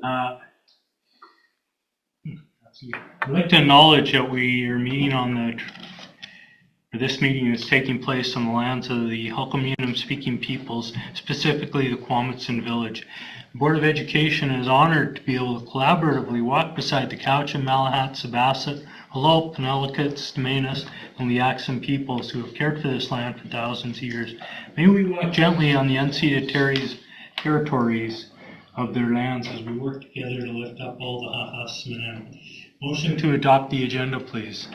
I'd like to acknowledge that we are meeting on this meeting is taking place on the lands of the Hul'qumi'num speaking peoples, specifically the Kwamutsun village. The Board of Education is honored to be able to collaboratively walk beside the Cowichan, Malahat, Sabasset, Halal, Penelakut, Stamanas, and Leaxin peoples who have cared for this land for thousands of years. May we walk gently on the unceded territories of their lands as we work together to lift up all the Hahas Manan. Motion to adopt the agenda, please.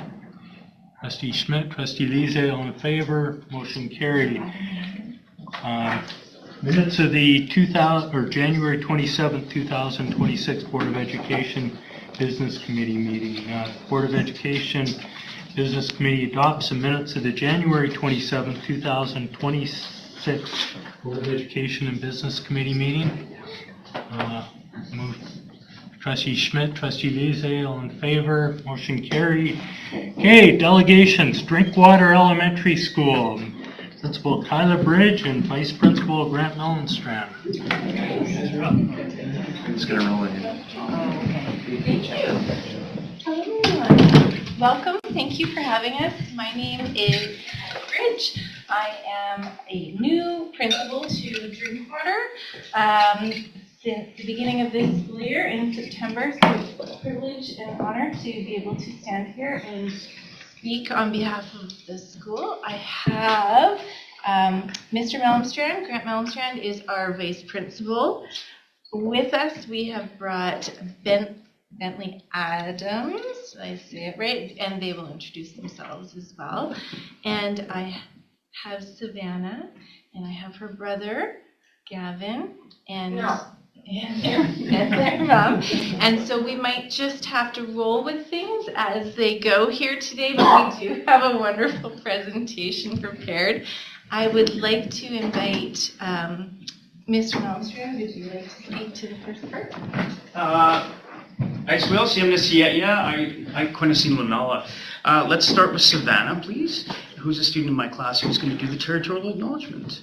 Trustee Schmidt, Trustee Lise, all in favor. Motion carried. Minutes of the January 27th, 2026 Board of Education Business Committee meeting. Board of Education Business Committee adopts the minutes of the January 27th, 2026 Board of Education and Business Committee meeting. Move. Trustee Schmidt, Trustee Lise, all in favor. Motion carried. Okay, delegations. Drinkwater Elementary School. Principal Kyla Bridge and Vice Principal Grant Mellenstrand. It's going to roll in. Thank you. Hello, everyone. Welcome. Thank you for having us. My name is Bridge. I am a new principal to Drinkwater since the beginning of this school year in September. So it's a privilege and honor to be able to stand here and speak on behalf of the school. I have Mr. Mellenstrand. Grant Mellenstrand is our vice principal. With us, we have brought Bentley Adams. Did I say it right? And they will introduce themselves as well. And I have Savannah, and I have her brother, Gavin, and their mom. And so we might just have to roll with things as they go here today, but we do have a wonderful presentation prepared. I would like to invite Mr. Mellenstrand, would you like to speak to the first part? As well, I Quinnisin Lunala. Let's start with Savannah, please, who's a student in my class who's going to do the territorial acknowledgement.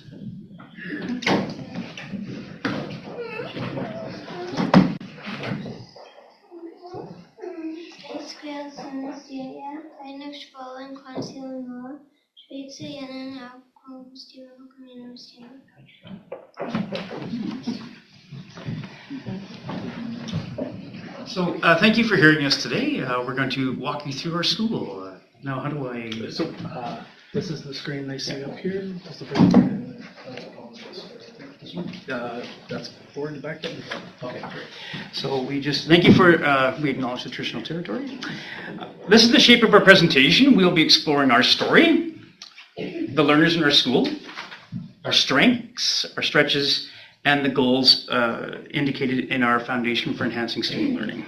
Eine Schwole in Konzilionor, Schweizer Jenen Aufkommen, Stillen, Community. So thank you for hearing us today. We're going to walk you through our school. Now, how do I... So this is the screen they see up here. That's the first screen. That's forward to back. Okay, great. So we just thank you for, we acknowledge the traditional territory. This is the shape of our presentation. We'll be exploring our story, the learners in our school, our strengths, our stretches, and the goals indicated in our Foundation for Enhancing Student Learning.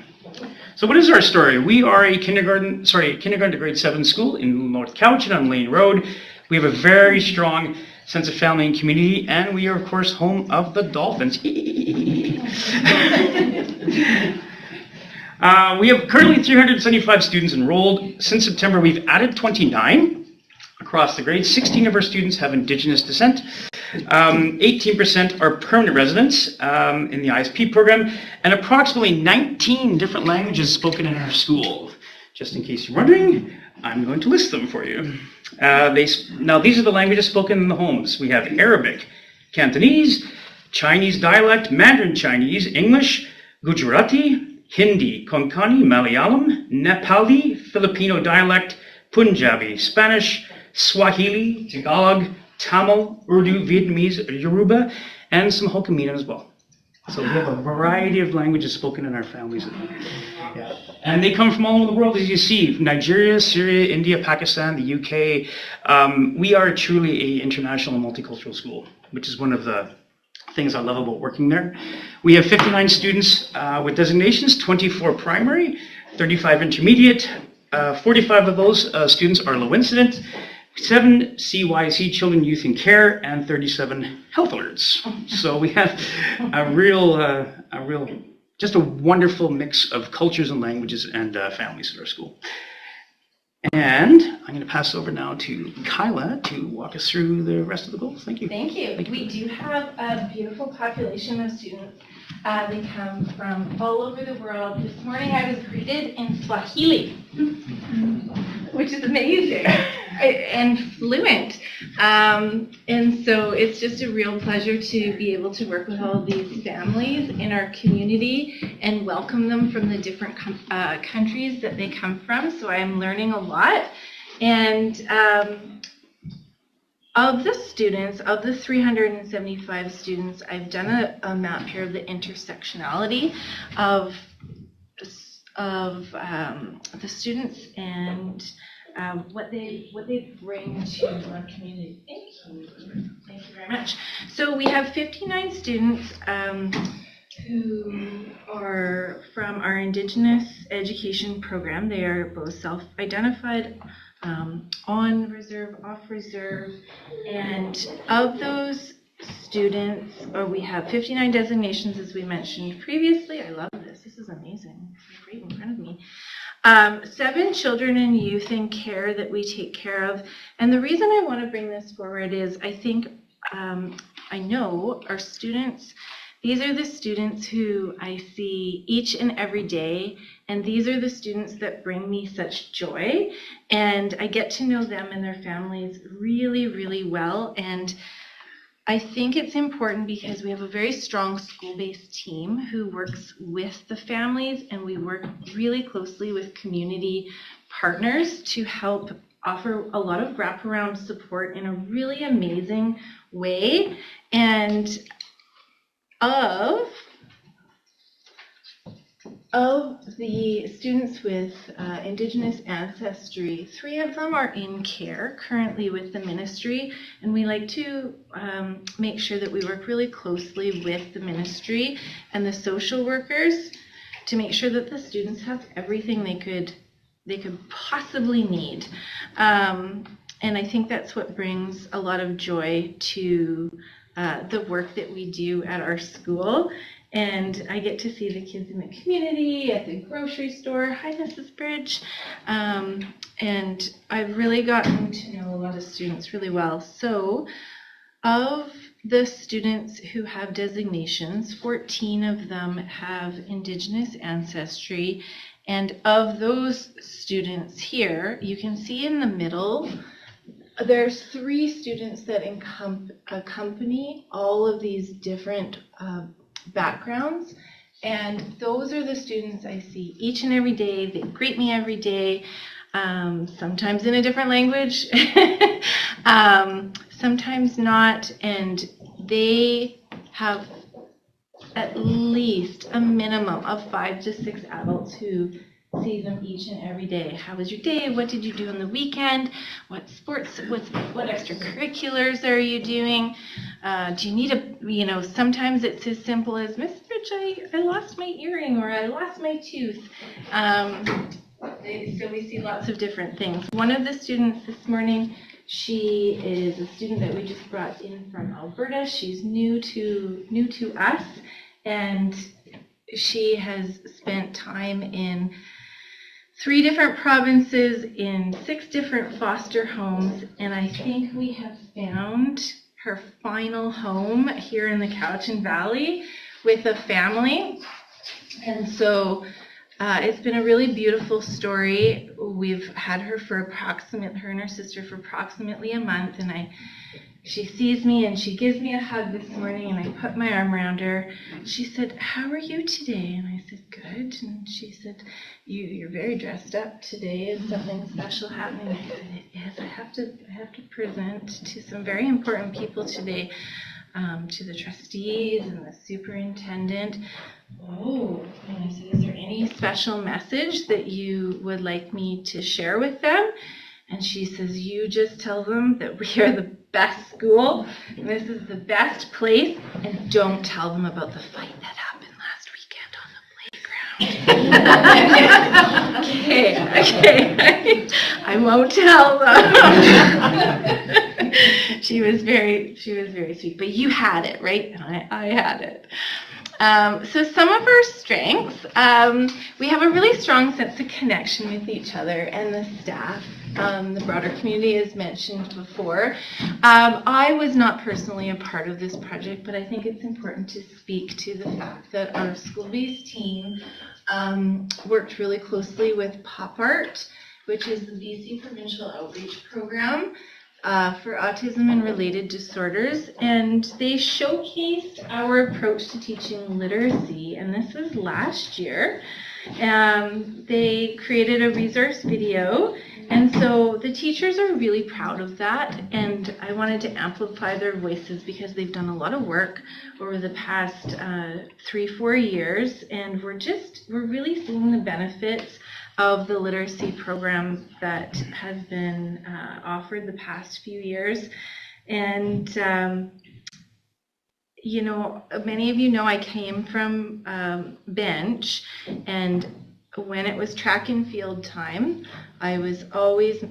So what is our story? We are a kindergarten to grade 7 school in North Cowichan on Lane Road. We have a very strong sense of family and community, and we are, of course, home of the Dolphins. We have currently 375 students enrolled. Since September, we've added 29 across the grade. 16 of our students have Indigenous descent. 18% are permanent residents in the ISP program, and approximately 19 different languages spoken in our school. Just in case you're wondering, I'm going to list them for you. Now, these are the languages spoken in the homes. We have Arabic, Cantonese, Chinese dialect, Mandarin Chinese, English, Gujarati, Hindi, Konkani, Malayalam, Nepali, Filipino dialect, Punjabi, Spanish, Swahili, Tagalog, Tamil, Urdu, Vietnamese, Yoruba, and some Hul'qumi'num as well. So we have a variety of languages spoken in our families. Yeah. And they come from all over the world, as you see, Nigeria, Syria, India, Pakistan, the UK. We are truly an international and multicultural school, which is one of the things I love about working there. We have 59 students with designations, 24 primary, 35 intermediate. 45 of those students are low incident, 7 CYC, Children, Youth in Care, and 37 health alerts. So we have just a wonderful mix of cultures and languages and families at our school. And I'm going to pass over now to Kyla to walk us through the rest of the goals. Thank you. Thank you. We do have a beautiful population of students They come from all over the world. This morning I was greeted in Swahili, which is amazing and fluent. And so it's just a real pleasure to be able to work with all of these families in our community and welcome them from the different countries that they come from. So I'm learning a lot. And of the students, of the 375 students, I've done a map here of the intersectionality of the students and what they bring to our community. Thank you very much. So we have 59 students who are from our Indigenous education program. They are both self-identified, on reserve, off reserve, and of those students, we have 59 designations, as we mentioned previously. I love this. This is amazing. It's right in front of me. 7 children and youth in care that we take care of. And the reason I want to bring this forward is I think, I know our students, these are the students who I see each and every day, and these are the students that bring me such joy, and I get to know them and their families really, really well. And I think it's important because we have a very strong school-based team who works with the families, and we work really closely with community partners to help offer a lot of wraparound support in a really amazing way. And of the students with Indigenous ancestry, 3 of them are in care currently with the ministry, and we like to make sure that we work really closely with the ministry and the social workers to make sure that the students have everything they could possibly need. And I think that's what brings a lot of joy to the work that we do at our school. And I get to see the kids in the community, at the grocery store. Hi, Mrs. Bridge. And I've really gotten to know a lot of students really well. So of the students who have designations, 14 of them have Indigenous ancestry. And of those students here, you can see in the middle, there's 3 students that accompany all of these different backgrounds, and those are the students I see each and every day. They greet me every day, sometimes in a different language, sometimes not, and they have at least a minimum of 5 to 6 adults who see them each and every day. How was your day? What did you do on the weekend? What sports, what extracurriculars are you doing? Do you need sometimes it's as simple as, Miss Bridge, I lost my earring, or I lost my tooth. So we see lots of different things. One of the students this morning, she is a student that we just brought in from Alberta. She's new to us, and she has spent time in 3 different provinces in 6 different foster homes, and I think we have found her final home here in the Cowichan Valley with a family. And so it's been a really beautiful story. We've had her her and her sister for approximately a month, and she sees me and she gives me a hug this morning, and I put my arm around her. She said, "How are you today?" And I said, "Good." And she said, You're very dressed up today. Is something special happening?" I said, "It is. I have to present to some very important people today, to the trustees and the superintendent." "Oh," and I said, "Is there any special message that you would like me to share with them?" And she says, "You just tell them that we are the best school, and this is the best place, and don't tell them about the fight that happened last weekend on the playground." Okay, I won't tell them. She was very sweet, but you had it, right? And I had it. So some of our strengths, we have a really strong sense of connection with each other and the staff. the broader community, as mentioned before. I was not personally a part of this project, but I think it's important to speak to the fact that our school-based team worked really closely with Pop Art, which is the BC Provincial Outreach Program for autism and related disorders, and they showcased our approach to teaching literacy, and this was last year. They created a resource video, and so the teachers are really proud of that, and I wanted to amplify their voices because they've done a lot of work over the past 3-4 years, and we're really seeing the benefits of the literacy program that has been offered the past few years. And you know, many of you know I came from bench, and when it was track and field time, I was always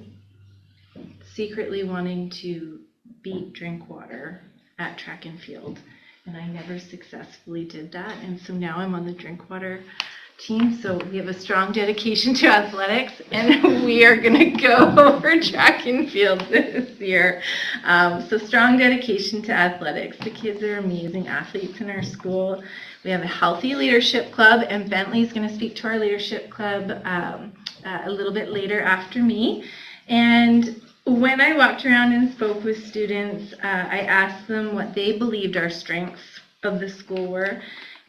secretly wanting to beat Drinkwater at track and field, and I never successfully did that, and so now I'm on the Drinkwater team, so we have a strong dedication to athletics, and we are going to go over track and field this year. So strong dedication to athletics. The kids are amazing athletes in our school. We have a healthy leadership club, and Bentley's going to speak to our leadership club a little bit later after me. And when I walked around and spoke with students, I asked them what they believed our strengths of the school were.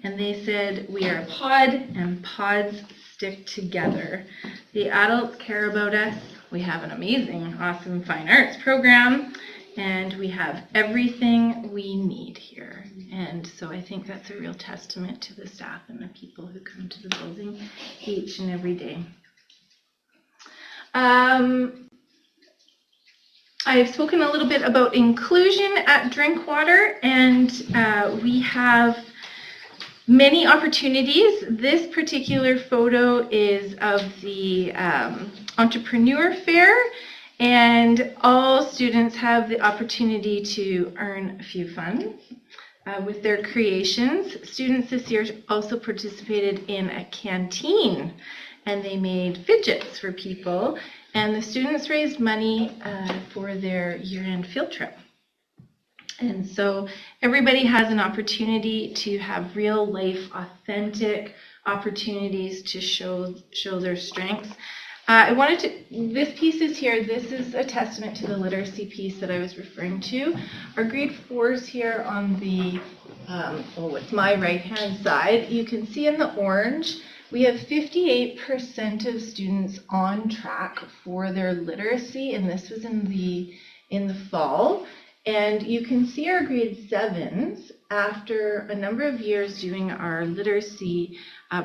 And they said, we are a pod, and pods stick together. The adults care about us. We have an amazing, awesome fine arts program, and we have everything we need here. And so I think that's a real testament to the staff and the people who come to the building each and every day. I've spoken a little bit about inclusion at Drinkwater, and we have many opportunities. This particular photo is of the entrepreneur fair, and all students have the opportunity to earn a few funds with their creations. Students this year also participated in a canteen, and they made fidgets for people, and the students raised money for their year-end field trip. And so everybody has an opportunity to have real life, authentic opportunities to show their strengths. I wanted to, this piece is here, this is a testament to the literacy piece that I was referring to. Our grade 4s here on the, it's my right-hand side, you can see in the orange, we have 58% of students on track for their literacy, and this was in the fall. And you can see our grade 7s, after a number of years doing our literacy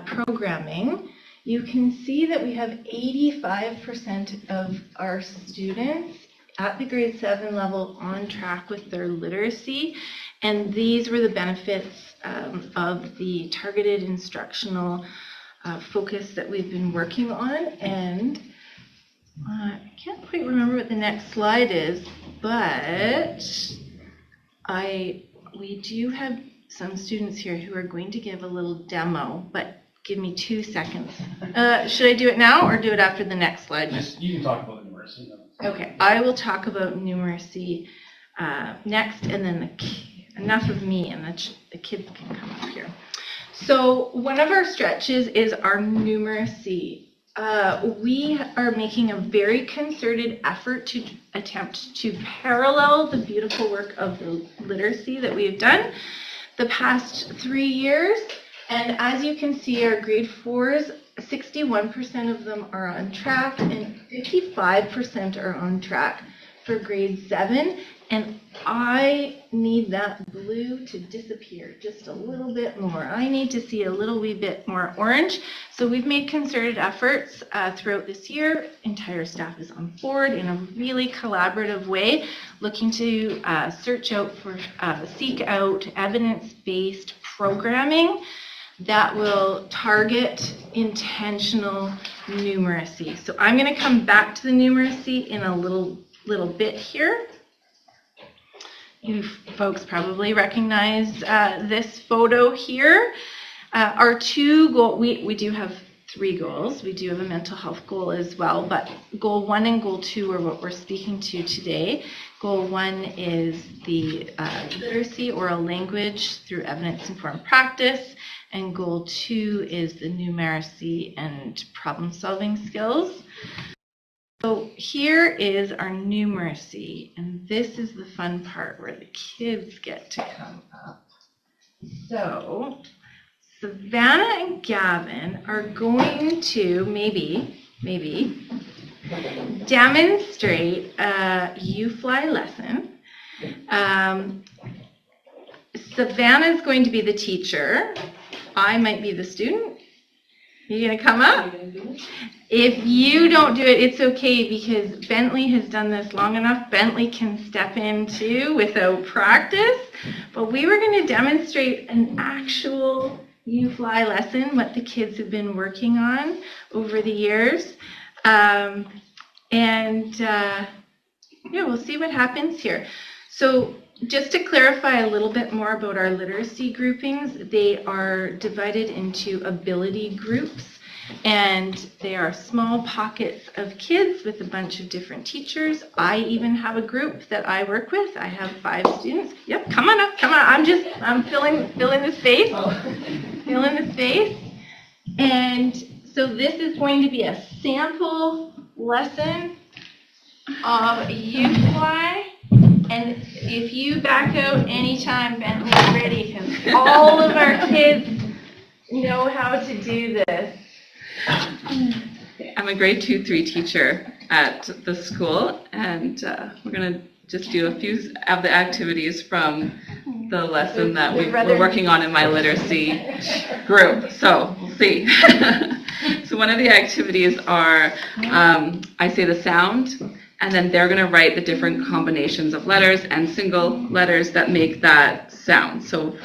programming, you can see that we have 85% of our students at the grade 7 level on track with their literacy. And these were the benefits of the targeted instructional focus that we've been working on. And I can't quite remember what the next slide is, but we do have some students here who are going to give a little demo, but give me 2 seconds. Should I do it now or do it after the next slide? You can talk about numeracy. Okay, I will talk about numeracy next, and then enough of me, and the kids can come up here. So one of our stretches is our numeracy. We are making a very concerted effort to attempt to parallel the beautiful work of the literacy that we've done the past 3 years. And as you can see, our grade 4s, 61% of them are on track, and 55% are on track for grade 7. And I need that blue to disappear just a little bit more. I need to see a little wee bit more orange. So we've made concerted efforts throughout this year. Entire staff is on board in a really collaborative way, looking to seek out evidence-based programming that will target intentional numeracy. So I'm going to come back to the numeracy in a little bit here. You folks probably recognize this photo here. Our two goals, we do have 3 goals. We do have a mental health goal as well, but goal 1 and goal 2 are what we're speaking to today. Goal 1 is the literacy, oral language through evidence-informed practice, and goal 2 is the numeracy and problem-solving skills. So here is our numeracy, and this is the fun part where the kids get to come up. So Savannah and Gavin are going to maybe demonstrate a U-Fly lesson. Savannah is going to be the teacher. I might be the student. You gonna come up? If you don't do it, it's okay because Bentley has done this long enough. Bentley can step in too without practice. But we were going to demonstrate an actual U-Fly lesson, what the kids have been working on over the years. Yeah, we'll see what happens here. So just to clarify a little bit more about our literacy groupings, they are divided into ability groups, and they are small pockets of kids with a bunch of different teachers. I even have a group that I work with. I have 5 students. Yep, come on up, come on. I'm filling the space, filling the space. And so this is going to be a sample lesson of U-Fly. And if you back out anytime, Bentley's ready, because all of our kids know how to do this. I'm a grade 2-3 teacher at the school, and we're going to just do a few of the activities from the lesson that we're working on in my literacy group. So we'll see. So one of the activities are, I say the sound, and then they're going to write the different combinations of letters and single letters that make that sound. So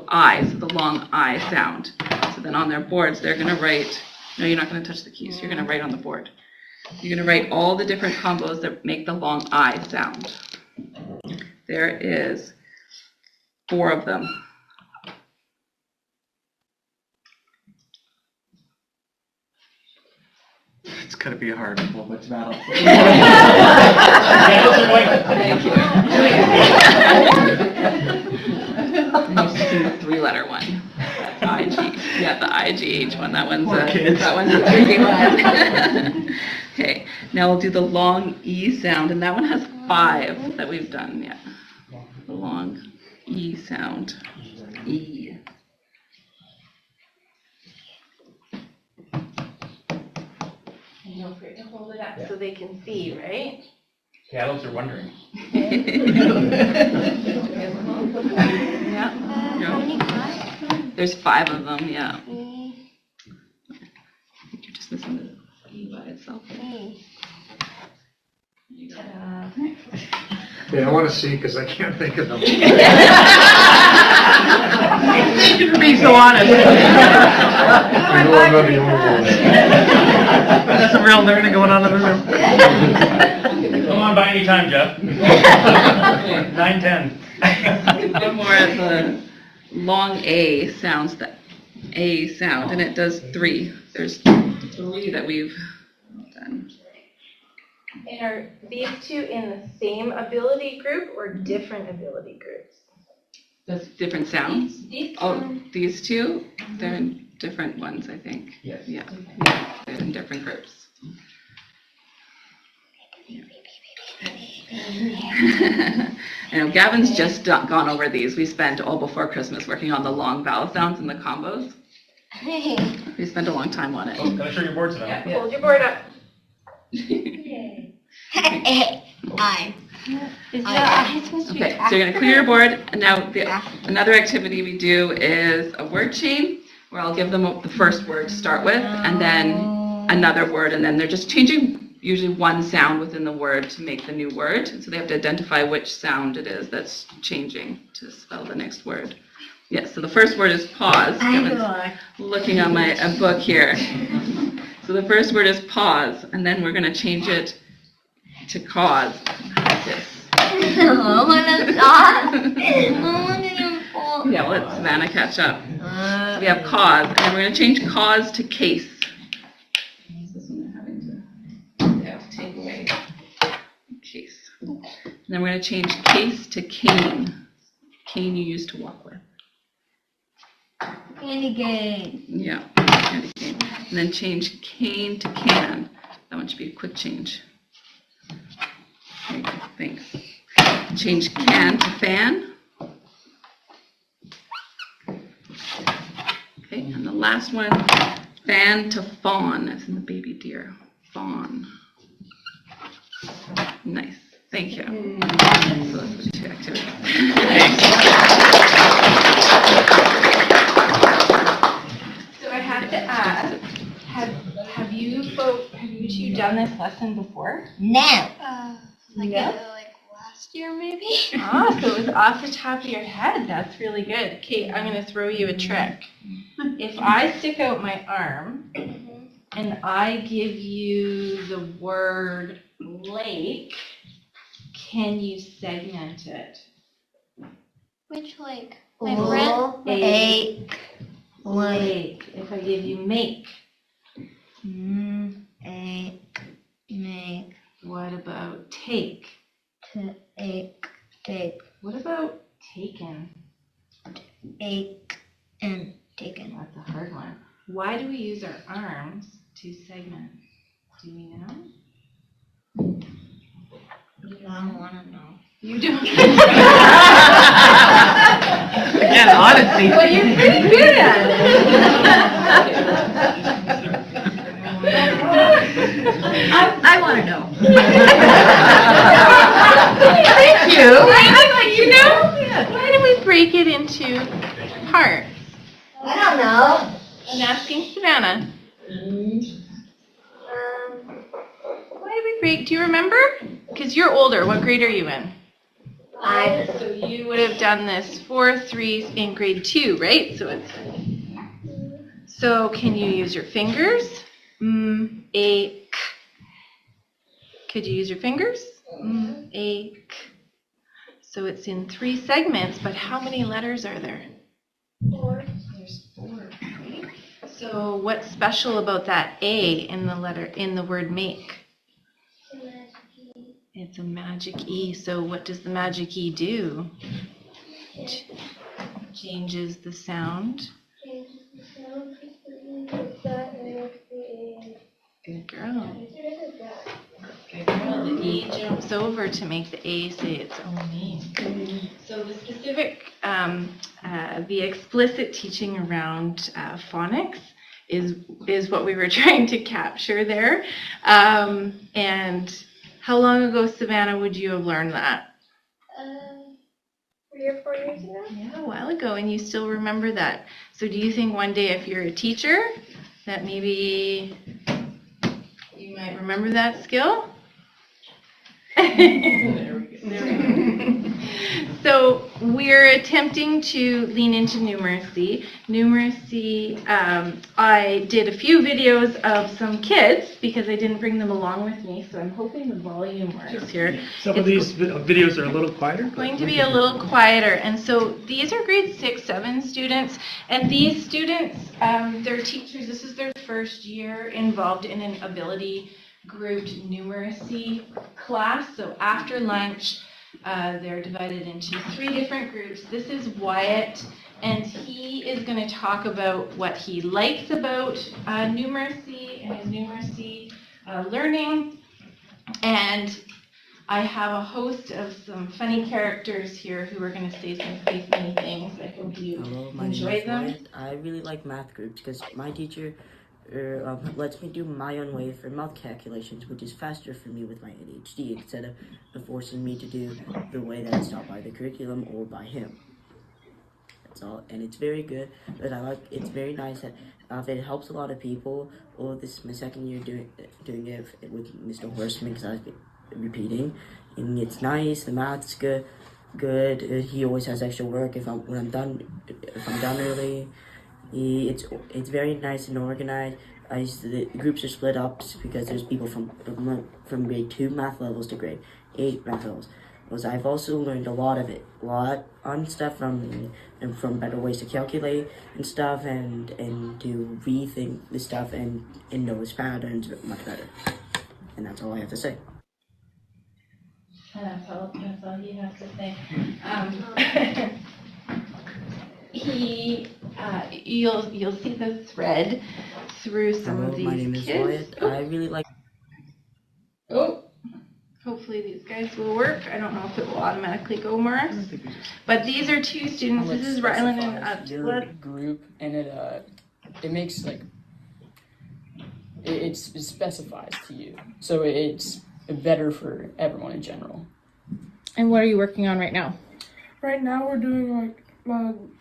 I, so the long I sound. So then on their boards, they're going to write, no, you're not going to touch the keys. You're going to write on the board. You're going to write all the different combos that make the long I sound. There is 4 of them. It's going to be a hard one, but battle. Thank you. And you see the 3-letter one. IG. Yeah, the IGH one. That one's a tricky one. Okay, now we'll do the long E sound, and that one has 5 that we've done. Yeah, the long E sound. E. And don't forget to hold it up so they can see, right? The adults are wondering. Yeah. How many cars? There's 5 of them, yeah. I think you're just missing the E by itself. Ta-da. Yeah, I want to see because I can't think of them. Thank you for being so honest. I know I'm not the only one. That's some real learning going on in the room. Come on by any time, Jeff. 9:10. One more of the long A sounds, the A sound, and it does 3. There's 3 that we've done. And are these 2 in the same ability group or different ability groups? That's different sounds? These 2? They're in different ones, I think. Yes. Yeah, they're in different groups. I know Gavin's just gone over these. We spent all before Christmas working on the long vowel sounds and the combos. We spent a long time on it. Oh, can I show your board to them? Yeah, hold your board up. I. Okay, so you're going to clear your board. And now another activity we do is a word chain, where I'll give them the first word to start with, and then another word, and then they're just changing usually one sound within the word to make the new word. And so they have to identify which sound it is that's changing to spell the next word. Yes, so the first word is pause. Kevin's looking on my book here. So the first word is pause, and then we're going to change it to cause. Yeah, let Savannah catch up. So we have cause, and we're going to change cause to case. then we're going to change case to cane. Cane you used to walk with. Candy cane. Yeah, candy cane. And then change cane to can. That one should be a quick change. There you go, thanks. Change can to fan. Okay, and the last one, fan to fawn, as in the baby deer. Fawn. Nice, thank you. So those are the 2 activities. So I have to ask, have you two done this lesson before? No. Like Last year maybe? Ah, so it was off the top of your head. That's really good. Okay, I'm going to throw you a trick. If I stick out my arm and I give you the word lake, can you segment it? Which lake? Lake. Lake. If I give you make, Make. what about take? Take. What about taken? Ache and taken. That's a hard one. Why do we use our arms to segment? Do you know? I don't want to know. You don't. Again, honesty. Well, you're pretty good at it. I want to know. Thank you. I'm like, you know, why do we break it into parts? I don't know. I'm asking Savannah. Why do we break? Do you remember? Because you're older. What grade are you in? 5. So you would have done this 4, 3 in grade 2, right? So can you use your fingers? Ache. Could you use your fingers? Ache. So it's in 3 segments, but how many letters are there? 4. There's 4, right? So what's special about that A in the word make? It's a magic E. So what does the magic E do? Changes the sound. Good girl. Good girl. The E jumps over to make the A say its own name. So the specific, the explicit teaching around phonics is what we were trying to capture there. And how long ago, Savannah, would you have learned that? 3 or 4 years ago. Yeah, a while ago, and you still remember that. So do you think one day if you're a teacher that maybe you might remember that skill? There we go. So we're attempting to lean into numeracy. Numeracy, I did a few videos of some kids because I didn't bring them along with me, so I'm hoping the volume works here. Some of these videos are a little quieter. Going to be a little quieter, and so these are grade 6, 7 students, and these students, their teachers, this is their first year involved in an ability grouped numeracy class. So after lunch, they're divided into 3 different groups. This is Wyatt, and he is going to talk about what he likes about numeracy and his numeracy learning. And I have a host of some funny characters here who are going to say some pretty funny things. I hope you enjoy them. I really like math groups because my teacher lets me do my own way for math calculations, which is faster for me with my ADHD instead of forcing me to do the way that it's taught by the curriculum or by him. That's all, and it's very good. But it's very nice that it helps a lot of people. Oh, this is my second year doing it with Mr. Horseman because I've been repeating, and it's nice. The math's good. He always has extra work if I'm done early. It's very nice and organized. The groups are split up because there's people from grade 2 math levels to grade 8 math levels. Because I've also learned a lot on stuff from better ways to calculate and stuff, and to rethink the stuff and know its patterns much better. And that's all I have to say. And that's all he has to say. You'll see the thread through some Hello, of these my name is kids. Wyatt. I really like. Oh, hopefully these guys will work. I don't know if it will automatically go, Morris. But these are two students. This is Rylan and your group, and it makes like it specifies to you, so it's better for everyone in general. And what are you working on right now? Right now we're doing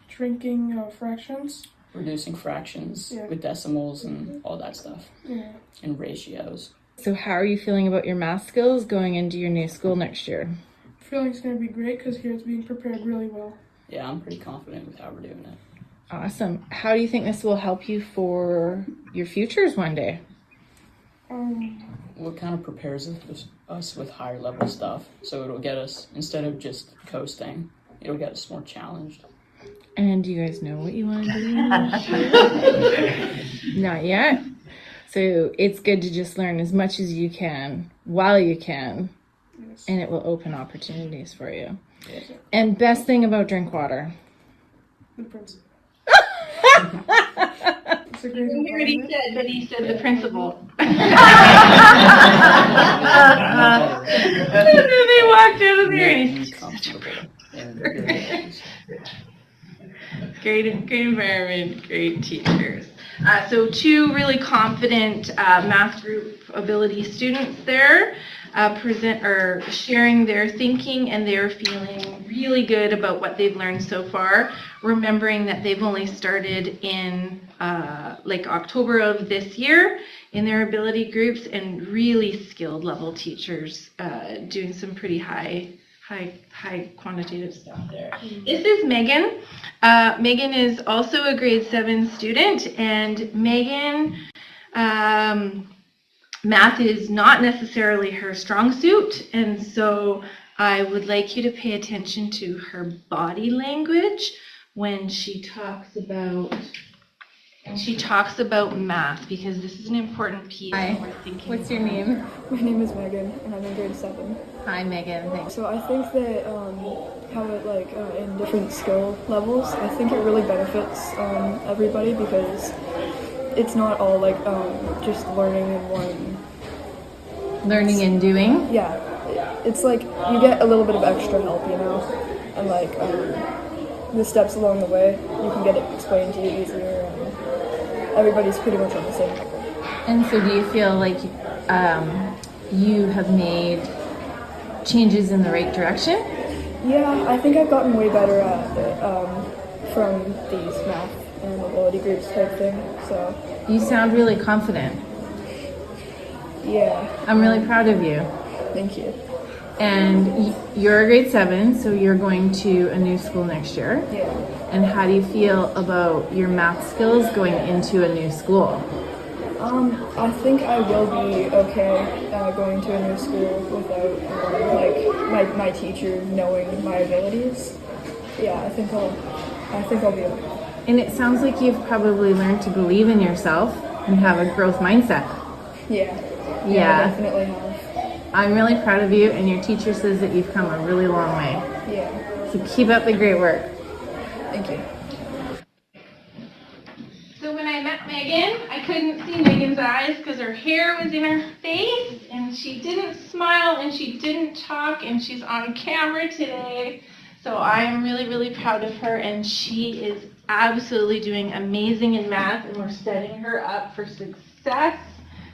shrinking fractions. Reducing fractions with decimals and all that stuff, and ratios. So how are you feeling about your math skills going into your new school next year? Feeling's going to be great because here it's being prepared really well. Yeah, I'm pretty confident with how we're doing it. Awesome. How do you think this will help you for your futures one day? What kind of prepares us with higher level stuff, so it'll get us, instead of just coasting, it'll get us more challenged. And do you guys know what you want to do? Not yet. So it's good to just learn as much as you can while you can, and it will open opportunities for you. Yes. And best thing about drink water. The principal. It's a great You heard what he environment. said, but he said the principal. And then they walked out of there and he's Comfortable and great environment, great teachers. So two really confident math group ability students there sharing their thinking, and they're feeling really good about what they've learned so far, remembering that they've only started in October of this year in their ability groups, and really skilled level teachers doing some pretty high quantitative stuff there. This is Megan. Megan is also a grade 7 student, and Megan, math is not necessarily her strong suit, and so I would like you to pay attention to her body language when she talks about math, because this is an important piece. Hi. We're thinking. What's your name? My name is Megan, and I'm in grade 7. Hi, Megan. Thanks. So I think that how it in different skill levels, I think it really benefits everybody, because it's not all just learning in one. Learning and doing. Yeah, it's like you get a little bit of extra help, and the steps along the way, you can get it explained to you easier, and everybody's pretty much on the same level. And so do you feel like you have made changes in the right direction? Yeah, I think I've gotten way better at it from these math and ability groups type thing, so You sound really confident. yeah, I'm really proud of you. thank you. And you're a grade 7, so you're going to a new school next year. Yeah. And how do you feel about your math skills going into a new school? I think I will be okay going to a new school without my teacher knowing my abilities. Yeah, I think I'll be okay. And it sounds like you've probably learned to believe in yourself and have a growth mindset. Yeah. I Yeah. definitely have. I'm really proud of you, and your teacher says that you've come a really long way. Yeah. So keep up the great work. Thank you. So when I met Megan, I couldn't see Megan's eyes because her hair was in her face, and she didn't smile, and she didn't talk, and she's on camera today. So I am really, really proud of her, and she is absolutely doing amazing in math, and we're setting her up for success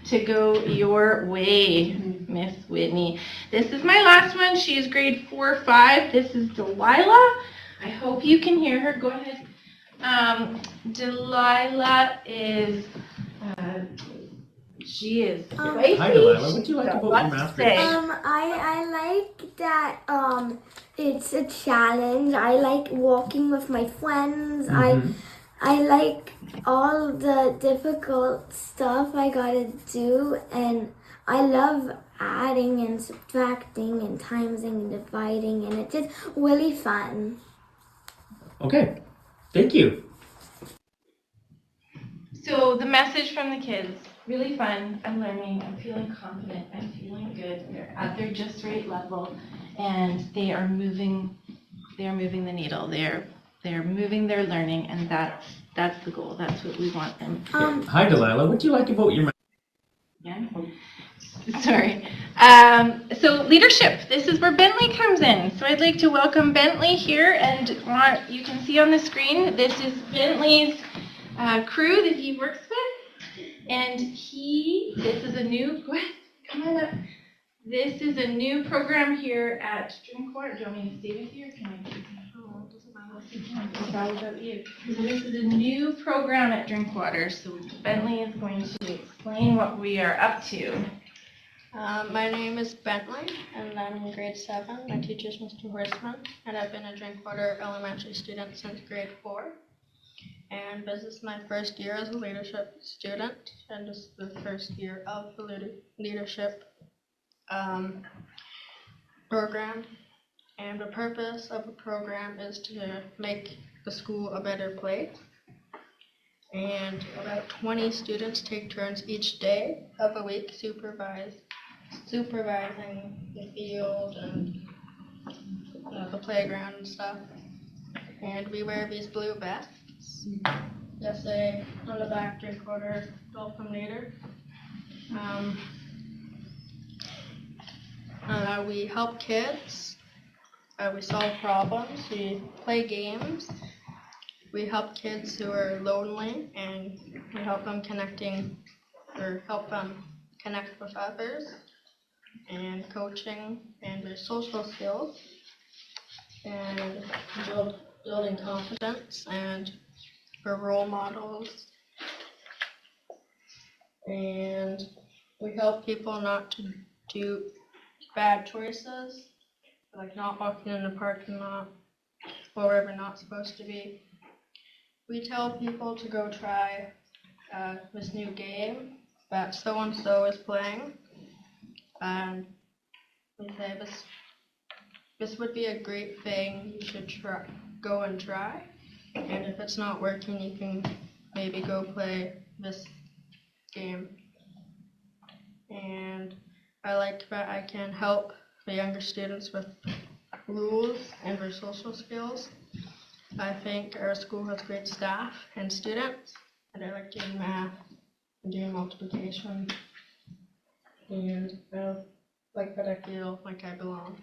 to go your way, Miss Whitney. This is my last one. She is grade 4-5. This is Delilah. I hope you can hear her. Go ahead. Delilah is, she is spicy. Hi, Delilah. What do you like about your Lots math to say. I like that it's a challenge. I like walking with my friends. I like all the difficult stuff I gotta do, and I love adding and subtracting and timesing and dividing, and it's just really fun. Okay, thank you. So the message from the kids, really fun, I'm learning, I'm feeling confident, I'm feeling good, they're at their just right level, and they are moving the needle. They're moving their learning, and that's the goal. That's what we want them to do. Hi, Delilah. What do you like about your... Yeah. Sorry. So leadership, this is where Bentley comes in. So I'd like to welcome Bentley here, and you can see on the screen, this is Bentley's crew that he works with, and this is a new, come on up. This is a new program here at Drinkwater. Do you want me to stay with you, or can I keep control? It doesn't matter. It's all about you. So this is a new program at Drinkwater. So Bentley is going to explain what we are up to. My name is Bentley, and I'm in grade 7. My teacher is Mr. Horstman, and I've been a Drinkwater elementary student since grade 4. And this is my first year as a leadership student, and this is the first year of the leadership program. And the purpose of the program is to make the school a better place. And about 20 students take turns each day of the week supervising the field and the playground and stuff. And we wear these blue vests. Yes, say on the back, Drinkwater Dolphin Leader. We help kids. We solve problems. We play games. We help kids who are lonely, and we help them connect with others, and coaching, and their social skills, and building confidence, and for role models. And we help people not to do bad choices, like not walking in the parking lot or wherever we're not supposed to be. We tell people to go try this new game that so-and-so is playing. And we say this would be a great thing, you should go and try. And if it's not working, you can maybe go play this game. And I like that I can help the younger students with rules and their social skills. I think our school has great staff and students, and I like doing math and doing multiplication. And I like that I feel like I belong.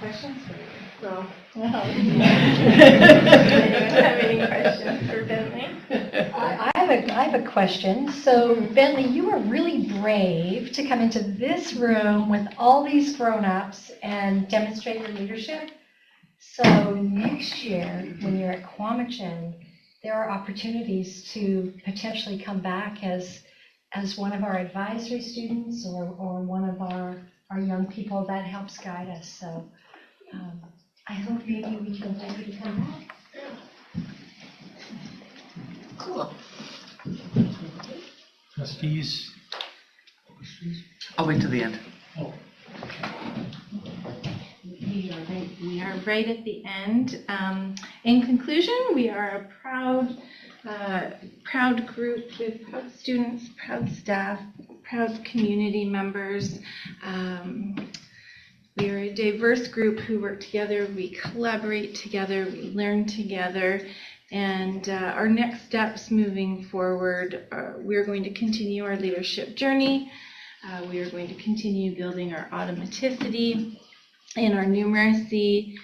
Questions for you? No. Anyone have any questions for Bentley? I have a question. So, Bentley, you were really brave to come into this room with all these grown-ups and demonstrate your leadership. So next year, when you're at Quamachin, there are opportunities to potentially come back as one of our advisory students or one of our young people that helps guide us. So I hope maybe we can invite you to come back. Cool. Trustees? I'll wait till the end. We are right at the end. In conclusion, we are a proud group with proud students, proud staff, proud community members. We are a diverse group who work together, we collaborate together, we learn together, and our next steps moving forward, we're going to continue our leadership journey. We are going to continue building our automaticity and our numeracy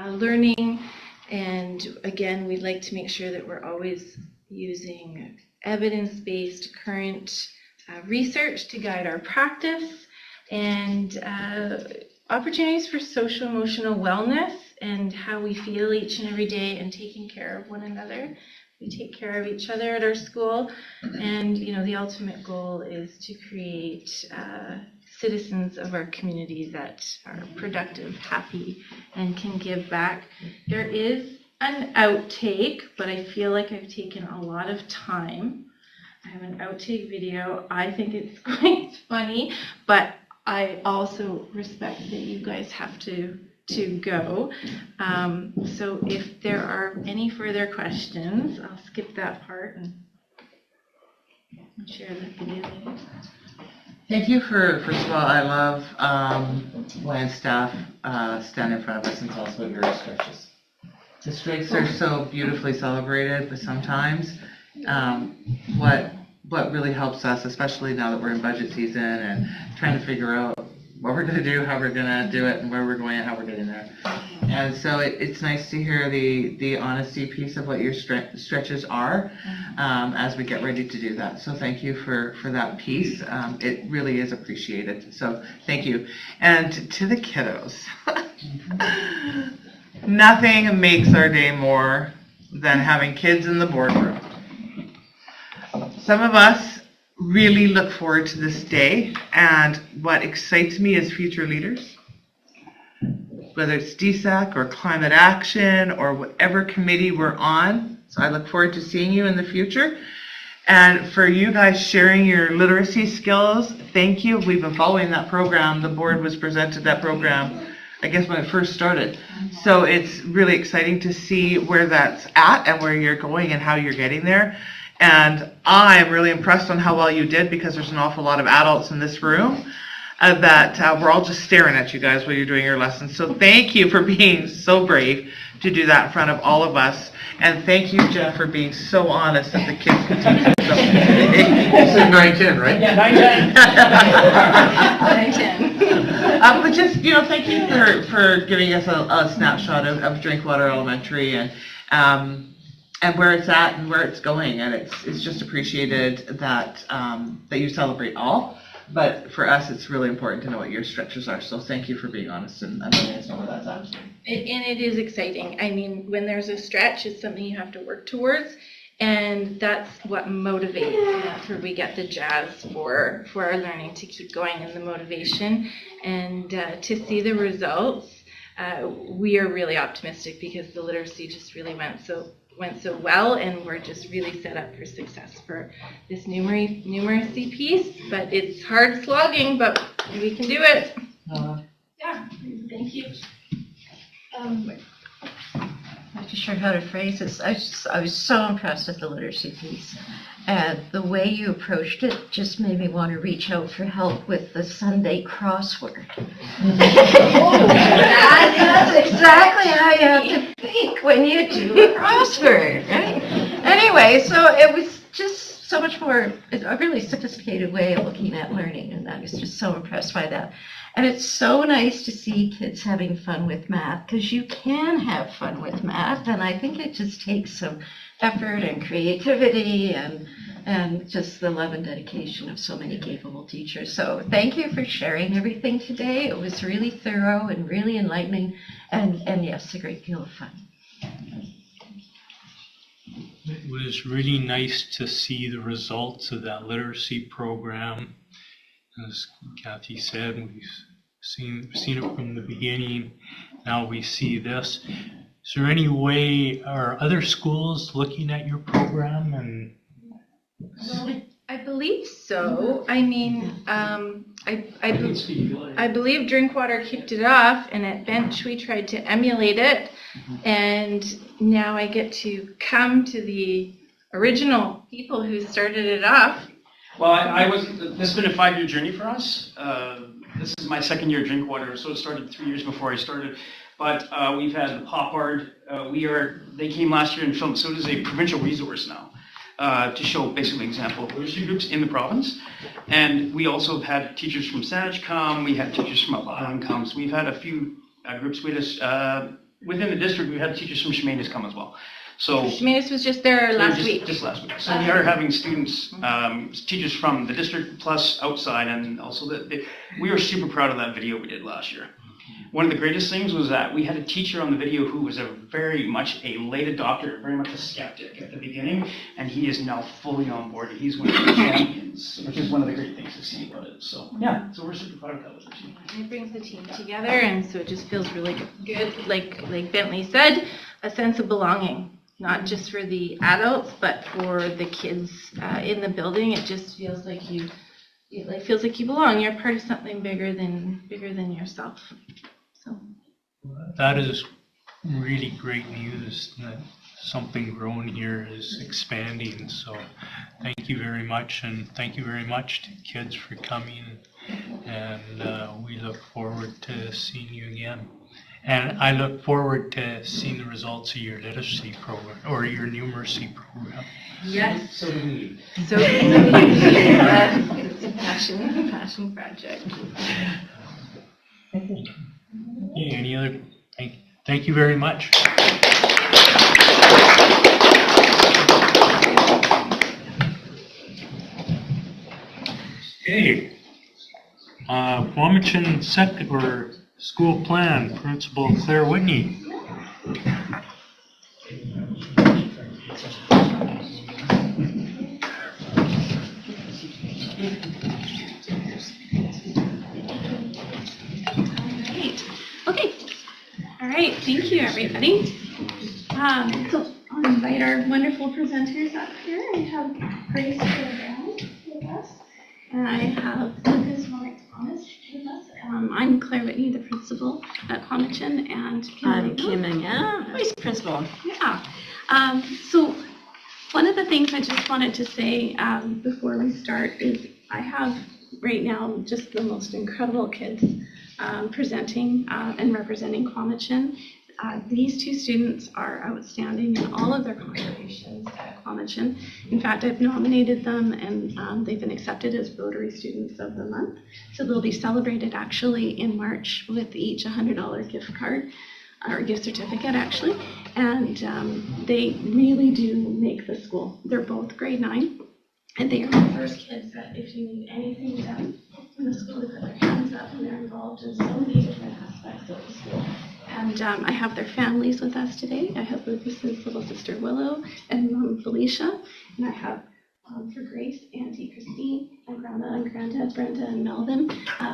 learning, and again, we'd like to make sure that we're always using evidence-based current research to guide our practice, and opportunities for social emotional wellness and how we feel each and every day and taking care of one another. We take care of each other at our school, and the ultimate goal is to create citizens of our community that are productive, happy, and can give back. There is an outtake, but I feel like I've taken a lot of time. I have an outtake video. I think it's quite funny, but I also respect that you guys have to go. So if there are any further questions, I'll skip that part. Share that video. Thank you for, first of all, I love when staff stand in front of us and tell us about your stretches. The strengths are so beautifully celebrated, but sometimes what really helps us, especially now that we're in budget season and trying to figure out what we're going to do, how we're going to do it, and where we're going and how we're getting there. And so it's nice to hear the honesty piece of what your stretches are as we get ready to do that. So thank you for that piece. It really is appreciated. So thank you. And to the kiddos, nothing makes our day more than having kids in the boardroom. Some of us really look forward to this day, and what excites me is future leaders. Whether it's DSAC or climate action or whatever committee we're on. So I look forward to seeing you in the future. And for you guys sharing your literacy skills, thank you. We've been following that program. The board was presented that program, I guess, when it first started. So it's really exciting to see where that's at and where you're going and how you're getting there. And I'm really impressed on how well you did, because there's an awful lot of adults in this room that we're all just staring at you guys while you're doing your lessons. So thank you for being so brave to do that in front of all of us. And thank you, Jeff, for being so honest that the kids can teach This is 9-10, right? Yeah, 9-10. But just, thank you for giving us a snapshot of Drinkwater Elementary and where it's at and where it's going. And it's just appreciated that you celebrate all. But for us, it's really important to know what your stretches are. So thank you for being honest and letting us know where that's at. And it is exciting. I mean, when there's a stretch, it's something you have to work towards. And that's what motivates. That's where we get the jazz for our learning to keep going and the motivation. And to see the results, we are really optimistic, because the literacy just really went so well, and we're just really set up for success for this numeracy piece. But it's hard slogging, but we can do it. Yeah, thank you. I'm not sure how to phrase this. I was so impressed with the literacy piece. And the way you approached it just made me want to reach out for help with the Sunday crossword. That's exactly how you have to think when you do a crossword, right? Anyway, so it was just so much more, a really sophisticated way of looking at learning, and I was just so impressed by that. And it's so nice to see kids having fun with math, because you can have fun with math, and I think it just takes some effort and creativity and just the love and dedication of so many capable teachers. So thank you for sharing everything today. It was really thorough and really enlightening, and yes, a great deal of fun. It was really nice to see the results of that literacy program. As Kathy said, we've seen it from the beginning. Now we see this. Is there any way, are other schools looking at your program? And I believe so. I mean, I believe Drinkwater kicked it off, and at Bench we tried to emulate it, and now I get to come to the original people who started it off. Well, this has been a 5-year journey for us. This is my second year at Drinkwater, so it started 3 years before I started. But we've had Hopard. They came last year and filmed, so it is a provincial resource now to show basically an example of literacy groups in the province. And we also have had teachers from Saanich come. We had teachers from Upper Island come. So we've had a few groups with us. Within the district, we had teachers from Chemainus come as well. So Chemainus was just there last week. Just last week. So we are having students, teachers from the district plus outside, and also we were super proud of that video we did last year. One of the greatest things was that we had a teacher on the video who was very much a late adopter, very much a skeptic at the beginning, and he is now fully on board. He's one of the champions, which is one of the great things to see about it. So yeah, so we're super proud of that literacy. It brings the team together, and so it just feels really good. Like Bentley said, a sense of belonging. Not just for the adults, but for the kids in the building. It just feels like you belong. You're part of something bigger than yourself. So that is really great news. something grown here is expanding. So thank you very much, and thank you very much to kids for coming, and we look forward to seeing you again. And I look forward to seeing the results of your literacy program or your numeracy program. Yes. So do we. So it's a passion project. Okay, any other? Thank you very much. Okay. Quamitchin or School Plan, Principal Claire Whitney. Okay. All right. Thank you, everybody. So I'll invite our wonderful presenters up here. I have Grace Brown with us, and I have Lucas Thomas with us. I'm Claire Whitney, the principal at Quamitchin, and I'm Kim Yang, vice principal. Yeah. So one of the things I just wanted to say before we start is I have right now just the most incredible kids presenting and representing Quamitchin. These two students are outstanding in all of their contributions at Quamitchin. In fact, I've nominated them, and they've been accepted as Rotary Students of the Month. So they'll be celebrated actually in March with each $100 gift card, or gift certificate actually. And they really do make the school. They're both grade 9, and they are the first kids that if you need anything done in the school, they put their hands up, and they're involved in so many different aspects of the school. And I have their families with us today. I have Lucas's little sister Willow and Mom Felicia, and I have for Grace, Auntie Christine, and Grandma and Granddad Brenda and Melvin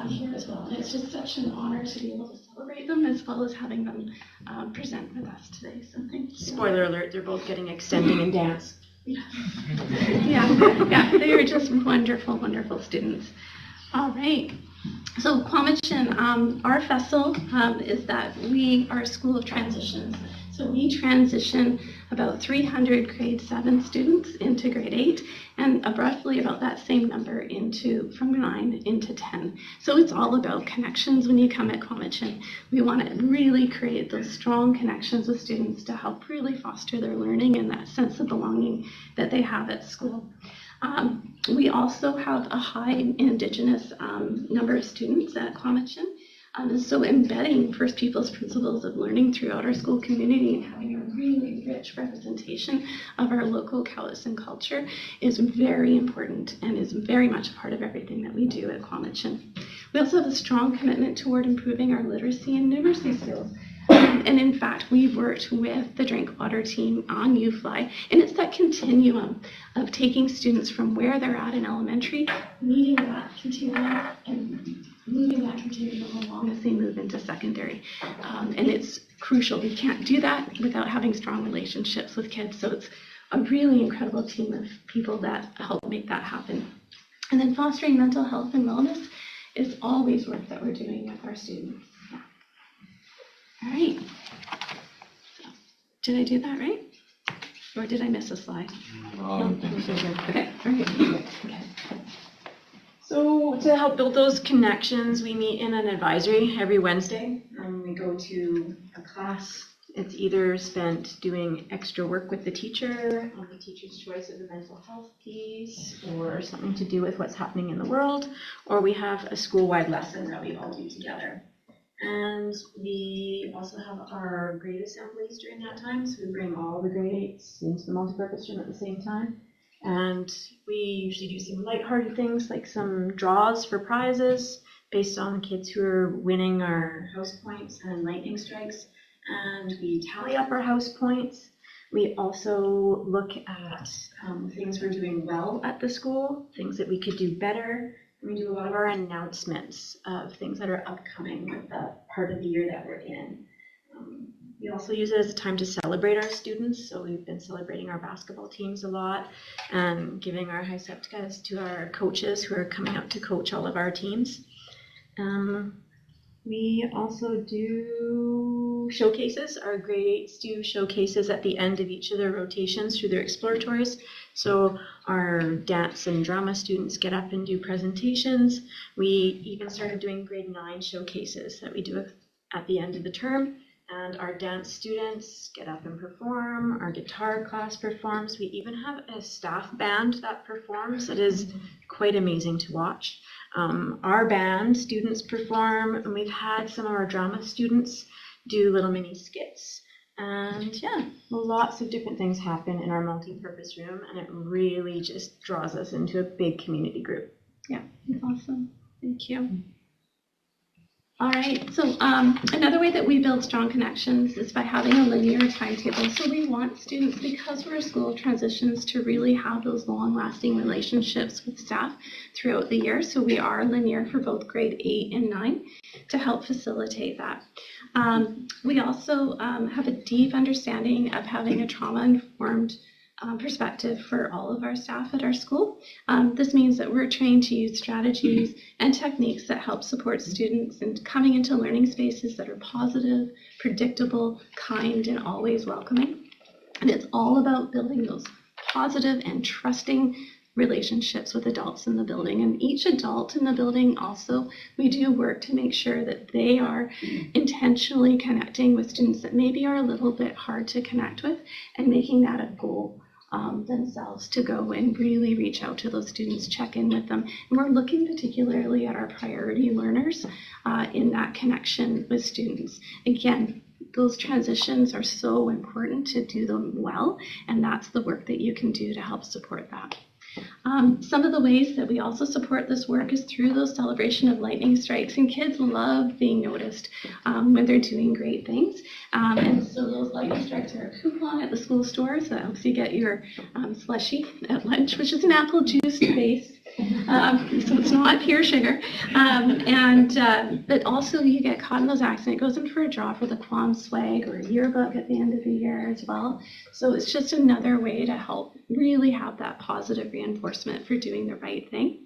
here as well. And it's just such an honor to be able to celebrate them as well as having them present with us today. So thank you. Spoiler alert, they're both getting extending and dance. Yeah, they are just wonderful, wonderful students. All right. So Quamitchin, our vessel is that we are a school of transitions. So we transition about 300 grade 7 students into grade 8, and roughly about that same number from 9 into 10. So it's all about connections when you come at Quamitchin. We want to really create those strong connections with students to help really foster their learning and that sense of belonging that they have at school. We also have a high Indigenous number of students at Quamitchin. So embedding First Peoples principles of learning throughout our school community and having a really rich representation of our local Cowichan culture is very important and is very much a part of everything that we do at Quamitchin. We also have a strong commitment toward improving our literacy and numeracy skills. And in fact, we've worked with the Drink Water team on UFly, and it's that continuum of taking students from where they're at in elementary, meeting that continuum, and moving that continuum along as they move into secondary. And it's crucial. We can't do that without having strong relationships with kids. So it's a really incredible team of people that help make that happen. And then fostering mental health and wellness is always work that we're doing with our students. Yeah. All right. So, did I do that right? Or did I miss a slide? Okay. All right. Okay. So to help build those connections, we meet in an advisory every Wednesday. We go to a class. It's either spent doing extra work with the teacher on the teacher's choice of the mental health piece or something to do with what's happening in the world, or we have a school-wide lesson that we all do together. And we also have our grade assemblies during that time, so we bring all the grade 8s into the multipurpose room at the same time. And we usually do some lighthearted things like some draws for prizes based on kids who are winning our house points and lightning strikes. And we tally up our house points. We also look at things we're doing well at the school, things that we could do better. And we do a lot of our announcements of things that are upcoming with the part of the year that we're in. We also use it as a time to celebrate our students. So we've been celebrating our basketball teams a lot and giving our high septicas to our coaches who are coming up to coach all of our teams. We also do showcases. Our grade 8s do showcases at the end of each of their rotations through their exploratories. So our dance and drama students get up and do presentations. We even started doing grade 9 showcases that we do at the end of the term. And our dance students get up and perform. Our guitar class performs. We even have a staff band that performs. It is quite amazing to watch. Our band students perform, and we've had some of our drama students do little mini skits. And yeah, lots of different things happen in our multi-purpose room, and it really just draws us into a big community group. Yeah, awesome. Thank you. All right, so another way that we build strong connections is by having a linear timetable. So we want students, because we're a school of transitions, to really have those long-lasting relationships with staff throughout the year. So we are linear for both grade 8 and 9 to help facilitate that. We also have a deep understanding of having a trauma-informed perspective for all of our staff at our school. This means that we're trained to use strategies and techniques that help support students in coming into learning spaces that are positive, predictable, kind, and always welcoming. And it's all about building those positive and trusting relationships with adults in the building. And each adult in the building also, we do work to make sure that they are intentionally connecting with students that maybe are a little bit hard to connect with, and making that a goal themselves to go and really reach out to those students, check in with them. And we're looking particularly at our priority learners in that connection with students. Again, those transitions are so important to do them well, and that's the work that you can do to help support that. Some of the ways that we also support this work is through those celebration of lightning strikes, and kids love being noticed when they're doing great things. And so those lightning strikes are a coupon at the school store, so that helps you get your slushie at lunch, which is an apple juice base. So it's not pure sugar. But also you get caught in those acts, and it goes in for a draw for the Quam swag or a yearbook at the end of the year as well. So it's just another way to help really have that positive reinforcement for doing the right thing.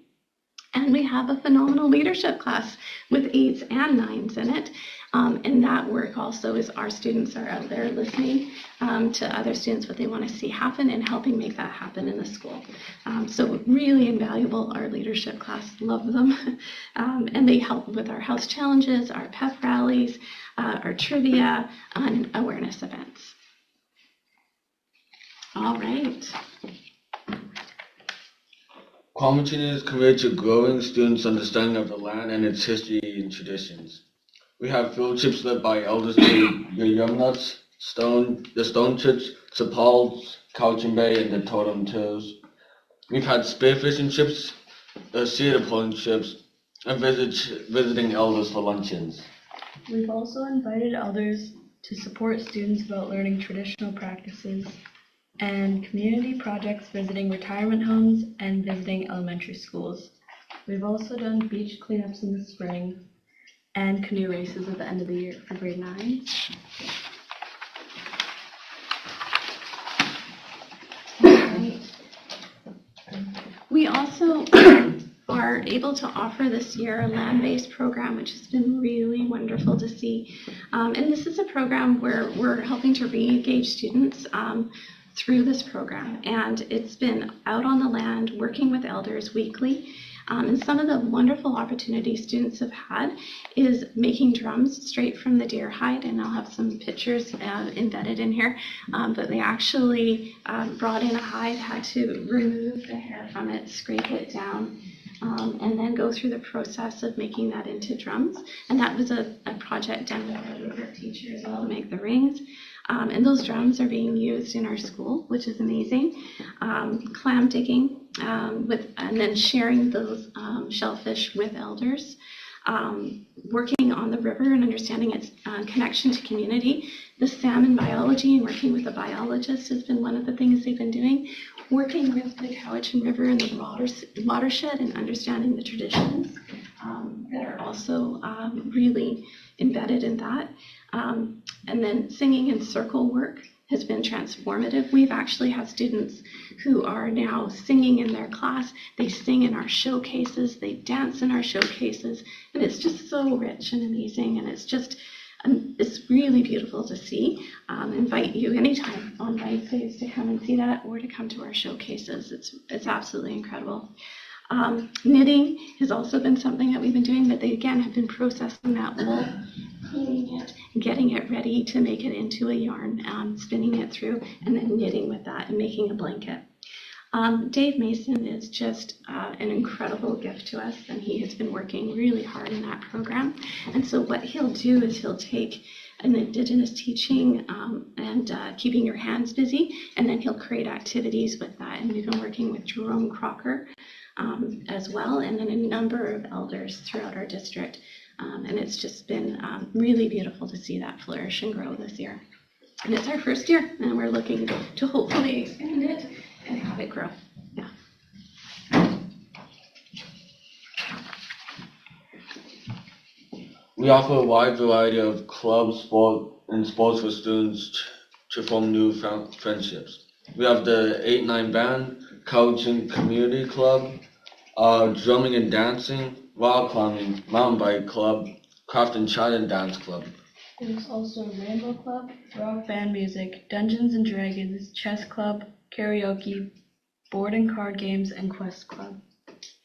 And we have a phenomenal leadership class with 8s and 9s in it. And that work also is our students are out there listening to other students, what they want to see happen, and helping make that happen in the school. So really invaluable, our leadership class, love them. And they help with our house challenges, our pep rallies, our trivia, and awareness events. All right. Quamerton is committed to growing students' understanding of the land and its history and traditions. We have field trips led by elders to the Yumnuts, the Stone Church, St. Paul's, Cowichan Bay, and the Totem Toes. We've had spearfishing trips, cedar pulling trips, and visiting elders for luncheons. We've also invited elders to support students about learning traditional practices, and community projects visiting retirement homes and visiting elementary schools. We've also done beach cleanups in the spring and canoe races at the end of the year for grade 9s. Right. We also are able to offer this year a land-based program, which has been really wonderful to see. And this is a program where we're helping to re-engage students through this program, and it's been out on the land working with elders weekly. And some of the wonderful opportunities students have had is making drums straight from the deer hide, and I'll have some pictures embedded in here. But they actually brought in a hide, had to remove the hair from it, scrape it down, and then go through the process of making that into drums. And that was a project done with our favorite teacher as well to make the rings. And those drums are being used in our school, which is amazing. Clam digging, and then sharing those shellfish with elders. Working on the river and understanding its connection to community. The salmon biology and working with a biologist has been one of the things they've been doing. Working with the Cowichan River and the watershed and understanding the traditions that are also really embedded in that. And then singing and circle work has been transformative. We've actually had students who are now singing in their class. They sing in our showcases, they dance in our showcases, and it's just so rich and amazing, and it's really beautiful to see. Invite you anytime on Wednesdays to come and see that, or to come to our showcases. It's absolutely incredible. Knitting has also been something that we've been doing, but they again have been processing that wool, cleaning it, getting it ready to make it into a yarn, spinning it through, and then knitting with that and making a blanket. Dave Mason is just an incredible gift to us, and he has been working really hard in that program. And so what he'll do is he'll take an Indigenous teaching and keeping your hands busy, and then he'll create activities with that. And we've been working with Jerome Crocker as well, and then a number of elders throughout our district. And it's just been really beautiful to see that flourish and grow this year. And it's our first year, and we're looking to hopefully expand it and have it grow. Yeah. We offer a wide variety of clubs, sports for students to form new friendships. We have the 8-9 band, coaching community club, drumming and dancing, rock climbing, mountain bike club, craft and china dance club. There's also Rainbow Club, rock band music, Dungeons and Dragons, chess club, karaoke, board and card games, and Quest Club.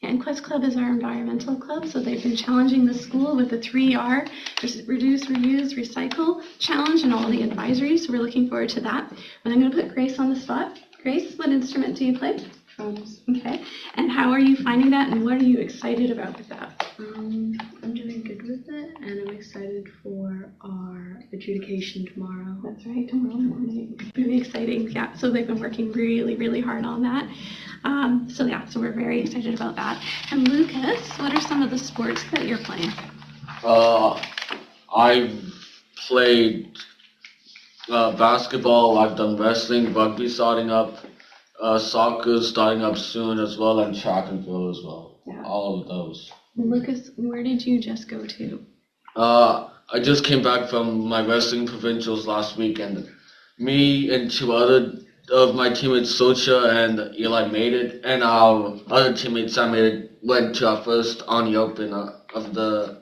And Quest Club is our environmental club, so they've been challenging the school with the 3R, reduce, reuse, recycle challenge and all the advisories, so we're looking forward to that. But I'm going to put Grace on the spot. Grace, what instrument do you play? Drums. Okay, and how are you finding that, and what are you excited about with that? I'm doing good with it, and I'm excited for our adjudication tomorrow. That's right, tomorrow morning. Really exciting. Yeah, so they've been working really, really hard on that. So we're very excited about that. And Lucas, what are some of the sports that you're playing? I've played basketball, I've done wrestling, rugby starting up, soccer starting up soon as well, and track and field as well. Yeah. All of those. Lucas, where did you just go to? I just came back from my wrestling provincials last week, and me and 2 other of my teammates, Socha and Eli, made it, and our other teammate, Sam, went to our first on the open of the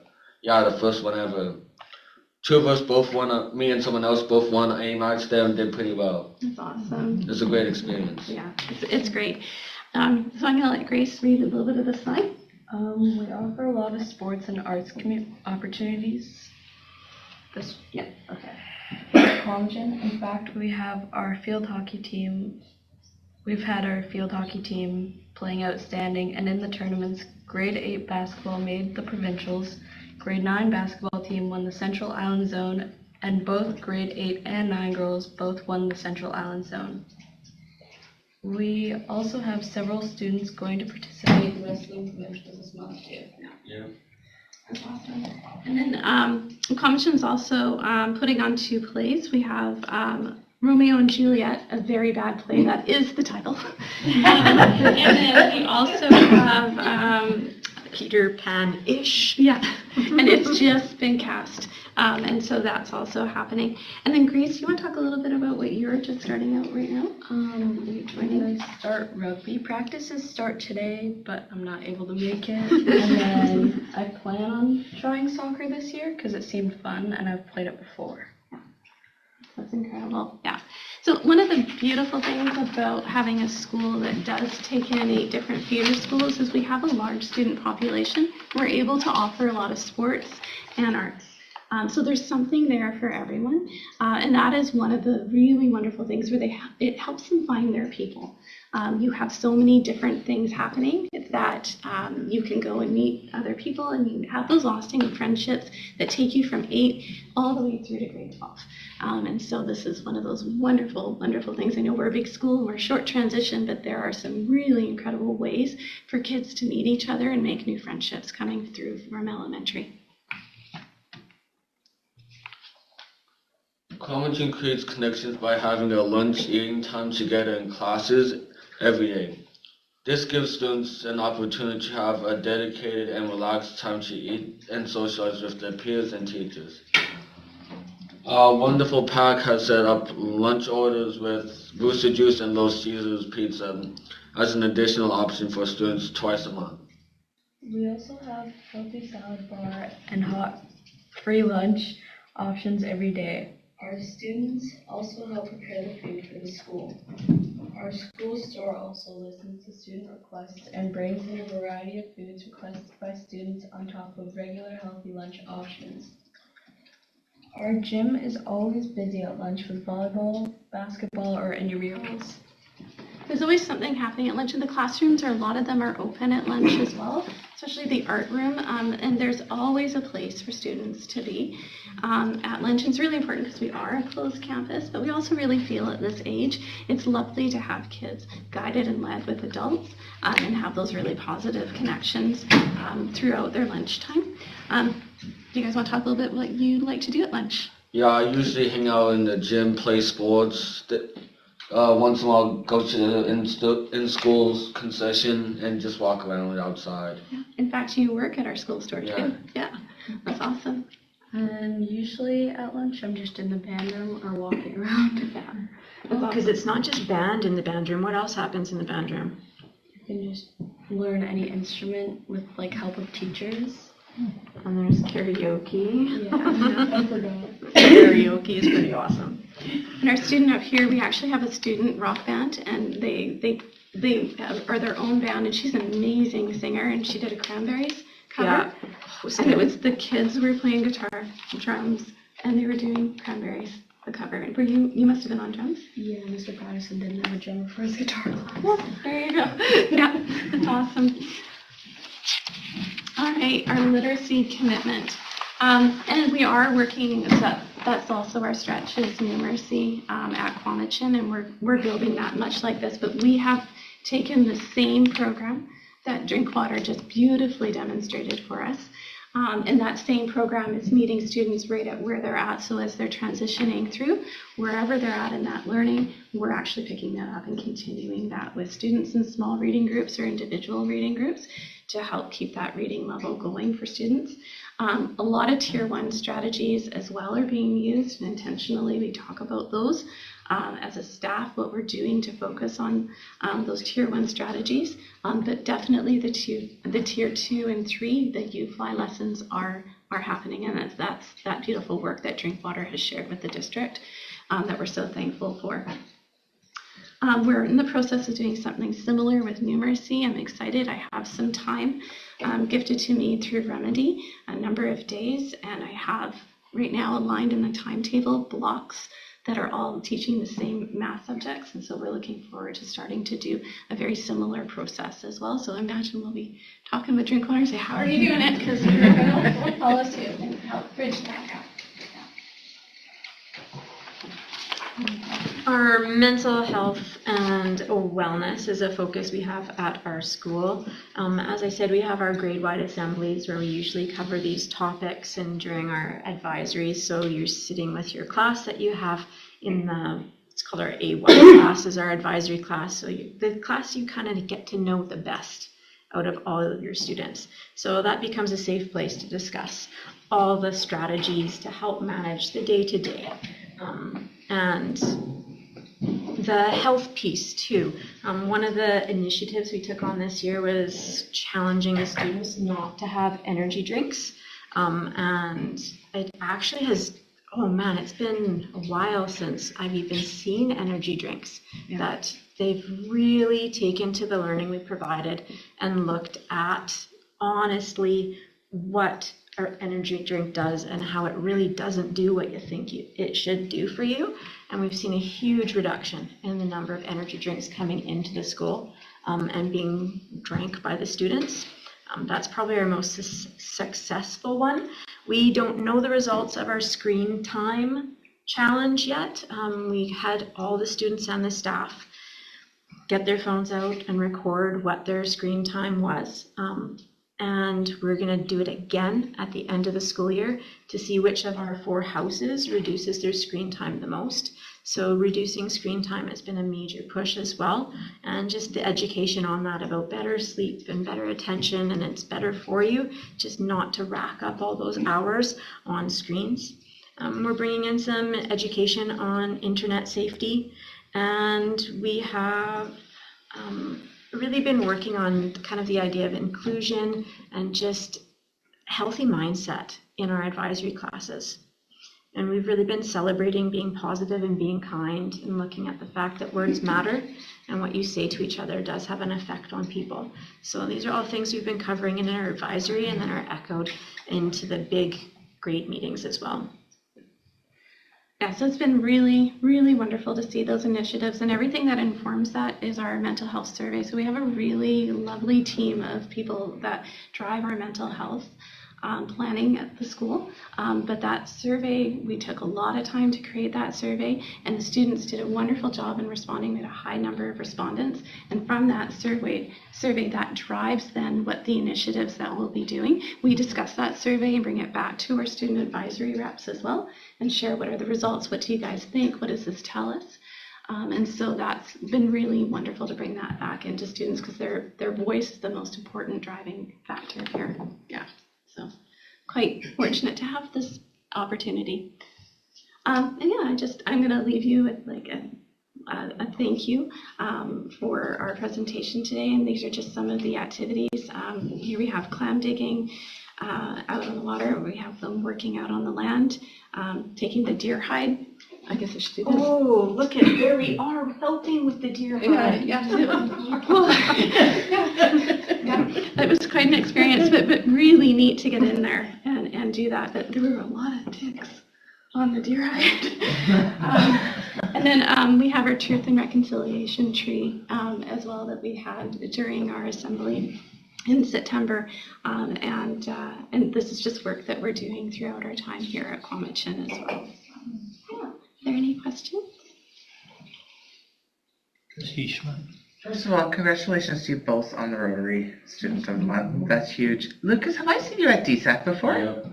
first one ever. 2 of us both won, me and someone else both won a match there and did pretty well. That's awesome. It was a great experience. Yeah, it's great. So I'm going to let Grace read a little bit of the slide. We offer a lot of sports and arts opportunities. Yeah, okay. College-in. In fact, we have our field hockey team. We've had our field hockey team playing outstanding, and in the tournaments, grade 8 basketball made the provincials, grade 9 basketball team won the Central Island Zone, and both grade 8 and 9 girls both won the Central Island Zone. We also have several students going to participate in wrestling provincials this month too. Yeah. That's awesome. And then Commission's also putting on 2 plays. We have Romeo and Juliet, a very bad play. That is the title. And then we also have Peter Pan-ish. Yeah. And it's just been cast. And so that's also happening. And then Grace, you want to talk a little bit about what you're just starting out right now? When I start rugby, practices start today, but I'm not able to make it. And then I plan on trying soccer this year because it seemed fun and I've played it before. That's incredible. Yeah. So one of the beautiful things about having a school that does take in 8 different feeder schools is we have a large student population. We're able to offer a lot of sports and arts. So there's something there for everyone, and that is one of the really wonderful things where it helps them find their people. You have so many different things happening that you can go and meet other people, and you have those lasting friendships that take you from 8 all the way through to grade 12. And so this is one of those wonderful, wonderful things. I know we're a big school and we're a short transition, but there are some really incredible ways for kids to meet each other and make new friendships coming through from elementary. College creates connections by having a lunch eating time together in classes every day. This gives students an opportunity to have a dedicated and relaxed time to eat and socialize with their peers and teachers. Our wonderful pack has set up lunch orders with Rooster Juice and Los Caesars Pizza as an additional option for students twice a month. We also have healthy salad bar and hot free lunch options every day. Our students also help prepare the food for the school. Our school store also listens to student requests and brings in a variety of foods requested by students on top of regular healthy lunch options. Our gym is always busy at lunch with volleyball, basketball, or intramurals. There's always something happening at lunch in the classrooms, or a lot of them are open at lunch as well, especially the art room, and there's always a place for students to be at lunch. And it's really important because we are a closed campus, but we also really feel at this age it's lovely to have kids guided and led with adults and have those really positive connections throughout their lunchtime. Do you guys want to talk a little bit what you'd like to do at lunch? Yeah, I usually hang out in the gym, play sports. Once in a while, go to the in-school's concession and just walk around outside. Yeah. In fact, you work at our school store too. Yeah. Yeah, that's awesome. And usually at lunch, I'm just in the band room or walking around. Yeah. Because it's not just band in the band room. What else happens in the band room? You can just learn any instrument with like help of teachers. And there's karaoke. Yeah, I forgot. Karaoke is pretty awesome. And our student up here, we actually have a student rock band, and they are their own band, and she's an amazing singer, and she did a Cranberries cover. Yeah. And it was the kids were playing guitar, drums, and they were doing Cranberries, the cover. And were you must have been on drums? Yeah, Mr. Patterson didn't have a drummer for his guitar class. Well, there you go. Yeah, that's awesome. All right, our literacy commitment. And we are working, that's also our stretch is numeracy at Quamachin, and we're building that much like this, but we have taken the same program that Drinkwater just beautifully demonstrated for us. And that same program is meeting students right at where they're at. So as they're transitioning through, wherever they're at in that learning, we're actually picking that up and continuing that with students in small reading groups or individual reading groups to help keep that reading level going for students. A lot of Tier 1 strategies as well are being used, and intentionally we talk about those as a staff, what we're doing to focus on those Tier 1 strategies. But definitely the Tier 2 and 3, the U-Fly lessons are happening, and that's that beautiful work that Drinkwater has shared with the district that we're so thankful for. We're in the process of doing something similar with numeracy. I'm excited. I have some time gifted to me through Remedy, a number of days, and I have right now aligned in the timetable blocks that are all teaching the same math subjects, and so we're looking forward to starting to do a very similar process as well. So I imagine we'll be talking with Drinkwater and say, how are you doing it? Because we're going to follow suit and help bridge that gap. Our mental health and wellness is a focus we have at our school. As I said, we have our grade-wide assemblies where we usually cover these topics, and during our advisories, so you're sitting with your class that you have in it's called our A1 class, is our advisory class. So the class you kind of get to know the best out of all of your students. So that becomes a safe place to discuss all the strategies to help manage the day-to-day. And the health piece too. One of the initiatives we took on this year was challenging the students not to have energy drinks. And it actually has, oh man, it's been a while since I've even seen energy drinks that they've really taken to the learning we provided and looked at honestly what our energy drink does and how it really doesn't do what you think it should do for you. And we've seen a huge reduction in the number of energy drinks coming into the school and being drank by the students. That's probably our most successful one. We don't know the results of our screen time challenge yet. We had all the students and the staff get their phones out and record what their screen time was. And we're going to do it again at the end of the school year to see which of our 4 houses reduces their screen time the most. So reducing screen time has been a major push as well, and just the education on that about better sleep and better attention, and it's better for you just not to rack up all those hours on screens. We're bringing in some education on internet safety, and we have really been working on kind of the idea of inclusion and just healthy mindset in our advisory classes. And we've really been celebrating being positive and being kind and looking at the fact that words matter and what you say to each other does have an effect on people. So these are all things we've been covering in our advisory and then are echoed into the big grade meetings as well. Yeah, so it's been really, really wonderful to see those initiatives, and everything that informs that is our mental health survey. So we have a really lovely team of people that drive our mental health planning at the school. But that survey, we took a lot of time to create that survey, and the students did a wonderful job in responding. We had a high number of respondents, and from that survey that drives then what the initiatives that we'll be doing. We discuss that survey and bring it back to our student advisory reps as well and share what are the results, what do you guys think, what does this tell us? And so that's been really wonderful to bring that back into students because their voice is the most important driving factor here. Yeah. So quite fortunate to have this opportunity. And yeah, I'm going to leave you with like a thank you for our presentation today. And these are just some of the activities. Here we have clam digging out on the water. We have them working out on the land, taking the deer hide. I guess I should do this. Oh, look at where we are helping with the deer hide. Yeah. That was quite an experience, but really neat to get in there and do that. But there were a lot of ticks on the deer hide. And then we have our Truth and Reconciliation tree as well that we had during our assembly in September. And this is just work that we're doing throughout our time here at Quamachin as well. Are there any questions? First of all, congratulations to you both on the Rotary Student of the Month. That's huge. Lucas, have I seen you at DSAC before? Yep.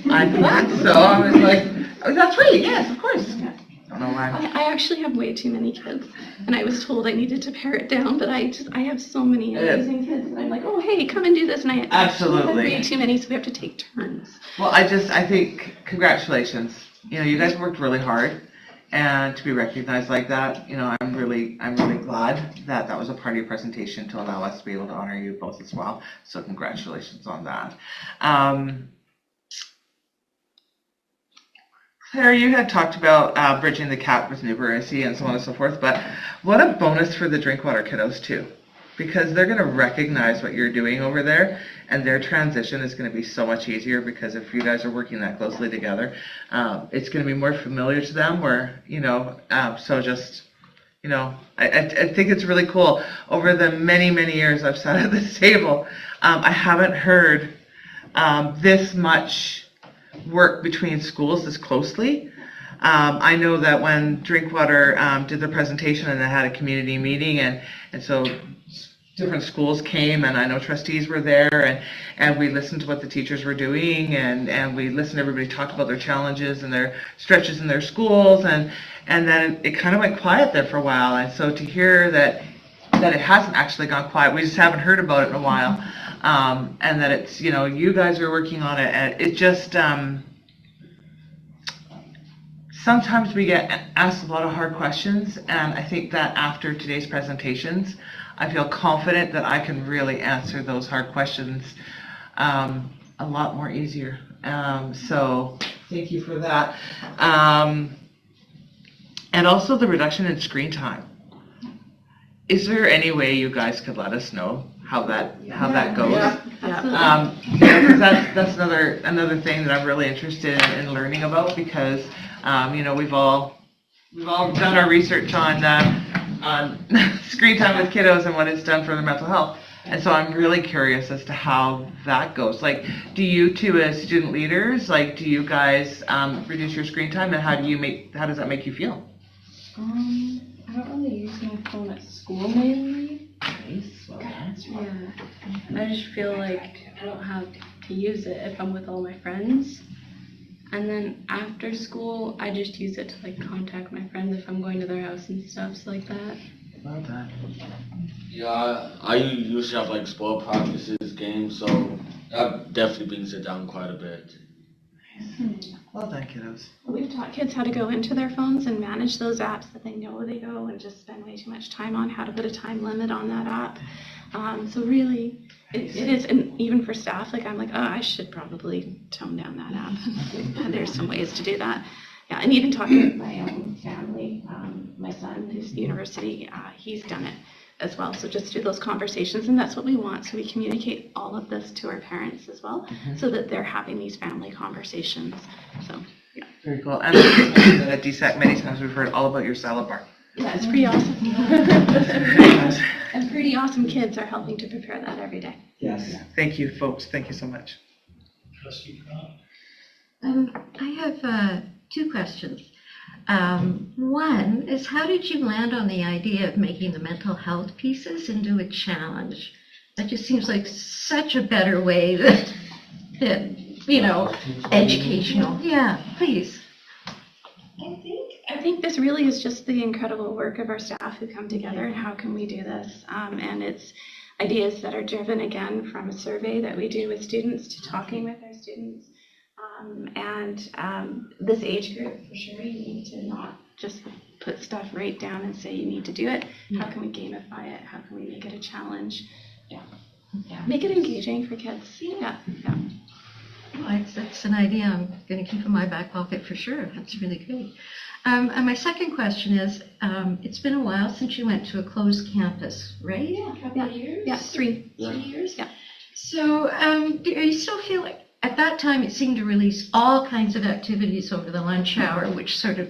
I thought so. I was like, oh, that's right. Yes, of course. I don't know why. I actually have way too many kids, and I was told I needed to pare it down, but I have so many amazing kids, and I'm like, oh, hey, come and do this, and I Absolutely have way too many, so we have to take turns. Well, I think congratulations. You know, you guys worked really hard. And to be recognized like that, you know, I'm really glad that that was a part of your presentation to allow us to be able to honor you both as well. So congratulations on that. Claire, you had talked about bridging the gap with numeracy and so on and so forth, but what a bonus for the Drinkwater kiddos too, because they're going to recognize what you're doing over there, and their transition is going to be so much easier because if you guys are working that closely together, it's going to be more familiar to them. Where so just I think it's really cool. Over the many years I've sat at this table, I haven't heard this much work between schools this closely. I know that when Drinkwater did the presentation and they had a community meeting, and so different schools came, and I know trustees were there, and we listened to what the teachers were doing, and we listened to everybody talk about their challenges and their stretches in their schools, and then it kind of went quiet there for a while. And so to hear that it hasn't actually gone quiet, we just haven't heard about it in a while, and that it's, you guys are working on it, and it just sometimes we get asked a lot of hard questions, and I think that after today's presentations, I feel confident that I can really answer those hard questions a lot more easier. So thank you for that. And also the reduction in screen time. Is there any way you guys could let us know how that goes? Yeah. Because that's another thing that I'm really interested in learning about, because we've all done our research on screen time with kiddos and what it's done for their mental health. And so I'm really curious as to how that goes. Like, do you two as student leaders, do you guys reduce your screen time, and how does that make you feel? I don't really use my phone at school mainly. Nice. Well, Yeah. I just feel like I don't have to use it if I'm with all my friends. And then after school, I just use it to contact my friends if I'm going to their house and stuff like that. Well done. Yeah, I usually have sport practices, games, so that definitely brings it down quite a bit. Well done, kiddos. We've taught kids how to go into their phones and manage those apps that they know they go and just spend way too much time on, how to put a time limit on that app. So really, it is, and even for staff, like I'm like, oh, I should probably tone down that app. And there's some ways to do that. Yeah, and even talking with my own family, my son who's at university, he's done it as well. So just do those conversations, and that's what we want. So we communicate all of this to our parents as well, so that they're having these family conversations. So yeah. Very cool. And at DSAC, many times we've heard all about your salad bar. Yeah, it's pretty awesome. And pretty awesome kids are helping to prepare that every day. Yes. Thank you, folks. Thank you so much. I have 2 questions. One is, how did you land on the idea of making the mental health pieces into a challenge? That just seems like such a better way than educational. Yeah, please. I think this really is just the incredible work of our staff who come together and how can we do this? And it's ideas that are driven, again, from a survey that we do with students to talking with our students. This age group, for sure, you need to not just put stuff right down and say you need to do it. How can we gamify it? How can we make it a challenge? Yeah. Make it engaging for kids. Yeah. Well, that's an idea I'm going to keep in my back pocket for sure. That's really good. And my second question is, it's been a while since you went to a closed campus, right? Yeah, a couple of years. Yeah, 3. 3 years. Yeah. So do you still feel like, at that time it seemed to release all kinds of activities over the lunch hour, which sort of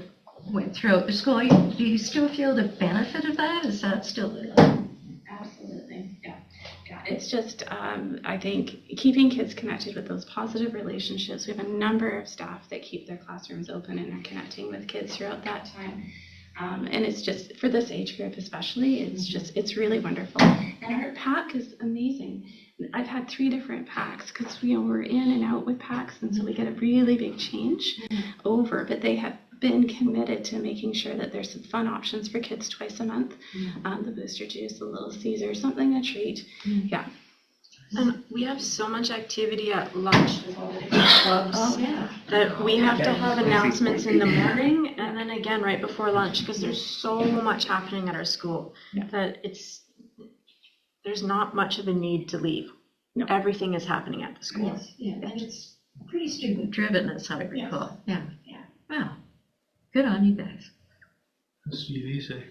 went throughout the school. Do you still feel the benefit of that? Is that still there? Absolutely. Yeah. It's just, I think, keeping kids connected with those positive relationships. We have a number of staff that keep their classrooms open and are connecting with kids throughout that time. And it's just, for this age group especially, it's really wonderful. And our pack is amazing. I've had 3 different packs because, we're in and out with packs, and so we get a really big change over, but they have been committed to making sure that there's some fun options for kids twice a month. The booster juice, the Little Caesar, something to treat. Yeah. And we have so much activity at lunch with all the different clubs that we have to have announcements in the morning and then again right before lunch, because there's so much happening at our school that there's not much of a need to leave. No. Everything is happening at the school. Yes, yeah, and it's pretty student driven, as I recall. Yeah. Wow. Good on you guys. That's easy.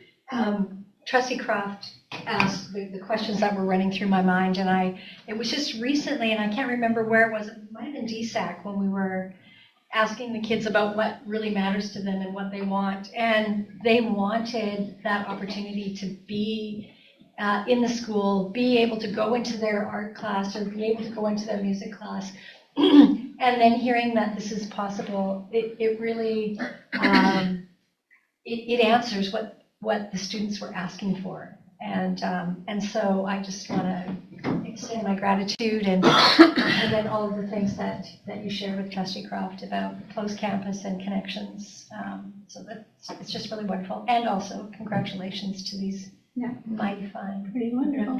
Trustee Croft asked the questions that were running through my mind, and it was just recently, and I can't remember where it was. It might have been DSAC when we were asking the kids about what really matters to them and what they want, and they wanted that opportunity to be in the school, be able to go into their art class or be able to go into their music class. And then hearing that this is possible, it really, it answers what the students were asking for. And so I just want to extend my gratitude and then all of the things that you shared with Trustee Croft about closed campus and connections. So it's just really wonderful. And also congratulations to these mighty fine. Pretty wonderful.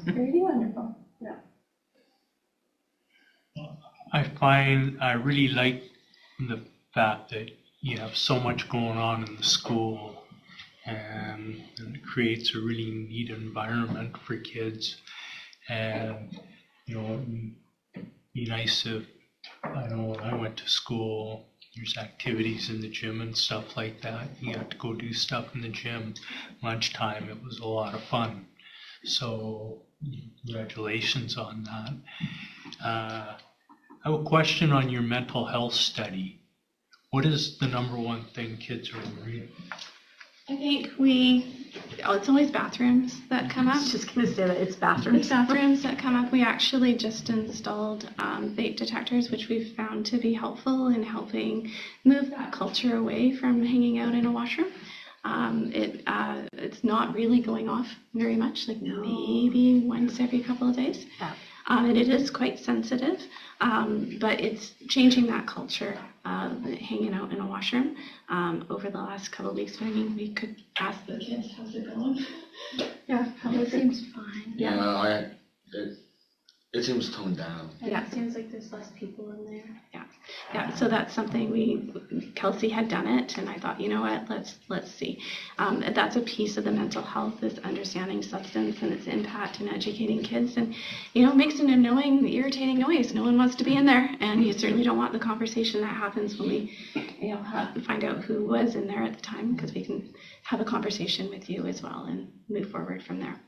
Pretty wonderful. Yeah. I really like the fact that you have so much going on in the school, and it creates a really neat environment for kids. And it'd be nice if, I know when I went to school, there's activities in the gym and stuff like that. You have to go do stuff in the gym. Lunchtime, it was a lot of fun. So congratulations on that. I have a question on your mental health study. What is the number one thing kids are worried? I think it's always bathrooms that come up. Just going to say that it's bathrooms. It's bathrooms that come up. We actually just installed vape detectors, which we've found to be helpful in helping move that culture away from hanging out in a washroom. It's not really going off very much, like maybe once every couple of days. And it is quite sensitive, but it's changing that culture of hanging out in a washroom over the last couple of weeks. But I mean, we could ask the kids, how's it going? Yeah, it seems fine. Yeah, It seems toned down. Yeah. It seems like there's less people in there. Yeah, so that's something Kelsey had done it, and I thought, you know what, let's see. That's a piece of the mental health, is understanding substance and its impact in educating kids, and makes an annoying, irritating noise. No one wants to be in there, and you certainly don't want the conversation that happens when we, find out who was in there at the time, because we can have a conversation with you as well and move forward from there.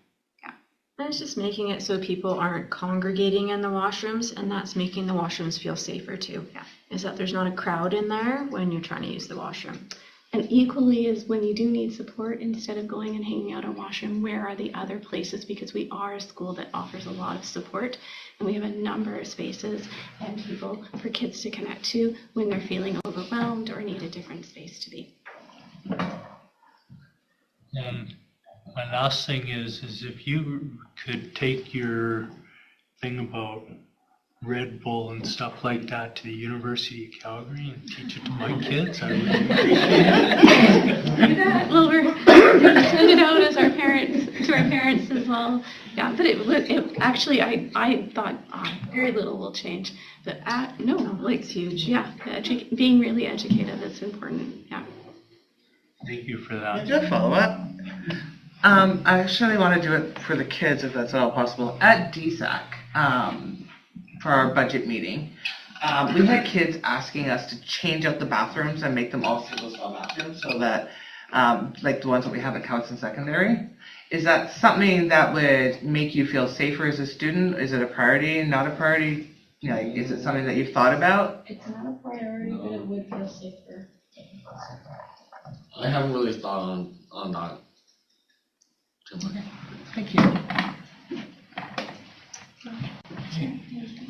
And it's just making it so people aren't congregating in the washrooms, and that's making the washrooms feel safer too. Yeah. Is that there's not a crowd in there when you're trying to use the washroom. And equally is when you do need support, instead of going and hanging out in a washroom, where are the other places? Because we are a school that offers a lot of support, and we have a number of spaces and people for kids to connect to when they're feeling overwhelmed or need a different space to be. My last thing is if you could take your thing about Red Bull and stuff like that to the University of Calgary and teach it to my kids, I would appreciate it. Well, we're going to send it out as to our parents as well. Yeah, but it actually, I thought very little will change. But it's huge. Yeah, being really educated is important. Yeah. Thank you for that. Just a follow-up. I actually want to do it for the kids, if that's at all possible. At DSAC, for our budget meeting, we had kids asking us to change out the bathrooms and make them all single-stall bathrooms, so that, like the ones that we have at Cowichan Secondary. Is that something that would make you feel safer as a student? Is it a priority, not a priority? Is it something that you've thought about? It's not a priority, but it would feel safer. I haven't really thought on that. Thank you.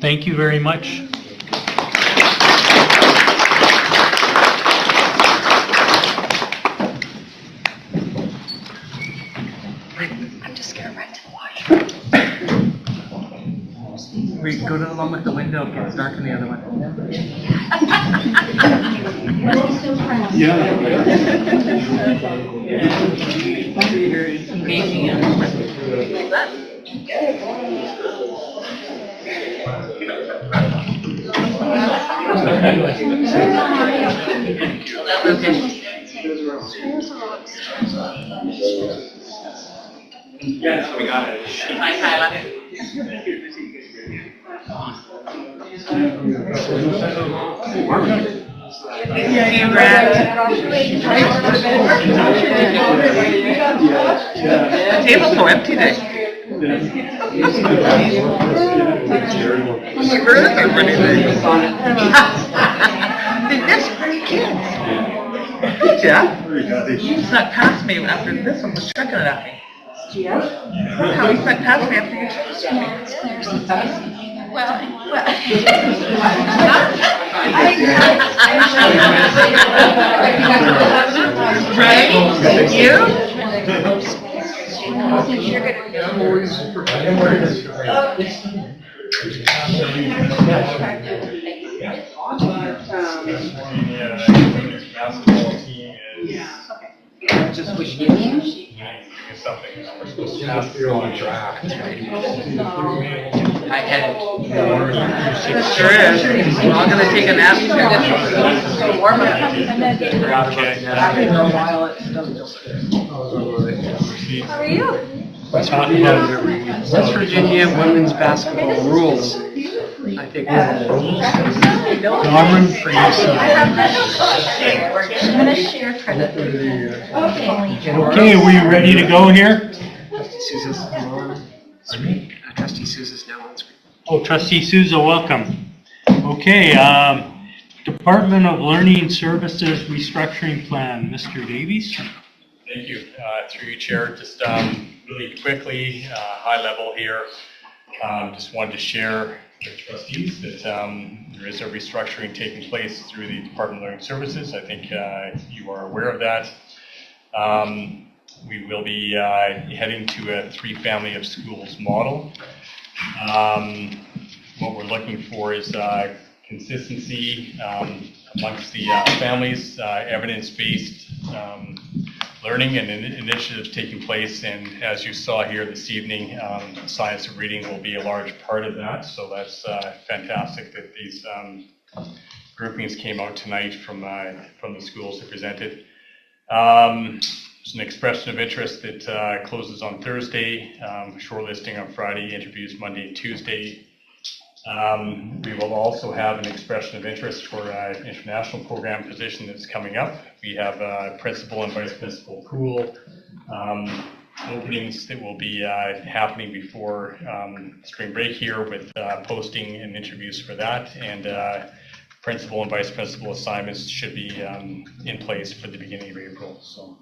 Thank you very much. I'm just gonna run to the washroom. We go to the one with the window, it's dark in the other one. Yes, we got it. Hi, Kyla. Yeah, you The table's so empty today. Where is everybody? They missed 3 kids. Good job. You snuck past me after this one was checking it at me. How you snuck past me after you checked at me? Right? You? Basketball team is just which game? Something we're supposed to have to go on track. I had it. Sure is. We're all gonna take a nap. So warm up. How are you? West Virginia women's basketball rules. I think Norman for you. I'm gonna share credit. Okay, are we ready to go here? Trustee Sousa's on screen. Trustee Sousa's now on screen. Oh, Trustee Sousa, welcome. Okay, Department of Learning Services restructuring plan, Mr. Davies. Thank you. Through you, Chair. Just really quickly, high level here. Just wanted to share with trustees that there is a restructuring taking place through the Department of Learning Services. I think you are aware of that. We will be heading to a 3 family of schools model. What we're looking for is consistency amongst the families, evidence-based learning and initiatives taking place. And as you saw here this evening, science of reading will be a large part of that. So that's fantastic that these groupings came out tonight from the schools that presented. It's an expression of interest that closes on Thursday, shortlisting on Friday, interviews Monday and Tuesday. We will also have an expression of interest for an international program position that's coming up. We have a principal and vice principal pool openings that will be happening before spring break here, with posting and interviews for that. And principal and vice principal assignments should be in place for the beginning of April. So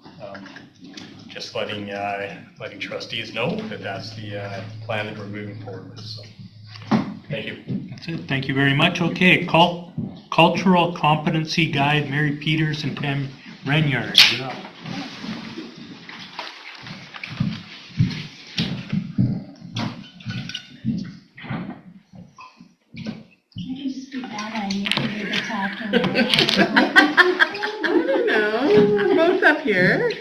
just letting trustees know that that's the plan that we're moving forward with. So thank you. That's it. Thank you very much. Okay, Cultural Competency Guide, Mary Peters and Pam Renyard. Yeah. I don't know. We're both up here.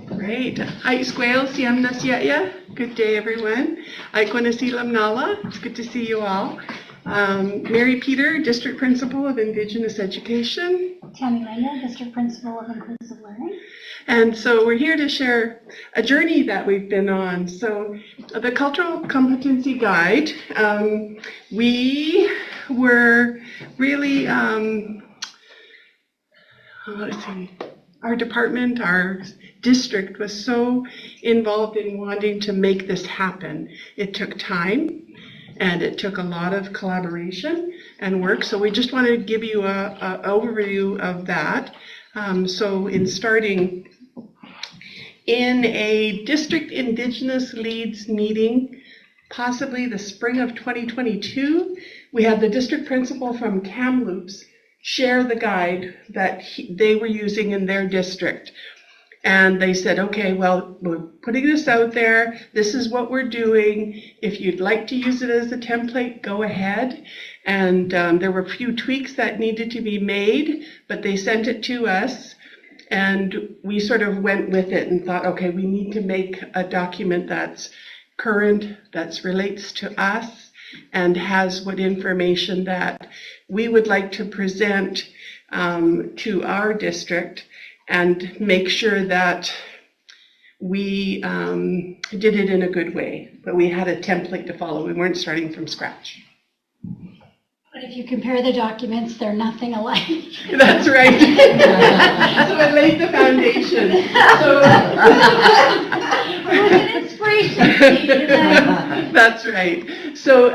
Great. Hi, Squale, Siam Nasiaya. Good day, everyone. Aikwanasilam Nala. It's good to see you all. Mary Peter, District Principal of Indigenous Education. Tammy Lena, District Principal of Inclusive Learning. And so we're here to share a journey that we've been on. So the Cultural Competency Guide, we were really, let's see, our department, our district was so involved in wanting to make this happen. It took time and it took a lot of collaboration and work. So we just wanted to give you an overview of that. So in starting, in a district Indigenous leads meeting, possibly the spring of 2022, we had the district principal from Kamloops share the guide that they were using in their district. And they said, okay, well, we're putting this out there. This is what we're doing. If you'd like to use it as a template, go ahead. And there were a few tweaks that needed to be made, but they sent it to us. And we sort of went with it and thought, okay, we need to make a document that's current, that relates to us, and has what information that we would like to present to our district, and make sure that we did it in a good way, but we had a template to follow. We weren't starting from scratch. But if you compare the documents, they're nothing alike. That's right. So it laid the foundation. So an inspiration. That's right. So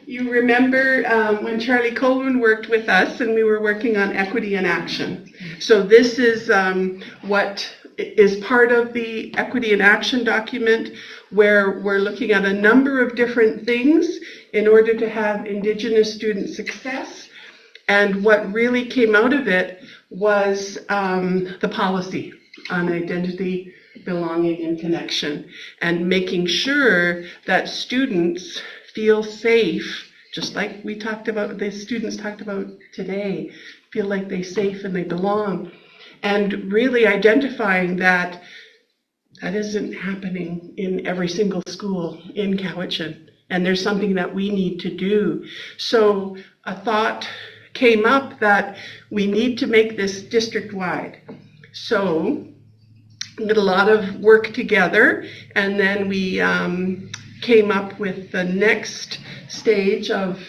you remember when Charlie Coleman worked with us and we were working on equity in action. So this is what is part of the equity in action document, where we're looking at a number of different things in order to have Indigenous student success. And what really came out of it was the policy on identity, belonging, and connection, and making sure that students feel safe, just like we talked about, the students talked about today, feel like they're safe and they belong, and really identifying that that isn't happening in every single school in Cowichan, and there's something that we need to do. So a thought came up that we need to make this district-wide. So we did a lot of work together, and then we came up with the next stage of,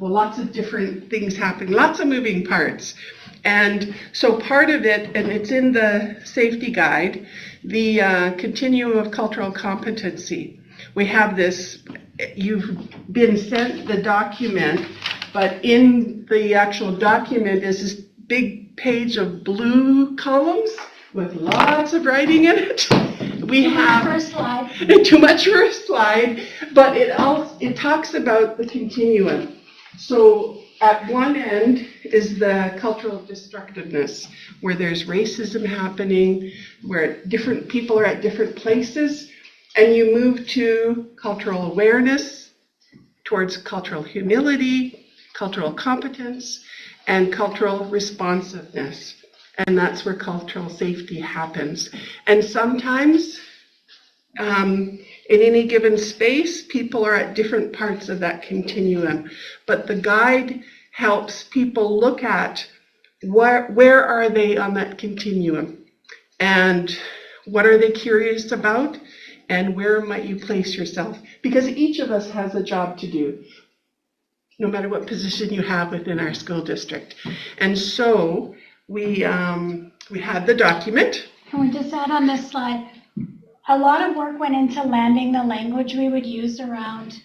lots of different things happening, lots of moving parts. And so part of it, and it's in the safety guide, the continuum of cultural competency. We have this, you've been sent the document, but in the actual document is this big page of blue columns with lots of writing in it. We have for a slide. Too much for a slide, but it talks about the continuum. So at one end is the cultural destructiveness, where there's racism happening, where different people are at different places, and you move to cultural awareness, towards cultural humility, cultural competence, and cultural responsiveness. And that's where cultural safety happens. And sometimes, in any given space, people are at different parts of that continuum. But the guide helps people look at where are they on that continuum, and what are they curious about, and where might you place yourself? Because each of us has a job to do, no matter what position you have within our school district. And so we had the document. Can we just add on this slide? A lot of work went into landing the language we would use around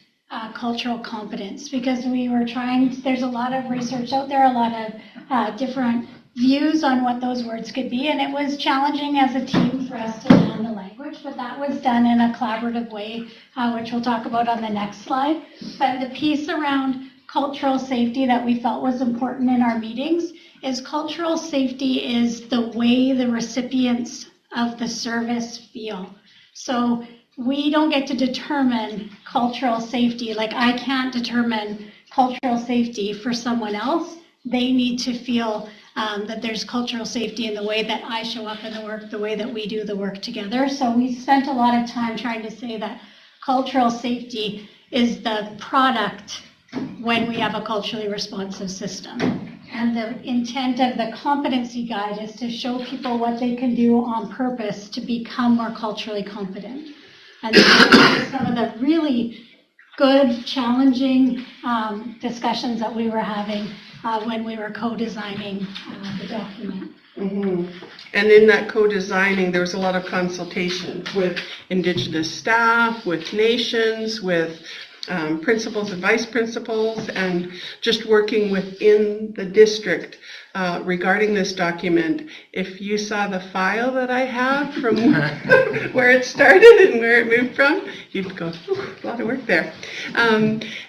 cultural competence, because we were trying, there's a lot of research out there, a lot of different views on what those words could be, and it was challenging as a team for us to land the language, but that was done in a collaborative way, which we'll talk about on the next slide. But the piece around cultural safety that we felt was important in our meetings is cultural safety is the way the recipients of the service feel. So we don't get to determine cultural safety. Like, I can't determine cultural safety for someone else. They need to feel that there's cultural safety in the way that I show up in the work, the way that we do the work together. So we spent a lot of time trying to say that cultural safety is the product when we have a culturally responsive system. And the intent of the competency guide is to show people what they can do on purpose to become more culturally competent. And some of the really good, challenging discussions that we were having when we were co-designing the document. Mm-hmm. And in that co-designing, there was a lot of consultation with Indigenous staff, with nations, with principals and vice principals, and just working within the district regarding this document. If you saw the file that I have from where it started and where it moved from, you'd go, a lot of work there.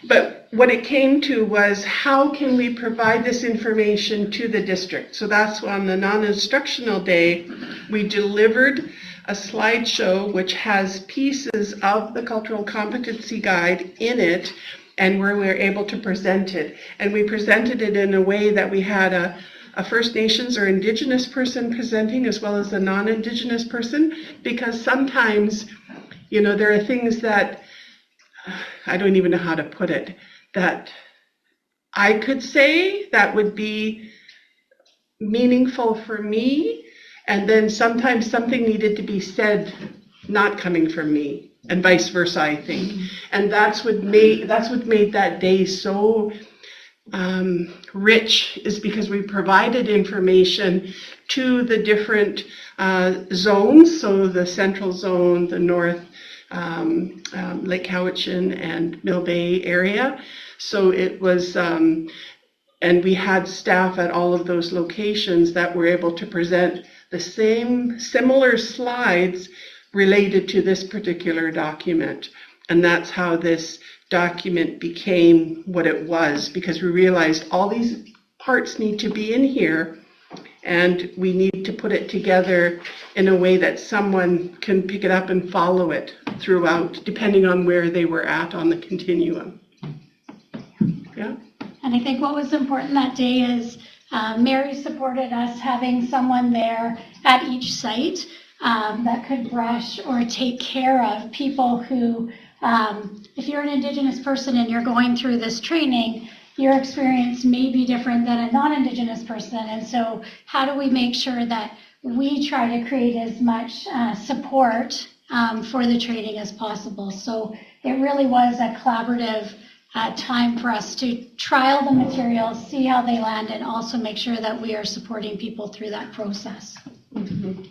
But what it came to was, how can we provide this information to the district? So that's on the non-instructional day, we delivered a slideshow which has pieces of the cultural competency guide in it, and where we were able to present it. And we presented it in a way that we had a First Nations or Indigenous person presenting, as well as a non-Indigenous person, because sometimes, you know, there are things that, I don't even know how to put it, that I could say that would be meaningful for me, and then sometimes something needed to be said not coming from me, and vice versa, I think. And that's what made that day so rich, is because we provided information to the different zones, so the central zone, the north, Lake Cowichan and Mill Bay area. So it was, and we had staff at all of those locations that were able to present the similar slides related to this particular document. And that's how this document became what it was, because we realized all these parts need to be in here, and we need to put it together in a way that someone can pick it up and follow it throughout, depending on where they were at on the continuum. Yeah. And I think what was important that day is Mary supported us having someone there at each site that could brush or take care of people who, if you're an Indigenous person and you're going through this training, your experience may be different than a non-Indigenous person. And so how do we make sure that we try to create as much support for the training as possible? So it really was a collaborative time for us to trial the materials, see how they land, and also make sure that we are supporting people through that process. Mm-hmm.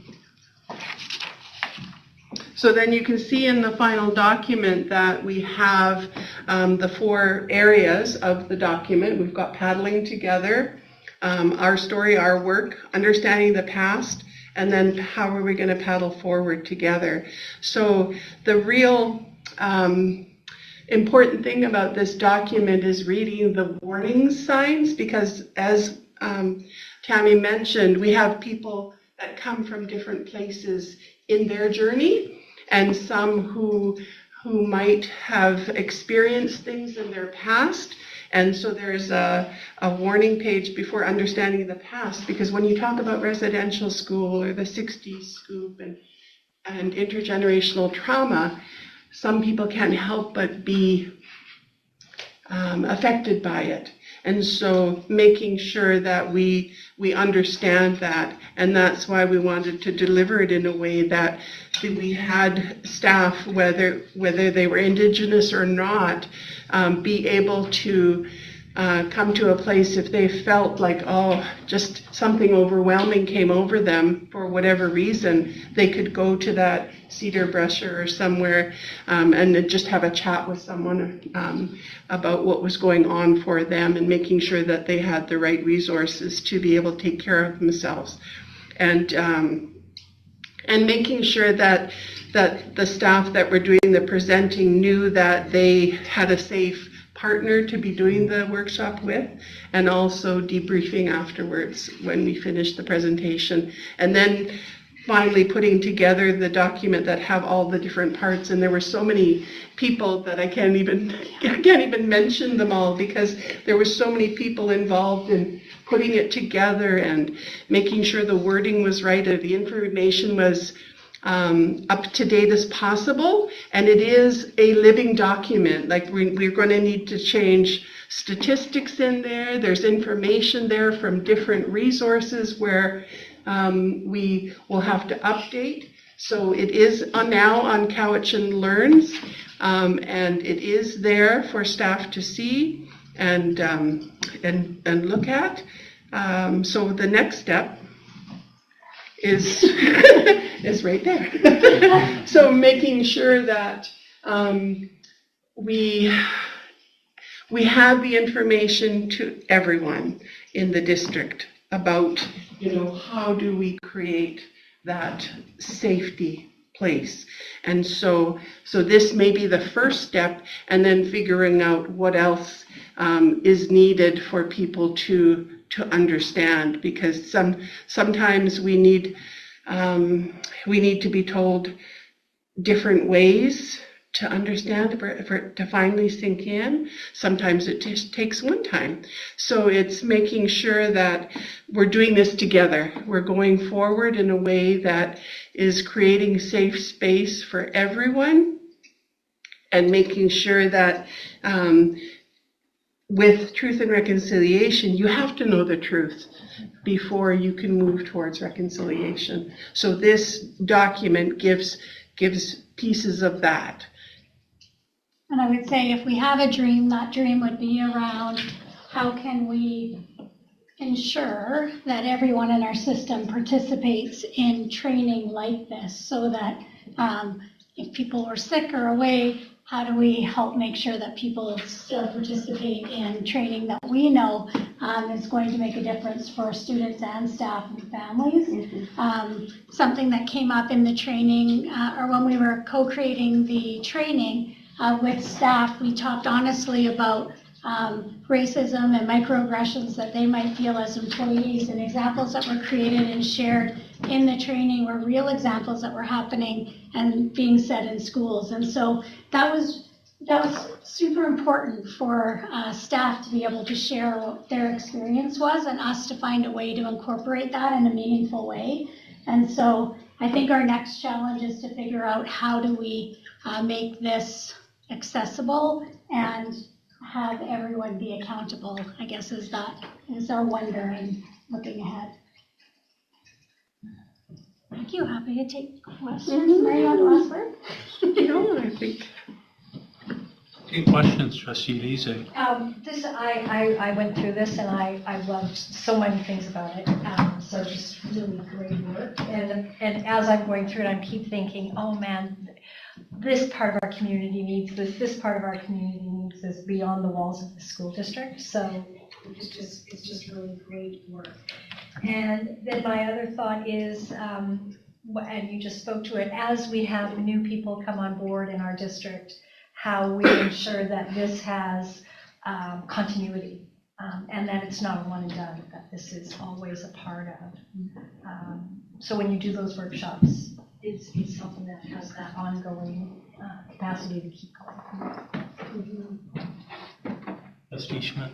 So then you can see in the final document that we have the 4 areas of the document. We've got paddling together, our story, our work, understanding the past, and then how are we going to paddle forward together. So the real important thing about this document is reading the warning signs, because as Tammy mentioned, we have people that come from different places in their journey, and some who might have experienced things in their past. And so there's a warning page before understanding the past, because when you talk about residential school or the 60s scoop and intergenerational trauma, some people can't help but be affected by it. And so making sure that we understand that, and that's why we wanted to deliver it in a way that we had staff, whether they were Indigenous or not, be able to come to a place if they felt like, oh, just something overwhelming came over them for whatever reason, they could go to that cedar brusher or somewhere and then just have a chat with someone about what was going on for them, and making sure that they had the right resources to be able to take care of themselves. And making sure that the staff that were doing the presenting knew that they had a safe partner to be doing the workshop with, and also debriefing afterwards when we finished the presentation. And then finally putting together the document that have all the different parts. And there were so many people that I can't even mention them all, because there were so many people involved in putting it together and making sure the wording was right, and the information was up to date as possible. And it is a living document. Like we're going to need to change statistics in there. There's information there from different resources where we will have to update. So it is now on Cowichan Learns, and it is there for staff to see and look at. So the next step is is right there. So making sure that we have the information to everyone in the district about, how do we create that safety place. And so this may be the first step, and then figuring out what else is needed for people to understand, because sometimes we need to be told different ways to understand, for it to finally sink in. Sometimes it just takes one time. So it's making sure that we're doing this together. We're going forward in a way that is creating safe space for everyone, and making sure that with truth and reconciliation, you have to know the truth before you can move towards reconciliation. So this document gives pieces of that. And I would say if we have a dream, that dream would be around how can we ensure that everyone in our system participates in training like this, so that if people are sick or away, how do we help make sure that people still participate in training that we know is going to make a difference for students and staff and families? Mm-hmm. Something that came up in the training, or when we were co-creating the training with staff, we talked honestly about racism and microaggressions that they might feel as employees, and examples that were created and shared in the training were real examples that were happening and being said in schools. And so that was super important for staff to be able to share what their experience was, and us to find a way to incorporate that in a meaningful way. And so I think our next challenge is to figure out how do we make this accessible and have everyone be accountable, I guess is our wonder and looking ahead. Thank you. Happy to take questions. Mary, you want the last word? No, I think. Any questions, Trustee Lise? I went through this, and I loved so many things about it. So just really great work. And as I'm going through it, I keep thinking, oh man, this part of our community needs this. This part of our community needs this beyond the walls of the school district. So it's just really great work. And then my other thought is, and you just spoke to it, as we have new people come on board in our district, how we ensure that this has continuity. And that it's not a one and done, that this is always a part of. So when you do those workshops, it's something that has that ongoing capacity to keep going. Trustee Schmidt.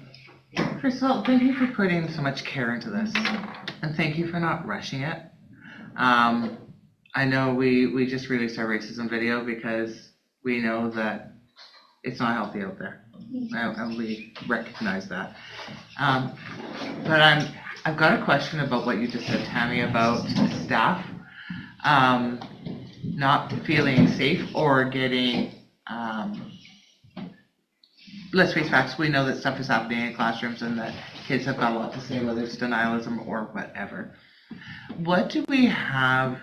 First of all, thank you for putting so much care into this, and thank you for not rushing it. I know we just released our racism video because we know that it's not healthy out there, and we recognize that. But I've got a question about what you just said, Tammy, about staff not feeling safe or getting. Let's face facts, we know that stuff is happening in classrooms and that kids have got a lot to say, whether it's denialism or whatever. What do we have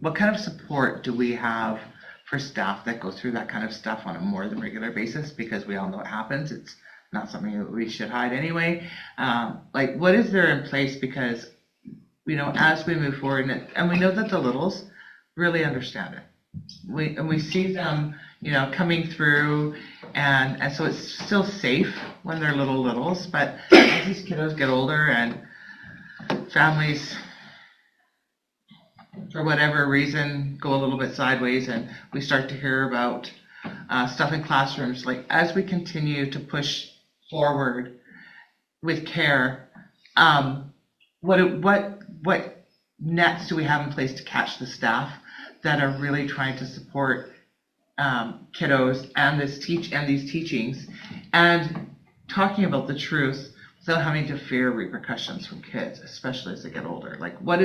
what kind of support do we have for staff that go through that kind of stuff on a more than regular basis? Because we all know it happens. It's not something that we should hide anyway. Like, what is there in place? Because, as we move forward, and we know that the littles really understand it. We see them, coming through, and so it's still safe when they're littles, but as these kiddos get older and families, for whatever reason, go a little bit sideways, and we start to hear about stuff in classrooms, like as we continue to push forward with care, what nets do we have in place to catch the staff that are really trying to support kiddos and these teachings, and talking about the truth without having to fear repercussions from kids, especially as they get older? Like, what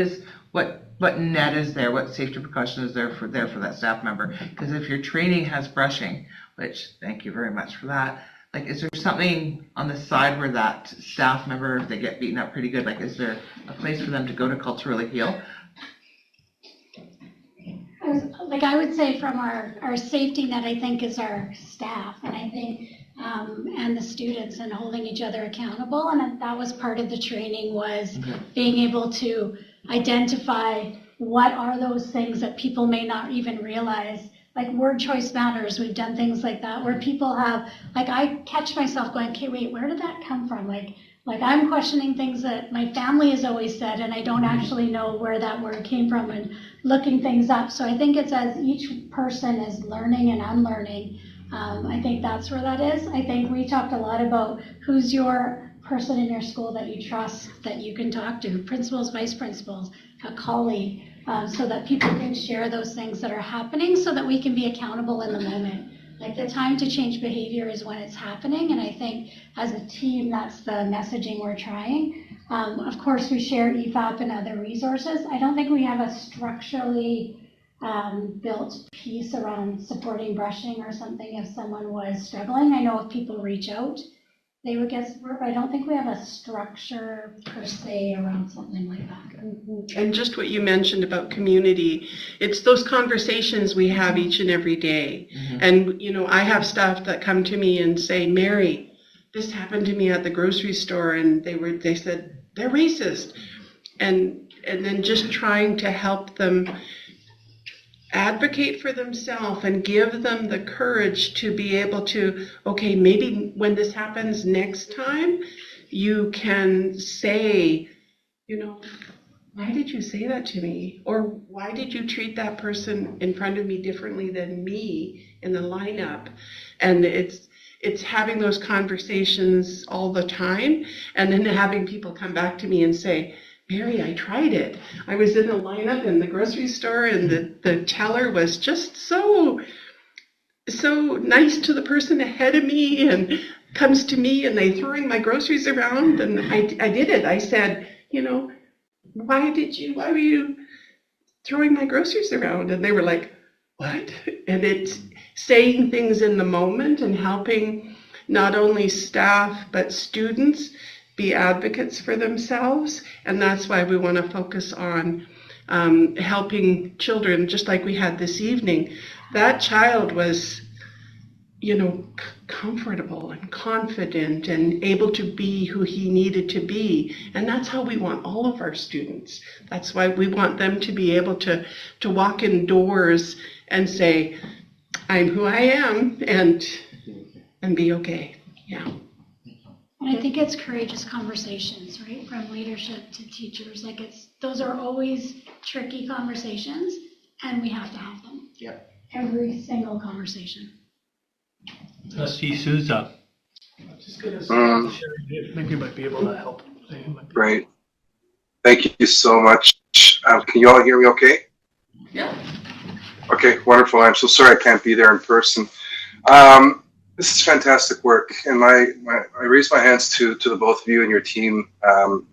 net is there? What safety precaution is there for that staff member? Because if your training has brushing, which thank you very much for that, like, is there something on the side where that staff member, if they get beaten up pretty good, like, is there a place for them to go to culturally heal? Like, I would say from our safety net, I think, is our staff, and I think and the students, and holding each other accountable. And that was part of the training, was being able to identify what are those things that people may not even realize. Like, word choice matters. We've done things like that where people have, like, I catch myself going, okay, wait, where did that come from? Like I'm questioning things that my family has always said, and I don't actually know where that word came from, and looking things up. So I think it's as each person is learning and unlearning. I think that's where that is. I think we talked a lot about who's your person in your school that you trust, that you can talk to, principals, vice principals, a colleague, so that people can share those things that are happening, so that we can be accountable in the moment. Like, the time to change behavior is when it's happening, and I think as a team, that's the messaging we're trying. Of course, we share EFAP and other resources. I don't think we have a structurally built piece around supporting brushing or something if someone was struggling. I know if people reach out, they would get support, but I don't think we have a structure per se around something like that. And just what you mentioned about community, it's those conversations we have each and every day. And, I have staff that come to me and say, Mary, this happened to me at the grocery store, and they said they're racist. And then just trying to help them advocate for themselves and give them the courage to be able to, okay, maybe when this happens next time, you can say, why did you say that to me? Or why did you treat that person in front of me differently than me in the lineup? And it's having those conversations all the time, and then having people come back to me and say, Mary, I tried it. I was in the lineup in the grocery store, and the teller was just so nice to the person ahead of me, and comes to me, and they throwing my groceries around, and I did it. I said, why were you throwing my groceries around? And they were like, what? And it's saying things in the moment and helping not only staff but students be advocates for themselves. And that's why we want to focus on helping children, just like we had this evening. That child was, comfortable and confident and able to be who he needed to be. And that's how we want all of our students. That's why we want them to be able to walk indoors and say, I'm who I am, and be okay. And I think it's courageous conversations, right? From leadership to teachers. Like those are always tricky conversations, and we have to have them. Yeah. Every single conversation. Trustee Souza. Just gonna maybe you might be able to help. Great. Thank you so much. Can you all hear me okay? Yeah. Okay, wonderful. I'm so sorry I can't be there in person. This is fantastic work, and I raise my hands to the both of you and your team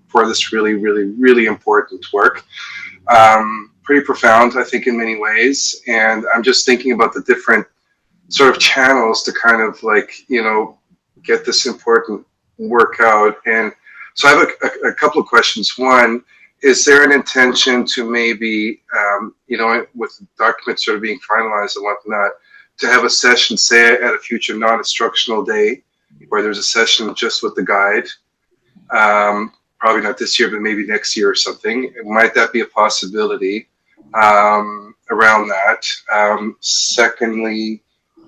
for this really important work. Pretty profound, I think, in many ways, and I'm just thinking about the different sort of channels to kind of like, get this important work out. And so I have a couple of questions. One, is there an intention to maybe, with the document sort of being finalized and whatnot, to have a session, say, at a future non-instructional day, where there's a session just with the guide? Probably not this year, but maybe next year or something. Might that be a possibility around that? Secondly,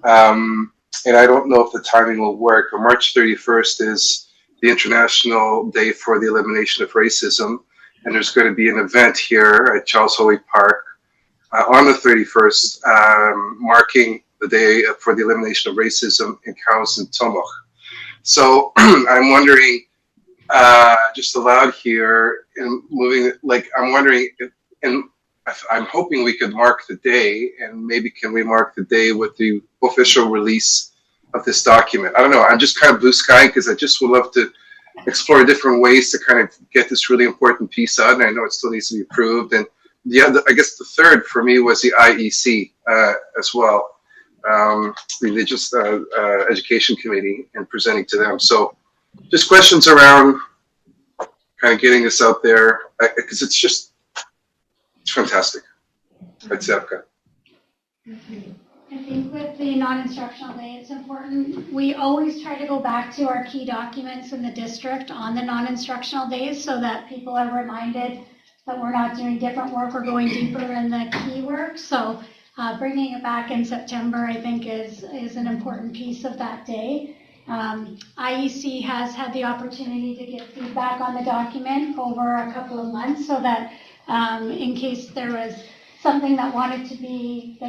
and I don't know if the timing will work, but March 31st is the International Day for the Elimination of Racism, and there's going to be an event here at Charles Hoey Park on the 31st, marking the day for the elimination of racism in Cows and Tomok. So I'm wondering, just aloud here, and moving, like, I'm wondering, and I'm hoping we could mark the day, and maybe can we mark the day with the official release of this document? I don't know. I'm just kind of blue sky because I just would love to explore different ways to kind of get this really important piece out, and I know it still needs to be approved. And the other, I guess the third for me was the IEC as well, the Religious Education Committee, and presenting to them. So just questions around kind of getting this out there, because it's fantastic. That's it. I think with the non-instructional day, it's important. We always try to go back to our key documents in the district on the non-instructional days so that people are reminded that we're not doing different work, we're going deeper in the key work. So bringing it back in September, I think, is an important piece of that day. IEC has had the opportunity to get feedback on the document over a couple of months so that in case there was something that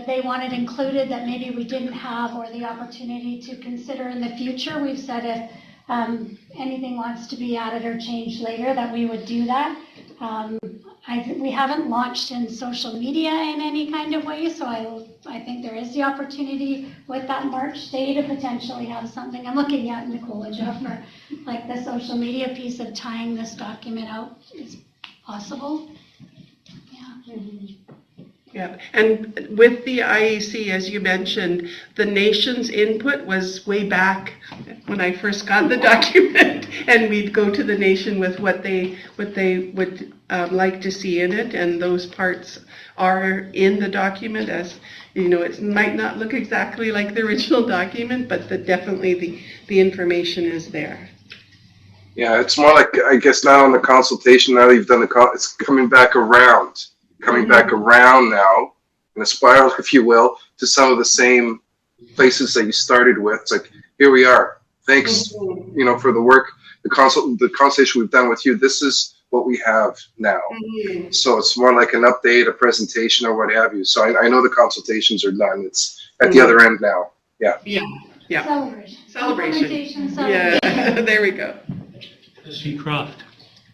they wanted included that maybe we didn't have, or the opportunity to consider in the future, we've said if anything wants to be added or changed later, that we would do that. We haven't launched in social media in any kind of way, so I think there is the opportunity with that March day to potentially have something. I'm looking at Nicole and Jeff for like the social media piece of tying this document out is possible. Yeah. Yeah, and with the IEC, as you mentioned, the nation's input was way back when I first got the document, and we'd go to the nation with what they would like to see in it, and those parts are in the document. As you know, it might not look exactly like the original document, but definitely the information is there. Yeah, it's more like, I guess now in the consultation, now you've done it's coming back around. Back around now, in a spiral, if you will, to some of the same places that you started with. It's like, here we are. Thanks, for the work, the consultation we've done with you. This is what we have now. So it's more like an update, a presentation, or what have you. So I know the consultations are done. It's at the other end now. Yeah. Yeah. Celebration. Yeah. There we go. Trustee Croft.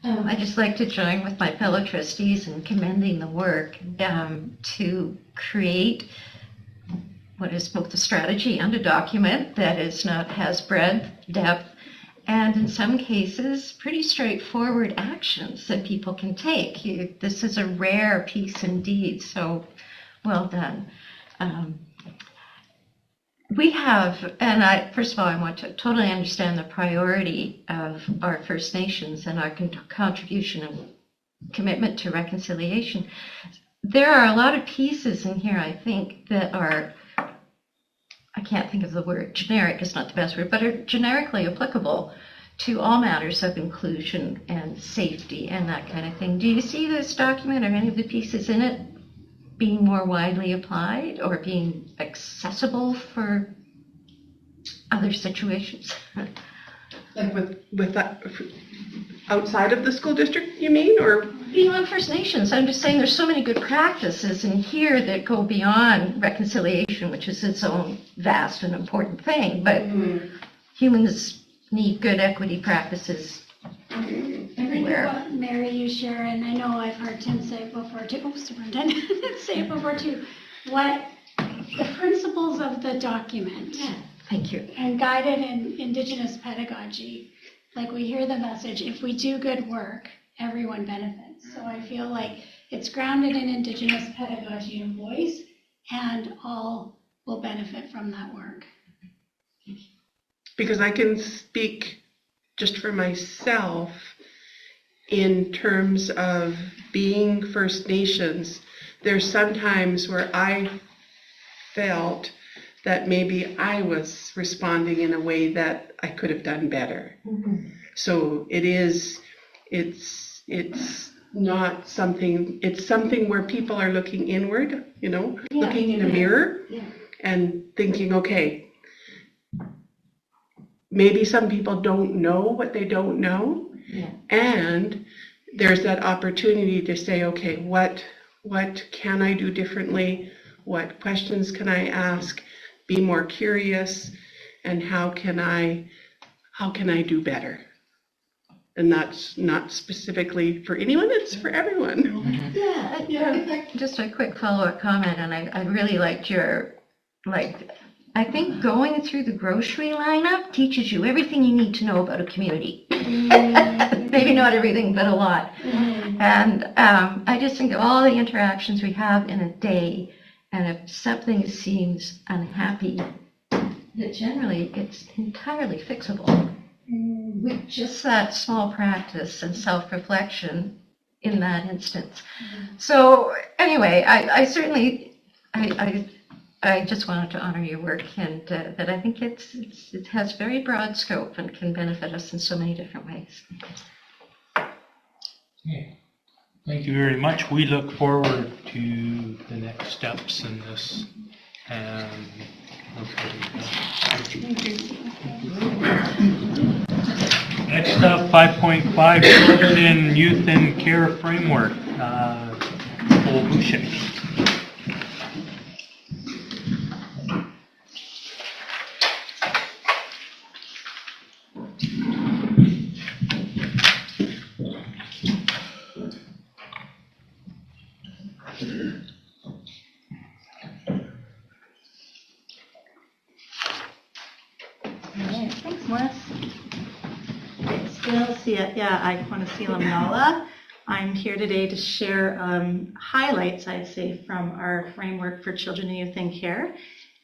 I'd just like to join with my fellow trustees in commending the work to create what is both a strategy and a document that has breadth, depth, and in some cases pretty straightforward actions that people can take. This is a rare piece indeed, so well done. We have, and first of all, I want to totally understand the priority of our First Nations and our contribution and commitment to reconciliation. There are a lot of pieces in here, I think, that are, I can't think of the word, generic is not the best word, but are generically applicable to all matters of inclusion and safety and that kind of thing. Do you see this document or any of the pieces in it being more widely applied or being accessible for other situations. Like with that, outside of the school district, you mean, or? Beyond First Nations. I'm just saying there's so many good practices in here that go beyond reconciliation, which is its own vast and important thing. But humans need good equity practices I think everywhere. what Mary, you share, and I know I've heard Tim say it before too, Superintendent say it before too, what the principles of the document. Thank you. And guided in Indigenous pedagogy, like we hear the message, if we do good work, everyone benefits. So I feel like it's grounded in Indigenous pedagogy and voice, and all will benefit from that work. Because I can speak just for myself in terms of being First Nations. There's sometimes where I felt that maybe I was responding in a way that I could have done better. So it's not something, it's something where people are looking inward, looking in a mirror and thinking, okay, maybe some people don't know what they don't know. And there's that opportunity to say, okay, what can I do differently? What questions can I ask? Be more curious, and how can I do better? And that's not specifically for anyone, it's for everyone. Just a quick follow-up comment, and I really liked your, I think going through the grocery lineup teaches you everything you need to know about a community. Maybe not everything, but a lot. And I just think of all the interactions we have in a day, and if something seems unhappy, that generally it's entirely fixable with just that small practice and self-reflection in that instance. So anyway, I certainly, I just wanted to honor your work, and that I think it has very broad scope and can benefit us in so many different ways. Thank you very much. We look forward to the next steps in this. Next up, 5.5, Children, Youth and Care Framework. Paul Boucher. Thanks, Morris. I want to see Lamnala. I'm here today to share highlights, I'd say, from our framework for children and youth in care.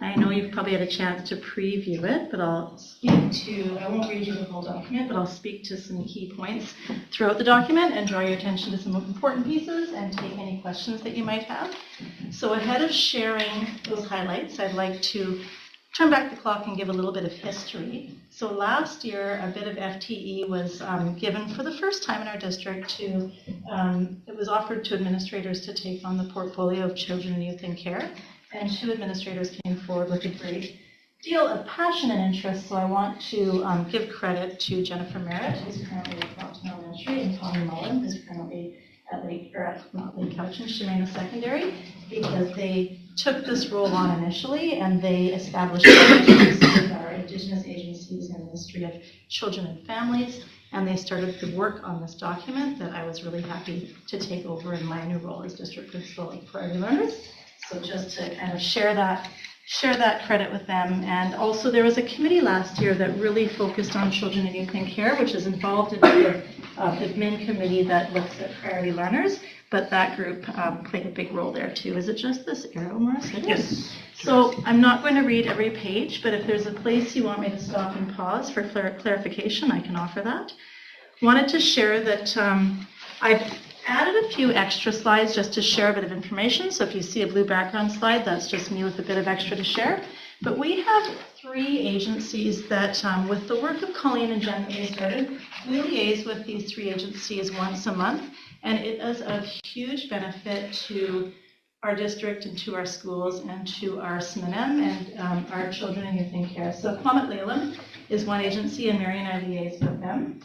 I know you've probably had a chance to preview it, but I'll speak to, I won't read you the whole document, but I'll speak to some key points throughout the document and draw your attention to some important pieces and take any questions that you might have. So ahead of sharing those highlights, I'd like to turn back the clock and give a little bit of history. So last year, a bit of FTE was given for the first time in our district to, it was offered to administrators to take on the portfolio of children and youth in care. And 2 administrators came forward with a great deal of passion and interest. So I want to give credit to Jennifer Merritt, who's currently at Brockton Elementary, and Tommy Mullen, who's currently at Lake Couch and Shemana Secondary, because they took this role on initially and they established partnerships with our Indigenous agencies and Ministry of Children and Families, and they started the work on this document that I was really happy to take over in my new role as district principal at Prairie Learners. So just to kind of share that credit with them. And also there was a committee last year that really focused on children and youth in care, which is involved in the admin committee that looks at priority learners, but that group played a big role there too. Is it just this arrow, Morris? Yes. So I'm not going to read every page, but if there's a place you want me to stop and pause for clarification, I can offer that. Wanted to share that I've added a few extra slides just to share a bit of information. So if you see a blue background slide, that's just me with a bit of extra to share. But we have 3 agencies that, with the work of Colleen and Jen that we started, we liaise with these 3 agencies once a month. And it is of huge benefit to our district and to our schools and to our SMNM and our children and youth in care. So Quamat Lalem is one agency, and Mary and I liaise with them.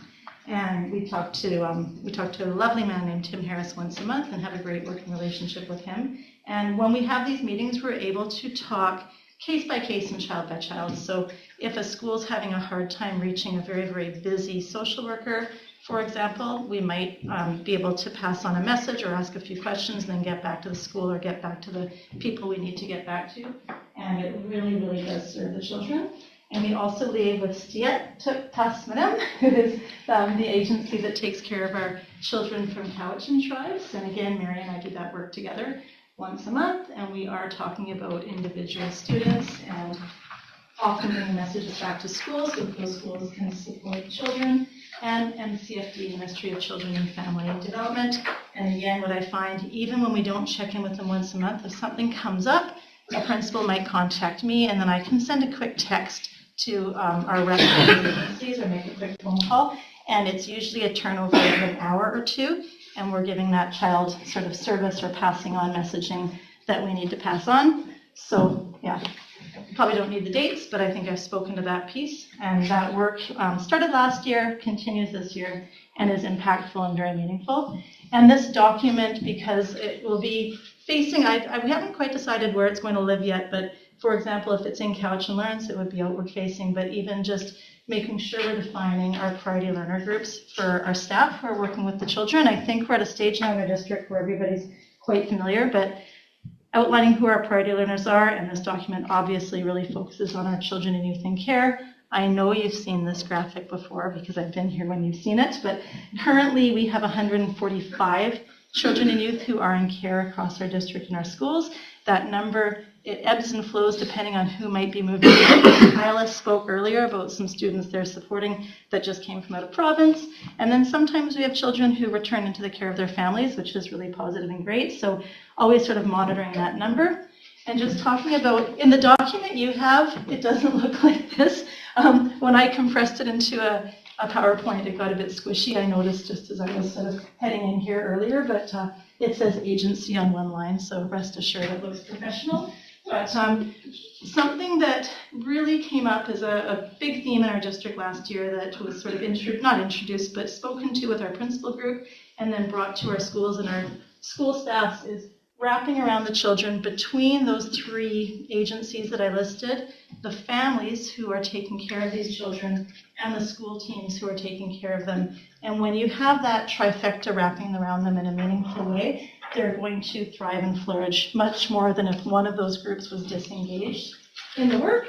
And we talk to a lovely man named Tim Harris once a month and have a great working relationship with him. And when we have these meetings, we're able to talk case by case and child by child. So if a school's having a hard time reaching a very, very busy social worker, for example, we might be able to pass on a message or ask a few questions and then get back to the school or get back to the people we need to get back to. And it really, really does serve the children. And we also liaise with Stiet Tasmanam, who is the agency that takes care of our children from Cowichan tribes. And again, Mary and I do that work together once a month, and we are talking about individual students and often bringing messages back to schools so that those schools can support children, and CFD, Ministry of Children and Family Development. And again, what I find, even when we don't check in with them once a month, if something comes up, a principal might contact me, and then I can send a quick text to our representative agencies or make a quick phone call, and it's usually a turnover of an hour or two, and we're giving that child sort of service or passing on messaging that we need to pass on. So yeah, probably don't need the dates, but I think I've spoken to that piece, and that work started last year, continues this year, and is impactful and very meaningful. And this document, because it will be facing, we haven't quite decided where it's going to live yet, but for example, if it's in Cowichan Learns, it would be outward facing, but even just making sure we're defining our priority learner groups for our staff who are working with the children. I think we're at a stage now in our district where everybody's quite familiar, but outlining who our priority learners are, and this document obviously really focuses on our children and youth in care. I know you've seen this graphic before because I've been here when you've seen it, but currently we have 145 children and youth who are in care across our district and our schools. That number, it ebbs and flows depending on who might be moving. Kyla spoke earlier about some students they're supporting that just came from out of province. And then sometimes we have children who return into the care of their families, which is really positive and great. So always sort of monitoring that number. And just talking about, in the document you have, it doesn't look like this. When I compressed it into a PowerPoint, it got a bit squishy, I noticed just as I was sort of heading in here earlier, but it says agency on one line, so rest assured it looks professional. But something that really came up as a big theme in our district last year that was sort of not introduced, but spoken to with our principal group and then brought to our schools and our school staffs is wrapping around the children between those three agencies that I listed, the families who are taking care of these children, and the school teams who are taking care of them. And when you have that trifecta wrapping around them in a meaningful way, they're going to thrive and flourish much more than if one of those groups was disengaged in the work.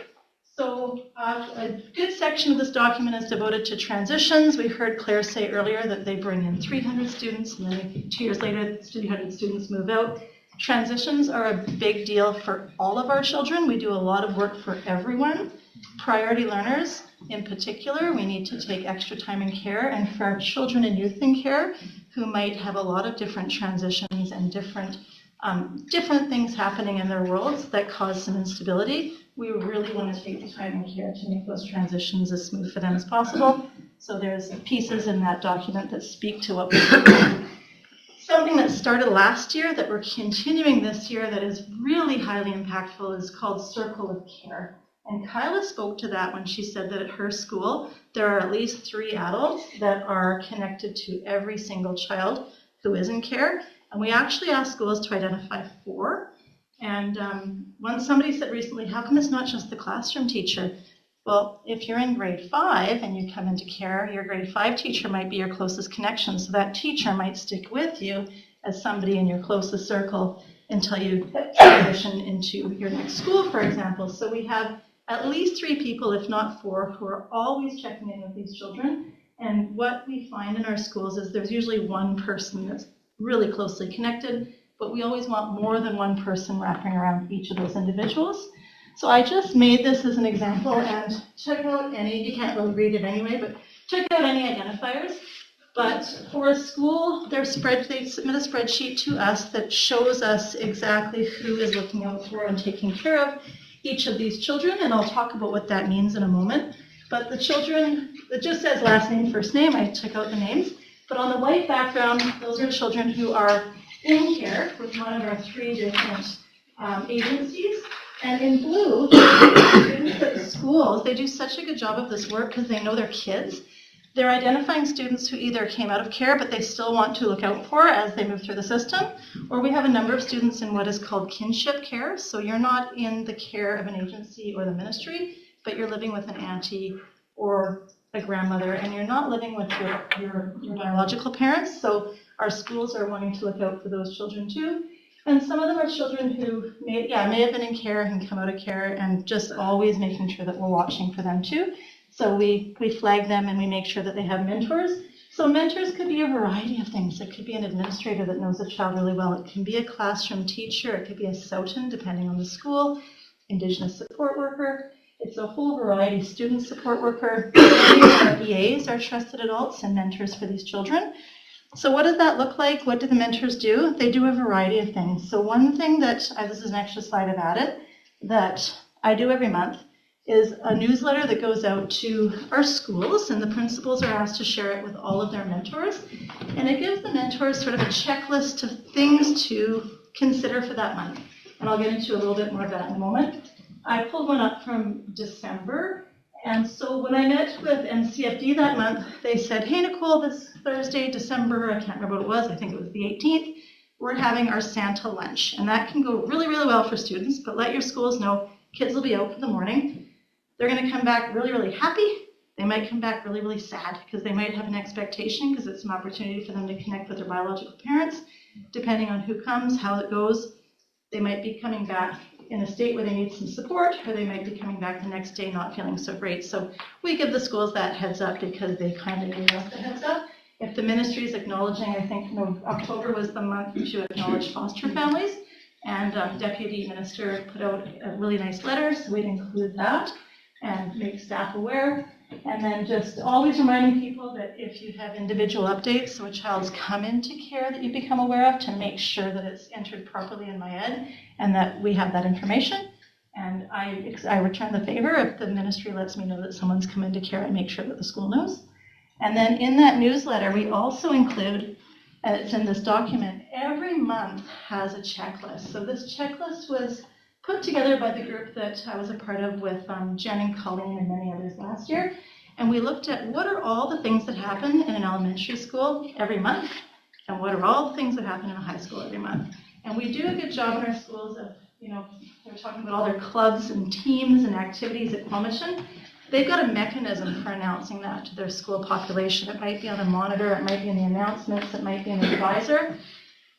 So a good section of this document is devoted to transitions. We heard Claire say earlier that they bring in 300 students, and then 2 years later, 300 students move out. Transitions are a big deal for all of our children. We do a lot of work for everyone. Priority learners, in particular, we need to take extra time in care. And for our children and youth in care, who might have a lot of different transitions and different things happening in their worlds that cause some instability, we really want to take the time in care to make those transitions as smooth for them as possible. So there's pieces in that document that speak to what we're doing. Something that started last year that we're continuing this year that is really highly impactful is called Circle of Care. And Kyla spoke to that when she said that at her school, there are at least 3 adults that are connected to every single child who is in care. And we actually asked schools to identify 4. And when somebody said recently, how come it's not just the classroom teacher? Well, if you're in grade 5 and you come into care, your grade 5 teacher might be your closest connection. So that teacher might stick with you as somebody in your closest circle until you transition into your next school, for example. So we have at least 3 people, if not 4, who are always checking in with these children. And what we find in our schools is there's usually one person that's really closely connected, but we always want more than one person wrapping around each of those individuals. So I just made this as an example, and check out any, you can't really read it anyway, but check out any identifiers. But for a school, they submit a spreadsheet to us that shows us exactly who is looking out for and taking care of each of these children, and I'll talk about what that means in a moment. But the children, it just says last name, first name, I took out the names, but on the white background, those are children who are in care with one of our 3 different agencies. And in blue, students at schools, they do such a good job of this work because they know their kids. They're identifying students who either came out of care, but they still want to look out for as they move through the system, or we have a number of students in what is called kinship care. So you're not in the care of an agency or the ministry, but you're living with an auntie or a grandmother, and you're not living with your biological parents. So our schools are wanting to look out for those children too. And some of them are children who may have been in care and come out of care, and just always making sure that we're watching for them too. So we flag them and we make sure that they have mentors. So mentors could be a variety of things. It could be an administrator that knows a child really well. It can be a classroom teacher. It could be a SOTN, depending on the school, Indigenous support worker. It's a whole variety. Student support worker. Our EAs are trusted adults and mentors for these children. So what does that look like? What do the mentors do? They do a variety of things. So one thing that, this is an extra slide I've added, that I do every month is a newsletter that goes out to our schools, and the principals are asked to share it with all of their mentors. And it gives the mentors sort of a checklist of things to consider for that month. And I'll get into a little bit more of that in a moment. I pulled one up from December. And so when I met with NCFD that month, they said, hey, Nicole, this Thursday, December, I can't remember what it was, I think it was the 18th, we're having our Santa lunch. And that can go really, really well for students, but let your schools know kids will be out for the morning. They're going to come back really, really happy. They might come back really, really sad because they might have an expectation because it's an opportunity for them to connect with their biological parents. Depending on who comes, how it goes, they might be coming back in a state where they need some support, or they might be coming back the next day not feeling so great. So we give the schools that heads up because they kind of give us the heads up. If the ministry is acknowledging, I think October was the month to acknowledge foster families, and Deputy Minister put out a really nice letter, so we'd include that and make staff aware. And then just always reminding people that if you have individual updates, so a child's come into care that you become aware of, to make sure that it's entered properly in MyEd and that we have that information. And I return the favor if the ministry lets me know that someone's come into care, and make sure that the school knows. And then in that newsletter, we also include, and it's in this document, every month has a checklist. So this checklist was put together by the group that I was a part of with Jen and Colleen and many others last year. And we looked at what are all the things that happen in an elementary school every month, and what are all the things that happen in a high school every month. And we do a good job in our schools of, they're talking about all their clubs and teams and activities at Quamission. They've got a mechanism for announcing that to their school population. It might be on a monitor, it might be in the announcements, it might be an advisor.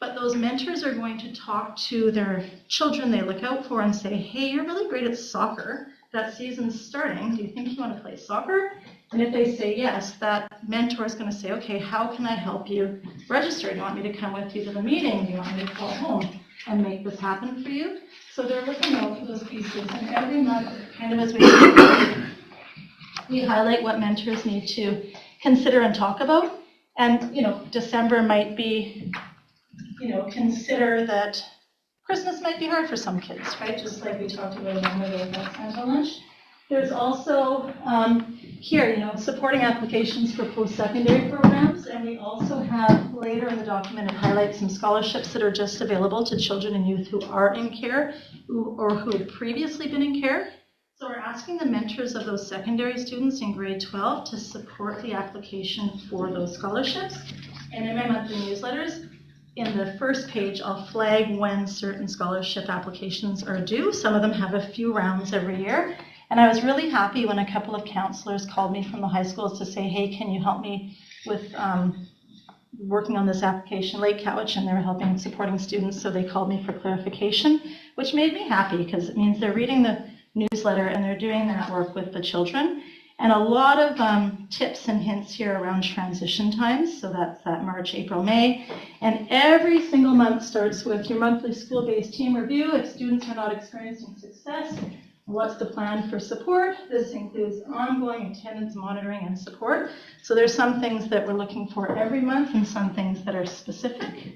But those mentors are going to talk to their children they look out for and say, hey, you're really great at soccer. That season's starting. Do you think you want to play soccer? And if they say yes, that mentor is going to say, okay, how can I help you register? Do you want me to come with you to the meeting? Do you want me to call home and make this happen for you? So they're looking out for those pieces. And every month, kind of as we highlight what mentors need to consider and talk about. And, December might be, consider that Christmas might be hard for some kids, right? Just like we talked about in that Santa lunch. There's also here, supporting applications for post-secondary programs, and we also have later in the document it highlights some scholarships that are just available to children and youth who are in care or who have previously been in care. So we're asking the mentors of those secondary students in grade 12 to support the application for those scholarships. And in my monthly newsletters, in the first page, I'll flag when certain scholarship applications are due. Some of them have a few rounds every year. And I was really happy when a couple of counselors called me from the high schools to say, hey, can you help me with working on this application, Lake Cowichan, and they were supporting students, so they called me for clarification, which made me happy because it means they're reading the newsletter and they're doing that work with the children. And a lot of tips and hints here around transition times. So that's that March, April, May. And every single month starts with your monthly school-based team review. If students are not experiencing success, what's the plan for support? This includes ongoing attendance monitoring and support. So there's some things that we're looking for every month and some things that are specific.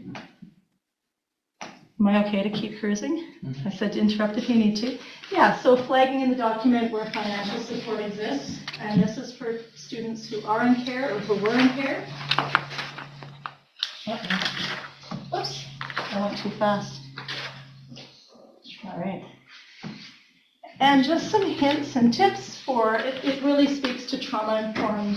Am I okay to keep cruising? I said to interrupt if you need to. Yeah, so flagging in the document where financial support exists, and this is for students who are in care or who were in care. Oops. not too fast. All right. And just some hints and tips for, it really speaks to trauma-informed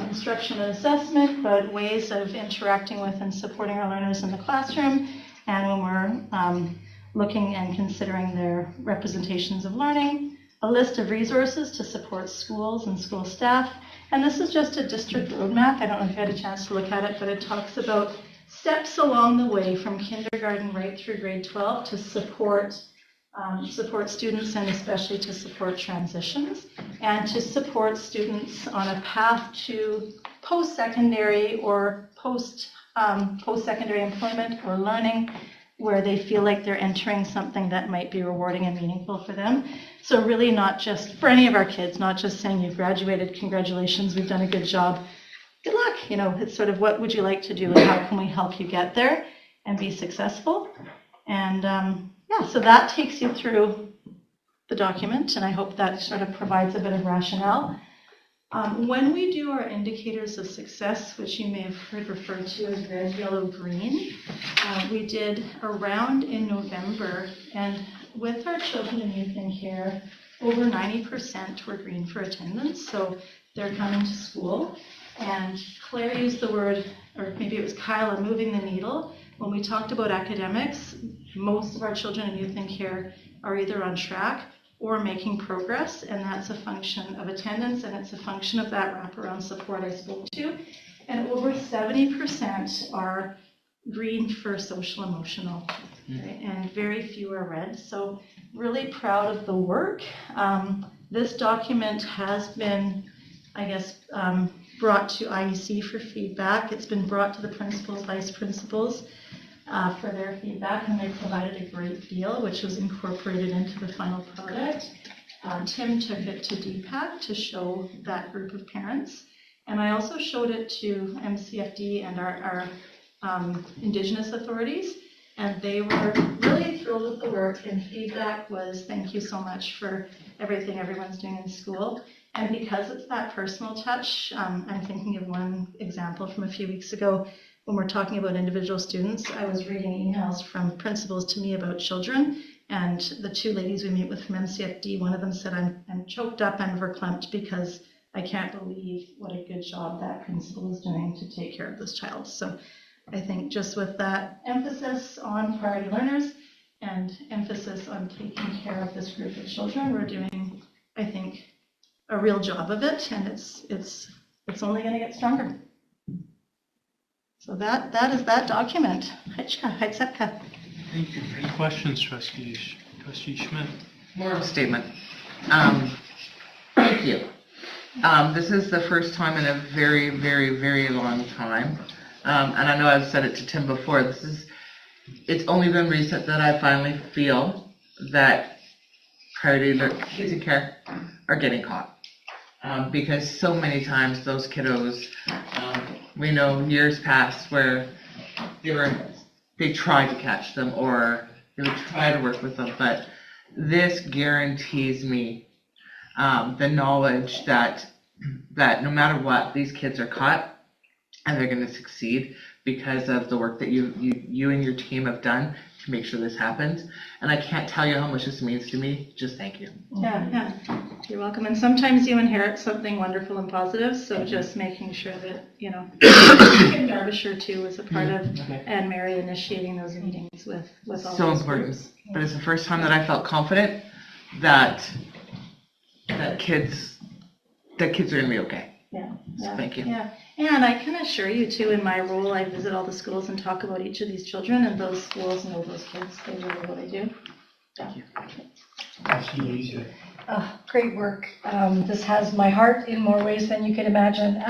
instruction and assessment, but ways of interacting with and supporting our learners in the classroom, and when we're looking and considering their representations of learning, a list of resources to support schools and school staff. And this is just a district roadmap. I don't know if you had a chance to look at it, but it talks about steps along the way from kindergarten right through grade 12 to support students, and especially to support transitions, and to support students on a path to post-secondary or post-secondary employment or learning, where they feel like they're entering something that might be rewarding and meaningful for them. So really not just for any of our kids, not just saying you've graduated, congratulations, we've done a good job, good luck. You know, it's sort of what would you like to do and how can we help you get there and be successful. And yeah, so that takes you through the document, and I hope that sort of provides a bit of rationale. When we do our indicators of success, which you may have heard referred to as red, yellow, green, we did a round in November, and with our children and youth in care, over 90% were green for attendance, so they're coming to school. And Claire used the word, or maybe it was Kyla, moving the needle. When we talked about academics, most of our children and youth in care are either on track or making progress, and that's a function of attendance, and it's a function of that wraparound support I spoke to. And over 70% are green for social emotional, right? And very few are red. So really proud of the work. This document has been, I guess, brought to IEC for feedback. It's been brought to the principals, vice principals for their feedback, and they provided a great deal, which was incorporated into the final product. Tim took it to DPAC to show that group of parents, and I also showed it to MCFD and our Indigenous authorities, and they were really thrilled with the work, and feedback was thank you so much for everything everyone's doing in school. And because it's that personal touch, I'm thinking of one example from a few weeks ago when we're talking about individual students. I was reading emails from principals to me about children, and the two ladies we meet with from MCFD, one of them said, I'm choked up and verklempt because I can't believe what a good job that principal is doing to take care of this child. So I think just with that emphasis on priority learners and emphasis on taking care of this group of children, we're doing, I think, a real job of it, and it's only going to get stronger. So that is that document. Thank you. Any questions, Trustee Schmidt? More of a statement. Thank you. This is the first time in a very, very, very long time, and I know I've said it to Tim before, it's only been recent that I finally feel that priority kids in care are getting caught. Because so many times those kiddos, we know years past where they tried to catch them or they would try to work with them, but this guarantees me the knowledge that no matter what, these kids are caught and they're going to succeed because of the work that you and your team have done to make sure this happens. And I can't tell you how much this means to me. Just thank you. Yeah, you're welcome. And sometimes you inherit something wonderful and positive, so just making sure that, you know, Derbyshire too was a part of, and Mary initiating those meetings with all so those important. groups. But it's the first time that I felt confident that kids are going to be okay. Yeah. So thank you. Yeah. And I can assure you too, in my role, I visit all the schools and talk about each of these children, and those schools know those kids. They really know what they do. Yeah. Great work. This has my heart in more ways than you could imagine.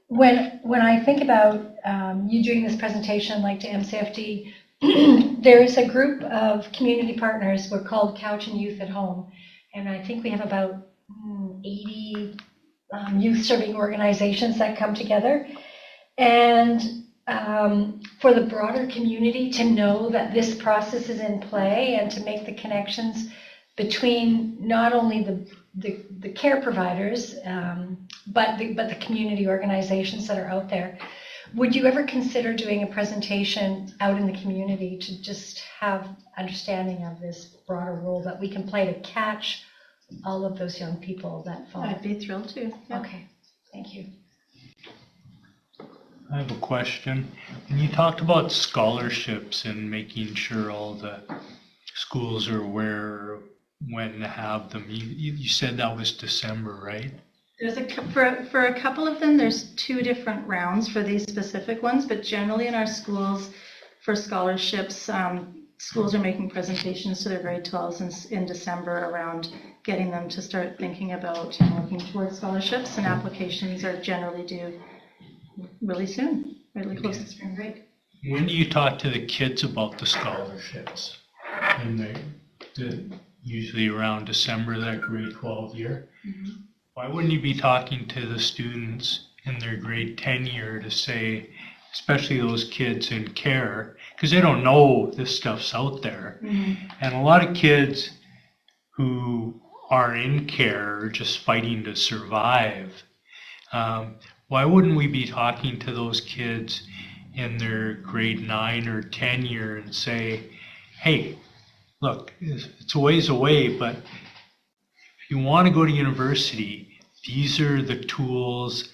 When I think about you doing this presentation, like to MCFD, there is a group of community partners. We're called Couch and Youth at Home, and I think we have about 80 youth serving organizations that come together. And for the broader community to know that this process is in play and to make the connections between not only the care providers, but the community organizations that are out there. Would you ever consider doing a presentation out in the community to just have understanding of this broader role that we can play to catch all of those young people that fall? I'd be thrilled to. Yeah. Okay, thank you. I have a question. When you talked about scholarships and making sure all the schools are aware when to have them, you said that was December, right? There's for a couple of them, there's 2 different rounds for these specific ones, but generally in our schools, for scholarships, schools are making presentations to their grade 12s in December around getting them to start thinking about and working towards scholarships, and applications are generally due really soon, really close to spring break. When do you talk to the kids about the scholarships? And usually around December, that grade 12 year. Mm-hmm. Why wouldn't you be talking to the students in their grade 10 year to say, especially those kids in care, because they don't know this stuff's out there. Mm-hmm. And a lot of kids who are in care are just fighting to survive. Why wouldn't we be talking to those kids in their grade 9 or 10 year and say, hey, look, it's a ways away, but if you want to go to university, these are the tools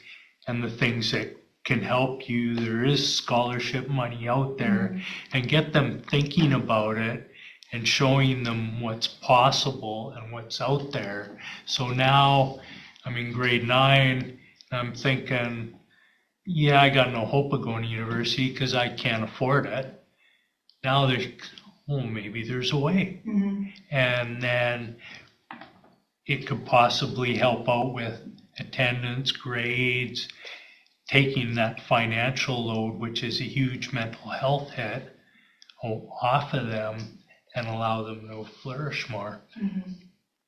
and the things that can help you. There is scholarship money out there, and get them thinking about it and showing them what's possible and what's out there. So now I'm in grade 9, and I'm thinking, yeah, I got no hope of going to university because I can't afford it. Now there's, maybe there's a way. Mm-hmm. And then it could possibly help out with attendance, grades, taking that financial load, which is a huge mental health hit, off of them and allow them to flourish more. Mm-hmm.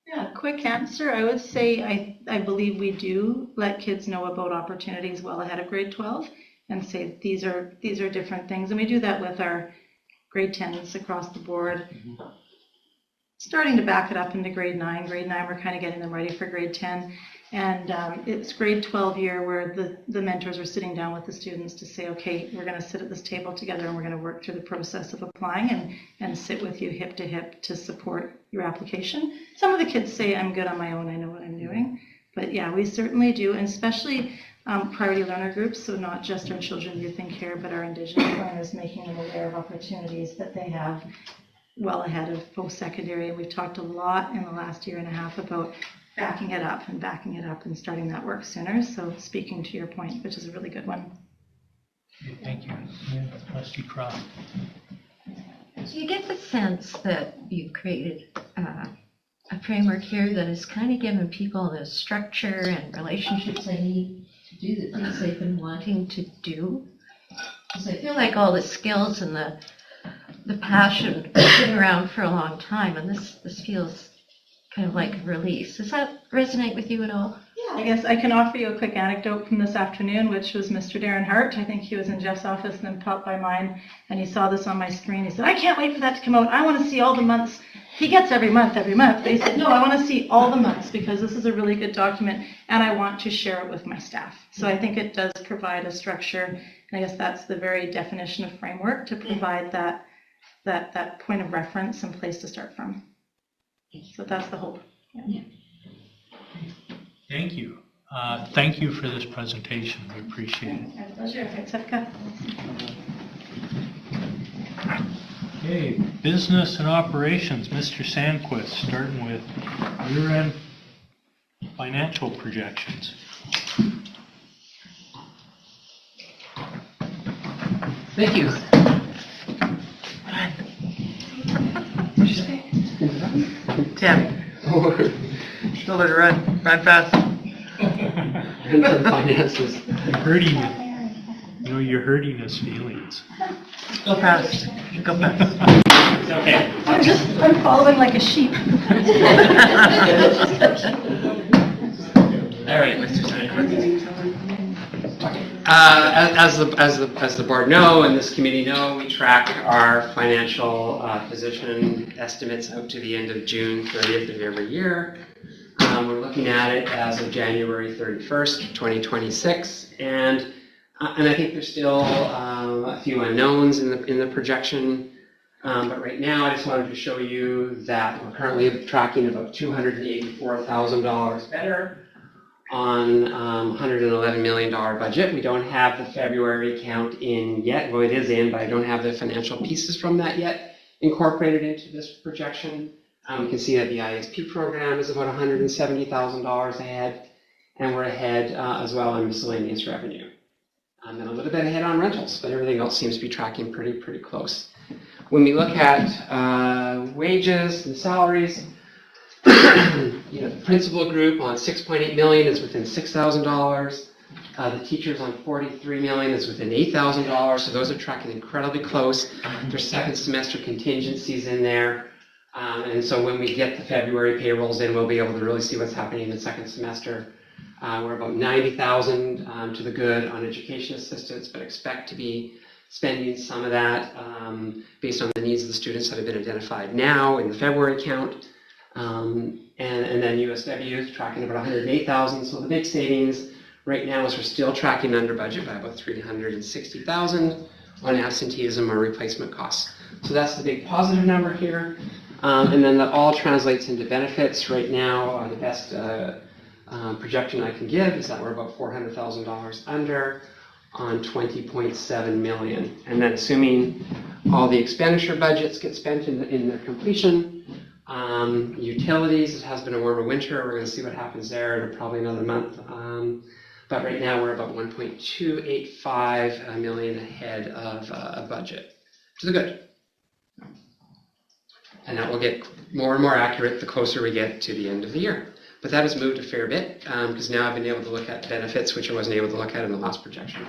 Yeah, quick answer. I would say I believe we do let kids know about opportunities well ahead of grade 12 and say these are different things. And we do that with our grade 10s across the board. Mm-hmm. Starting to back it up into grade 9. Grade 9, we're kind of getting them ready for grade 10. And it's grade 12 year where the mentors are sitting down with the students to say, okay, we're going to sit at this table together and we're going to work through the process of applying and sit with you hip to hip to support your application. Some of the kids say, I'm good on my own, I know what I'm doing. But yeah, we certainly do, and especially priority learner groups, so not just our children, youth and care, but our Indigenous learners, making them aware of opportunities that they have well ahead of post-secondary. And we've talked a lot in the last year and a half about backing it up and starting that work sooner. So speaking to your point, which is a really good one. Thank you. Yeah, Trustee Croft. Do you get the sense that you've created a framework here that is kind of giving people the structure and relationships they need to do the things they've been wanting to do? Because I feel like all the skills and the passion have been around for a long time, and this feels kind of like a release. Does that resonate with you at all? Yeah, I guess I can offer you a quick anecdote from this afternoon, which was Mr. Darren Hart. I think he was in Jeff's office and then popped by mine, and he saw this on my screen. He said, I can't wait for that to come out. I want to see all the months. He gets every month. But he said, no, I want to see all the months because this is a really good document, and I want to share it with my staff. So I think it does provide a structure, and I guess that's the very definition of framework, to provide that point of reference and place to start from. So that's the hope. Yeah. Thank you. Thank you for this presentation. We appreciate it. My pleasure. Sevka. Okay, business and operations. Mr. Sandquist, starting with year-end financial projections. Thank you. Tim. Still let it run fast. Finances. You're hurting, you're hurting his feelings. Go fast. Go fast. Okay. I'm following like a sheep. All right, Mr. Sandquist. As the board know and this committee know, we track our financial position estimates out to the end of June 30th of every year. We're looking at it as of January 31st, 2026, and And I think there's still a few unknowns in the projection. But right now, I just wanted to show you that we're currently tracking about $284,000 better on $111 million budget. We don't have the February count in yet. Well, it is in, but I don't have the financial pieces from that yet incorporated into this projection. You can see that the ISP program is about $170,000 ahead, and we're ahead as well on miscellaneous revenue. And a little bit ahead on rentals, but everything else seems to be tracking pretty close. When we look at wages and salaries, the principal group on $6.8 million is within $6,000. The teachers on $43 million is within $8,000. So those are tracking incredibly close. There's second semester contingencies in there. And so when we get the February payrolls in, we'll be able to really see what's happening in the second semester. We're about $90,000 to the good on education assistance, but expect to be spending some of that based on the needs of the students that have been identified now in the February count. And then USW is tracking about $108,000. So the big savings right now is we're still tracking under budget by about $360,000 on absenteeism or replacement costs. So that's the big positive number here. And then that all translates into benefits. Right now, the best projection I can give is that we're about $400,000 under on $20.7 million. And then assuming all the expenditure budgets get spent in their completion, utilities, it has been a warmer winter. We're going to see what happens there in probably another month. But right now we're about $1.285 million ahead of budget, which is good. And that will get more and more accurate the closer we get to the end of the year. But that has moved a fair bit because now I've been able to look at benefits, which I wasn't able to look at in the last projection.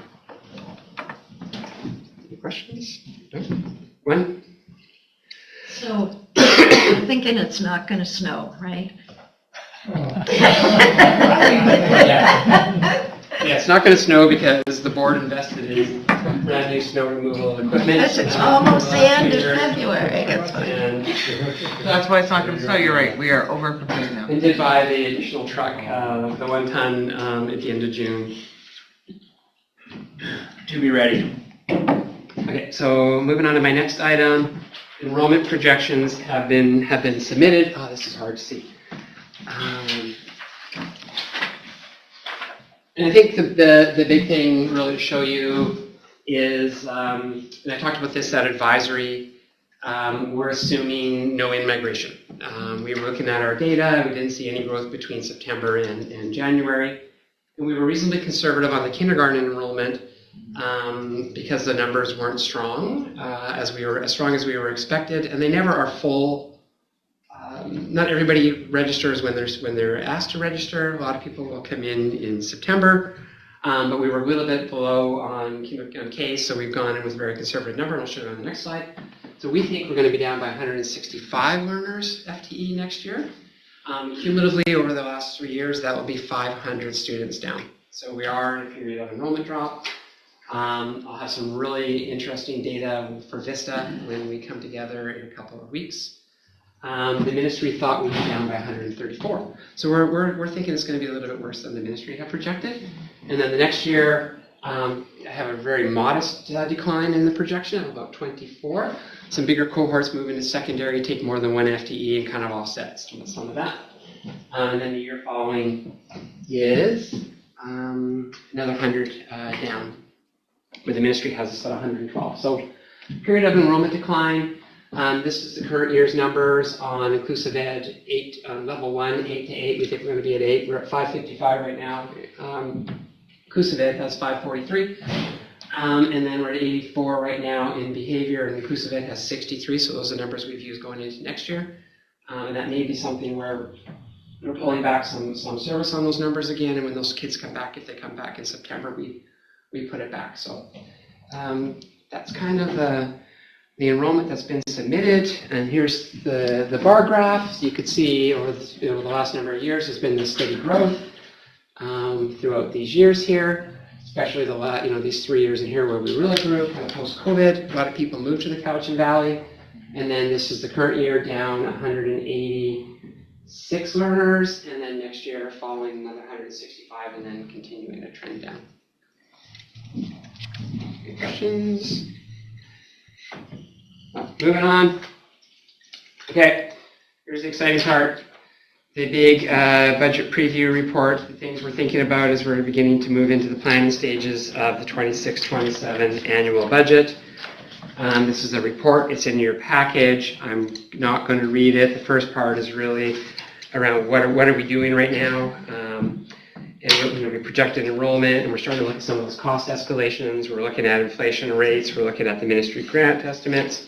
Any questions? No? One? So I'm thinking it's not going to snow, right? Yeah, it's not going to snow because the board invested in brand new snow removal equipment. It's almost the end of February. That's why it's not going to snow. You're right. We are over prepared now. And did buy the additional truck, the 1 ton, at the end of June. To be ready. Okay, so moving on to my next item. Enrollment projections have been submitted. Oh, this is hard to see. And I think the big thing really to show you is, and I talked about this at advisory, we're assuming no in-migration. We were looking at our data, we didn't see any growth between September and January. And we were reasonably conservative on the kindergarten enrollment because the numbers weren't strong, as strong as we were expected, and they never are full. Not everybody registers when they're asked to register. A lot of people will come in September, but we were a little bit below on K, so we've gone in with a very conservative number, and I'll show you on the next slide. So we think we're going to be down by 165 learners FTE next year. Cumulatively over the last 3 years, that will be 500 students down. So we are in a period of enrollment drop. I'll have some really interesting data for Vista when we come together in a couple of weeks. The ministry thought we'd be down by 134. So we're thinking it's going to be a little bit worse than the ministry had projected. And then the next year, I have a very modest decline in the projection of about 24. Some bigger cohorts move into secondary, take more than 1 FTE and kind of offsets some of that. And then the year following is another 100 down, where the ministry has us at 112. So period of enrollment decline. This is the current year's numbers on inclusive ed, level 1, 8 to 8. We think we're going to be at 8. We're at 555 right now. Inclusive ed has 543. And then we're at 84 right now in behavior, and inclusive ed has 63. So those are the numbers we've used going into next year. And that may be something where we're pulling back some service on those numbers again. And when those kids come back, if they come back in September, we put it back. So that's kind of the enrollment that's been submitted, and here's the bar graphs. You could see over the last number of years has been this steady growth throughout these years here, especially these 3 years in here where we really grew kind of post-COVID. A lot of people moved to the Cowichan Valley, and then this is the current year down 186 learners, and then next year following another 165, and then continuing to trend down. Any questions? Moving on. Okay, here's the exciting part. The big budget preview report, the things we're thinking about as we're beginning to move into the planning stages of the 26-27 annual budget. This is a report. It's in your package. I'm not going to read it. The first part is really around what are we doing right now. And we projected enrollment, and we're starting to look at some of those cost escalations. We're looking at inflation rates. We're looking at the ministry grant estimates.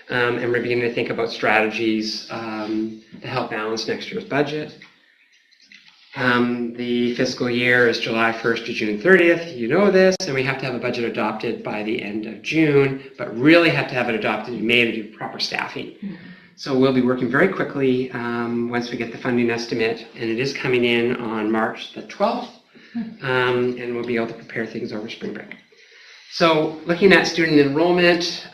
And we're beginning to think about strategies to help balance next year's budget. The fiscal year is July 1st to June 30th. You know this, and we have to have a budget adopted by the end of June, but really have to have it adopted in May to do proper staffing. So we'll be working very quickly once we get the funding estimate, and it is coming in on March the 12th, and we'll be able to prepare things over spring break. So looking at student enrollment,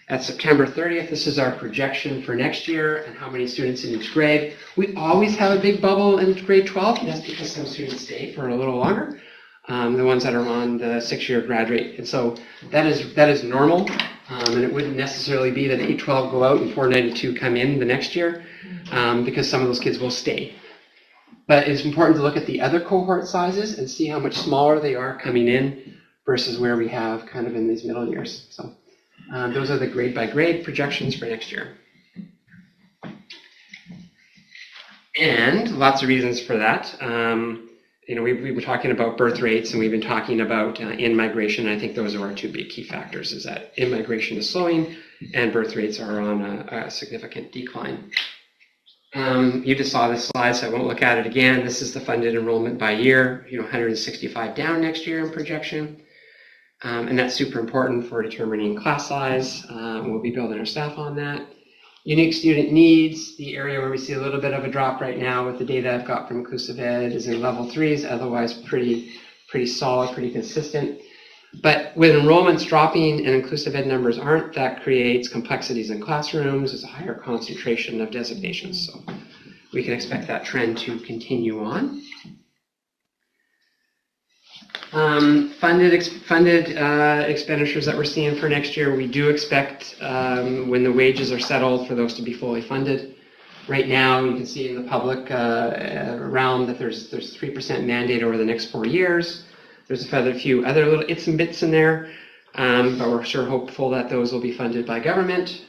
at September 30th, this is our projection for next year and how many students in each grade. We always have a big bubble in grade 12, and that's because some students stay for a little longer, the ones that are on the 6-year graduate. And so that is normal, and it wouldn't necessarily be that 812 go out and 492 come in the next year, because some of those kids will stay. But it's important to look at the other cohort sizes and see how much smaller they are coming in versus where we have kind of in these middle years. So those are the grade by grade projections for next year. And lots of reasons for that. We've been talking about birth rates, and we've been talking about in-migration. I think those are our two big key factors, is that in-migration is slowing and birth rates are on a significant decline. You just saw this slide, so I won't look at it again. This is the funded enrollment by year, 165 down next year in projection. And that's super important for determining class size. We'll be building our staff on that. Unique student needs, the area where we see a little bit of a drop right now with the data I've got from Inclusive Ed is in level 3s, otherwise pretty solid, pretty consistent. But with enrollments dropping and Inclusive Ed numbers aren't, that creates complexities in classrooms. There's a higher concentration of designations. So we can expect that trend to continue on. Funded expenditures that we're seeing for next year, we do expect when the wages are settled for those to be fully funded. Right now, you can see in the public realm that there's 3% mandate over the next 4 years. There's a few other little its and bits in there, but we're sure hopeful that those will be funded by government.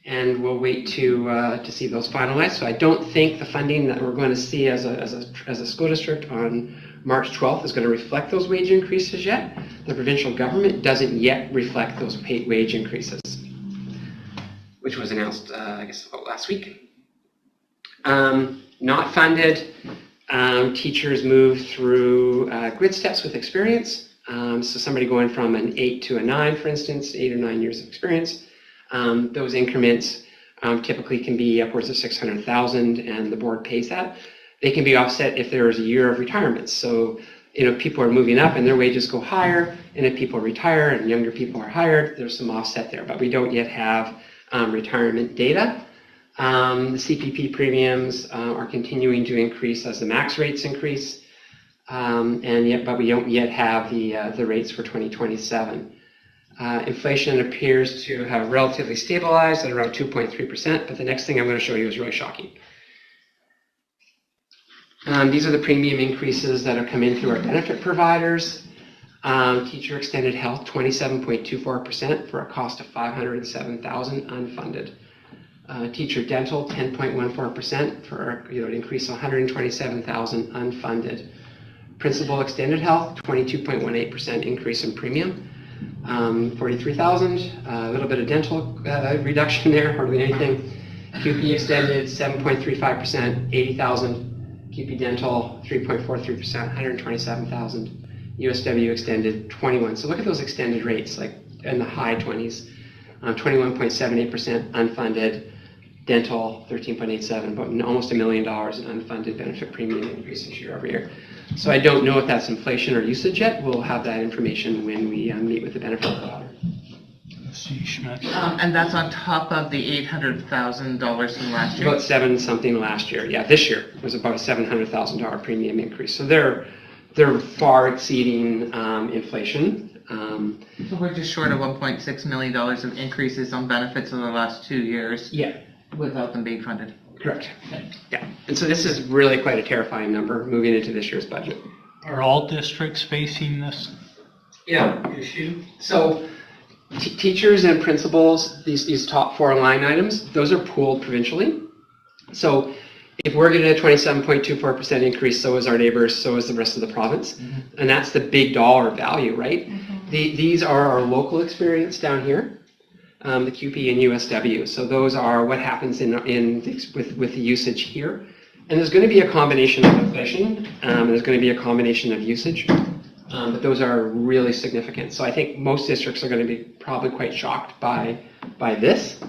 And we'll wait to see those finalized. So I don't think the funding that we're going to see as a school district on March 12th is going to reflect those wage increases yet. The provincial government doesn't yet reflect those paid wage increases, which was announced, I guess, about last week. Not funded, teachers move through grid steps with experience. So somebody going from an 8 to a 9, for instance, 8 or 9 years of experience. Those increments typically can be upwards of $600,000, and the board pays that. They can be offset if there is a year of retirements. So, people are moving up and their wages go higher, and if people retire and younger people are hired, there's some offset there. But we don't yet have retirement data. The CPP premiums are continuing to increase as the max rates increase, but we don't yet have the rates for 2027. Inflation appears to have relatively stabilized at around 2.3%, but the next thing I'm going to show you is really shocking. These are the premium increases that have come in through our benefit providers. Teacher extended health, 27.24% for a cost of $507,000 unfunded. Teacher dental, 10.14% for an increase of $127,000 unfunded. Principal extended health, 22.18% increase in premium. $43,000, a little bit of dental reduction there, hardly anything. QP extended 7.35%, $80,000. QP dental 3.43%, $127,000. USW extended 21. So look at those extended rates, like in the high 20s. 21.78% unfunded. Dental 13.87, but almost $1 million in unfunded benefit premium increases year over year. So I don't know if that's inflation or usage yet. We'll have that information when we meet with the benefit provider. And that's on top of the $800,000 from last year? About 7 something last year. Yeah, this year was about a $700,000 premium increase. So they're they're far exceeding inflation. So we're just short of $1.6 million of increases on benefits in the last 2 years. Yeah. Without them being funded. Correct. Yeah. And so this is really quite a terrifying number moving into this year's budget. Are all districts facing this issue? So teachers and principals, these top 4 line items, those are pooled provincially. So if we're getting a 27.24% increase, so is our neighbors, so is the rest of the province. And that's the big dollar value, right? These are our local experience down here, the QP and USW. So those are what happens with the usage here. And there's going to be a combination of inflation, there's going to be a combination of usage, but those are really significant. So I think most districts are going to be probably quite shocked by this.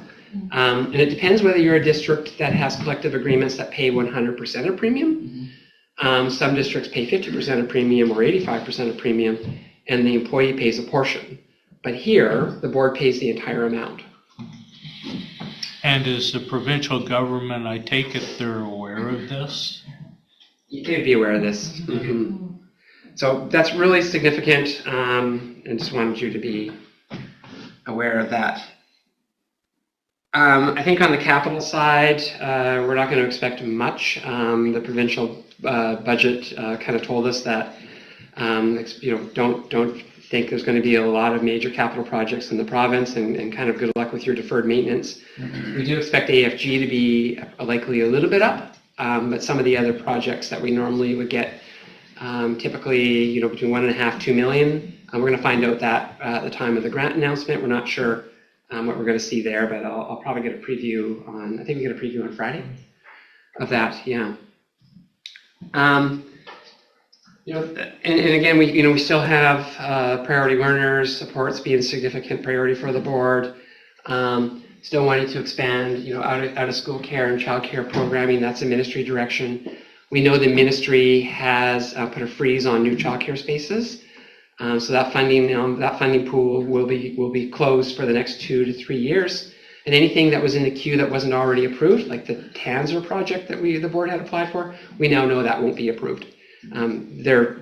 And it depends whether you're a district that has collective agreements that pay 100% of premium. Some districts pay 50% of premium or 85% of premium, and the employee pays a portion. But here, the board pays the entire amount. And is the provincial government, I take it they're aware of this? You can be aware of this. So that's really significant, and just wanted you to be aware of that. I think on the capital side, we're not going to expect much. The provincial budget kind of told us that don't think there's going to be a lot of major capital projects in the province, and kind of good luck with your deferred maintenance. We do expect AFG to be likely a little bit up, but some of the other projects that we normally would get, typically between $1.5 to $2 million, we're going to find out that at the time of the grant announcement. We're not sure what we're going to see there, but I'll probably get a preview on, I think we get a preview on Friday of that, yeah. And again, we still have priority learners, supports being a significant priority for the board. Still wanting to expand, out of school care and child care programming. That's a ministry direction. We know the ministry has put a freeze on new child care spaces. So that funding pool will be closed for the next 2 to 3 years. And anything that was in the queue that wasn't already approved, like the Tanzer project that the board had applied for, we now know that won't be approved. They're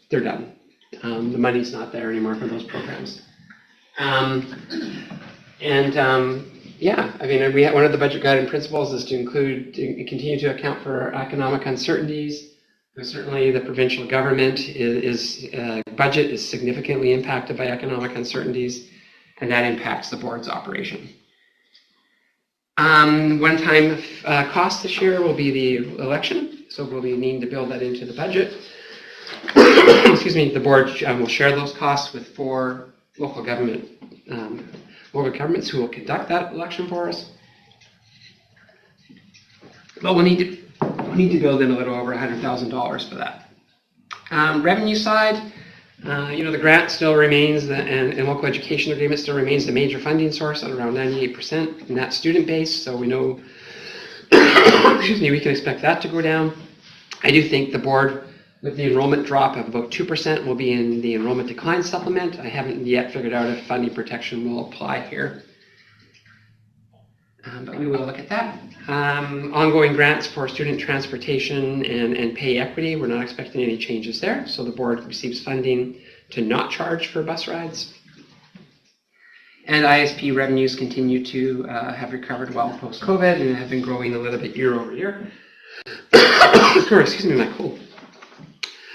done. The money's not there anymore for those programs. We one of the budget guiding principles is to continue to account for economic uncertainties. Certainly, the provincial government budget is significantly impacted by economic uncertainties, and that impacts the board's operation. One-time cost this year will be the election, so we'll be needing to build that into the budget. Excuse me. The board will share those costs with 4 local governments who will conduct that election for us. But we'll need to build in a little over $100,000 for that. Revenue side, the grant still remains, and local education agreement still remains the major funding source at around 98% in that student base. So we know, we can expect that to go down. I do think the board, with the enrollment drop of about 2%, will be in the enrollment decline supplement. I haven't yet figured out if funding protection will apply here. But we will look at that. Ongoing grants for student transportation and pay equity. We're not expecting any changes there. So the board receives funding to not charge for bus rides. And ISP revenues continue to have recovered well post-COVID and have been growing a little bit year over year. Excuse me, my cold.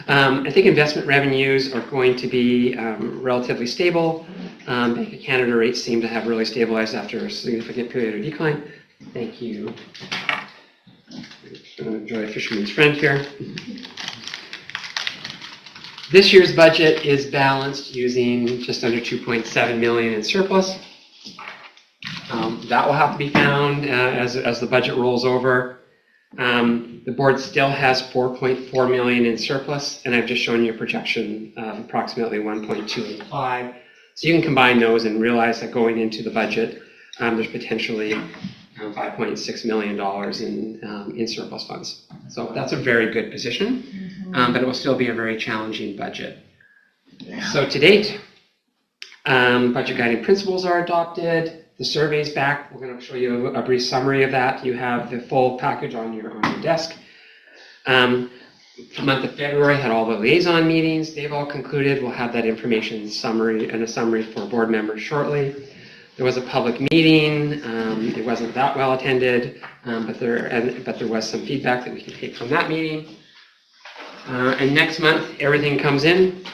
I think investment revenues are going to be relatively stable. Bank of Canada rates seem to have really stabilized after a significant period of decline. Thank you. Enjoy a fisherman's friend here. This year's budget is balanced using just under $2.7 million in surplus. That will have to be found as the budget rolls over. The board still has $4.4 million in surplus, and I've just shown you a projection of approximately 1.285. So you can combine those and realize that going into the budget, there's potentially $5.6 million in surplus funds. So that's a very good position, but it will still be a very challenging budget. Yeah. So to date, budget guiding principles are adopted. The survey's back. We're going to show you a brief summary of that. You have the full package on your desk. The month of February had all the liaison meetings. They've all concluded. We'll have that information summary and a summary for board members shortly. There was a public meeting. It wasn't that well attended, but there was some feedback that we can take from that meeting. And next month, everything comes in,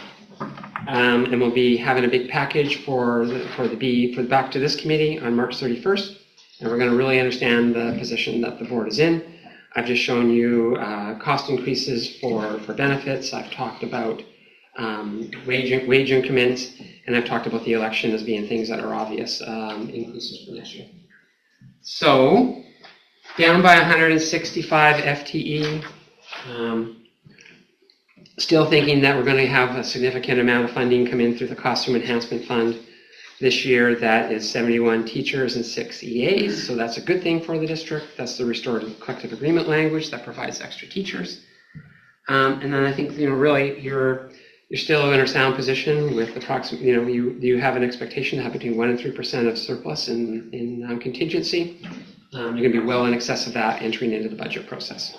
and we'll be having a big package for back to this committee on March 31st, and we're going to really understand the position that the board is in. I've just shown you cost increases for benefits. I've talked about wage increments, and I've talked about the election as being things that are obvious increases for next year. So, down by 165 FTE. Still thinking that we're going to have a significant amount of funding come in through the Costume Enhancement Fund this year. That is 71 teachers and 6 EAs, so that's a good thing for the district. That's the restorative collective agreement language that provides extra teachers. And then I think, really you're still in a sound position with approximately, you have an expectation to have between 1% and 3% of surplus in contingency. You're going to be well in excess of that entering into the budget process.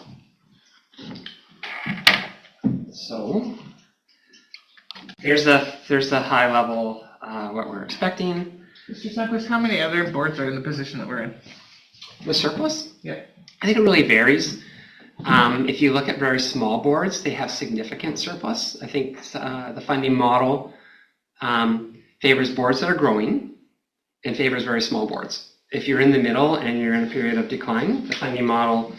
So there's the high level what we're expecting. Mr. Sunquist, how many other boards are in the position that we're in? With surplus? Yeah. I think it really varies. If you look at very small boards, they have significant surplus. I think the funding model favors boards that are growing and favors very small boards. If you're in the middle and you're in a period of decline, the funding model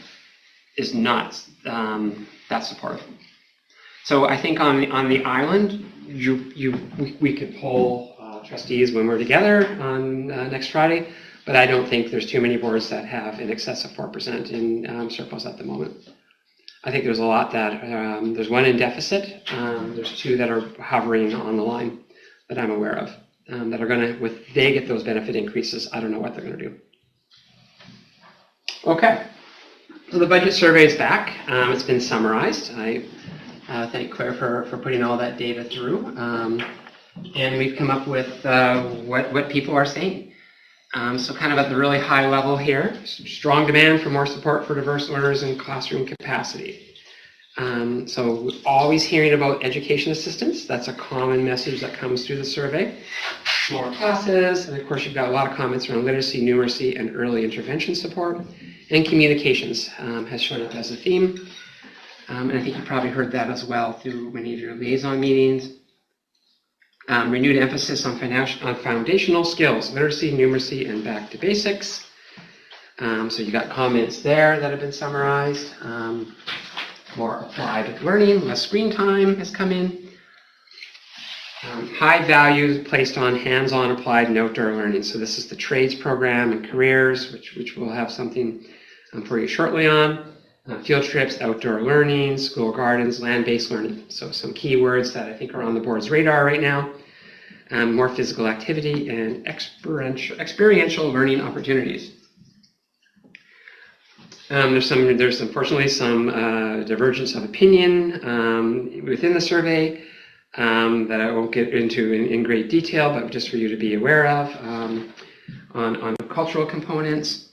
is not that supportive. So I think on the island, we could poll trustees when we're together on next Friday, but I don't think there's too many boards that have in excess of 4% in surplus at the moment. I think there's a lot that, there's one in deficit, there's two that are hovering on the line that I'm aware of, that are going to, if they get those benefit increases, I don't know what they're going to do. Okay, so the budget survey is back. It's been summarized. I thank Claire for putting all that data through. And we've come up with what people are saying. So kind of at the really high level here, strong demand for more support for diverse learners and classroom capacity. So we're always hearing about education assistance. That's a common message that comes through the survey. More classes, and of course you've got a lot of comments around literacy, numeracy, and early intervention support. And communications has shown up as a theme. And I think you probably heard that as well through many of your liaison meetings. Renewed emphasis on foundational skills, literacy, numeracy, and back to basics. So you got comments there that have been summarized. More applied learning, less screen time has come in. High values placed on hands-on applied and outdoor learning. So this is the trades program and careers, which we'll have something for you shortly on. Field trips, outdoor learning, school gardens, land-based learning. So some keywords that I think are on the board's radar right now. More physical activity and experiential learning opportunities. There's unfortunately some divergence of opinion within the survey that I won't get into in great detail, but just for you to be aware of on cultural components.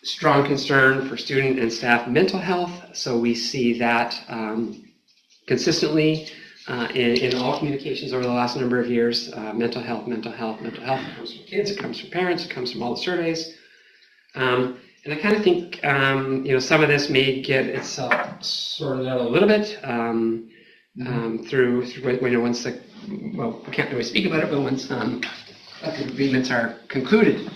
Strong concern for student and staff mental health. So we see that consistently in all communications over the last number of years. Mental health. It comes from kids, it comes from parents, it comes from all the surveys. And I kind of think, some of this may get itself sorted out a little bit through once we can't really speak about it, but once the agreements are concluded.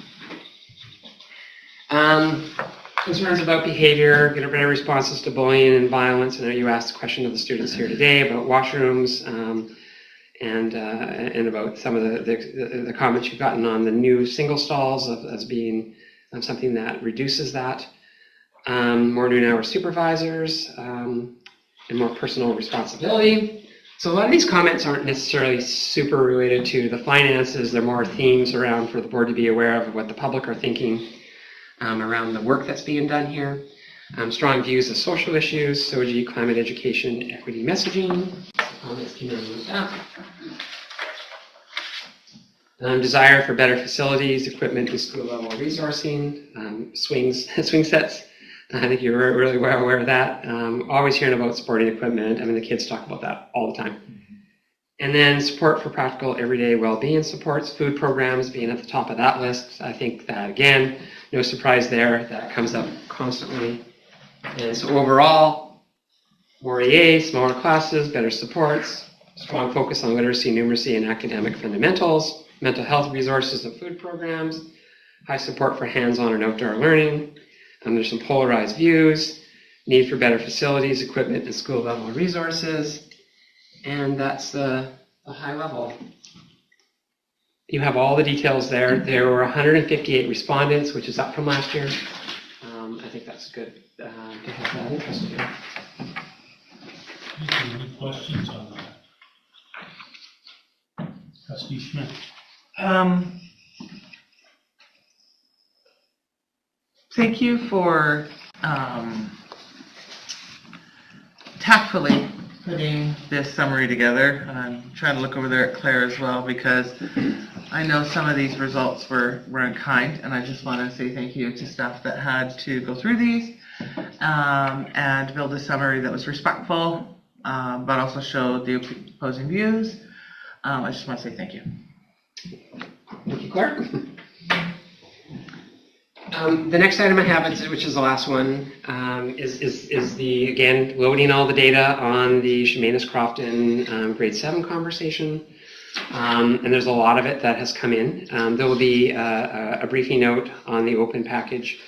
Concerns about behavior, better responses to bullying and violence. I know you asked a question of the students here today about washrooms and about some of the comments you've gotten on the new single stalls as being something that reduces that. More noon hour supervisors and more personal responsibility. So a lot of these comments aren't necessarily super related to the finances. They're more themes around for the board to be aware of what the public are thinking around the work that's being done here. Strong views of social issues, SOGI, climate education, equity messaging. Comments came in with that. Desire for better facilities, equipment, and school level resourcing, swing sets, I think you're really well aware of that. Always hearing about sporting equipment. I mean, the kids talk about that all the time. And then support for practical everyday well-being supports, food programs being at the top of that list. I think that, again, no surprise there. That comes up constantly. And so overall, more EA, smaller classes, better supports, strong focus on literacy, numeracy, and academic fundamentals, mental health resources and food programs, high support for hands-on and outdoor learning. There's some polarized views, need for better facilities, equipment, and school-level resources. And that's the high level. You have all the details there. There were 158 respondents, which is up from last year. I think that's good to have that interest here. Any questions on that? Trustee Schmidt. Thank you for tactfully putting this summary together. I'm trying to look over there at Claire as well, because I know some of these results weren't kind, and I just want to say thank you to staff that had to go through these and build a summary that was respectful, but also showed the opposing views. I just want to say thank you. Thank you, Claire. The next item I have, which is the last one, is the, again, loading all the data on the Shemanis Crofton grade 7 conversation. And there's a lot of it that has come in. There will be a briefing note on the open package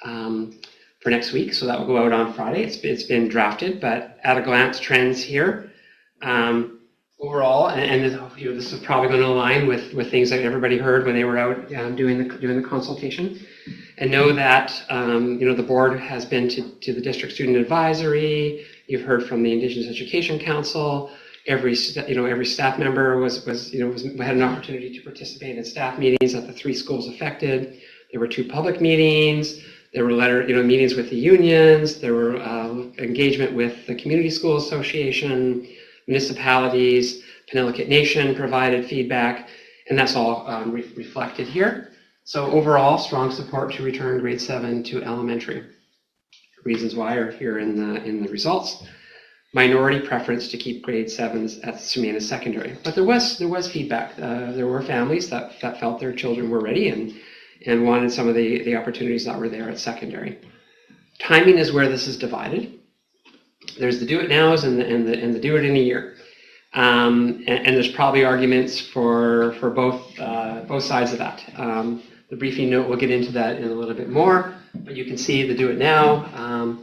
for next week, so that will go out on Friday. It's been drafted, but at a glance, trends here. Overall, and this is probably going to align with things that everybody heard when they were out doing the consultation. And know that the board has been to the district student advisory. You've heard from the Indigenous Education Council. Every staff member had an opportunity to participate in staff meetings at the 3 schools affected. There were 2 public meetings. There were meetings with the unions. There were engagement with the Community School Association, municipalities. Penelakut Nation provided feedback, and that's all reflected here. So overall, strong support to return grade 7 to elementary. Reasons why are here in the results. Minority preference to keep grade 7s at Shemanis Secondary, but there was feedback. There were families that felt their children were ready and wanted some of the opportunities that were there at secondary. Timing is where this is divided. There's the do it nows and the do it in a year. And there's probably arguments for both sides of that. The briefing note will get into that in a little bit more, but you can see the do it now.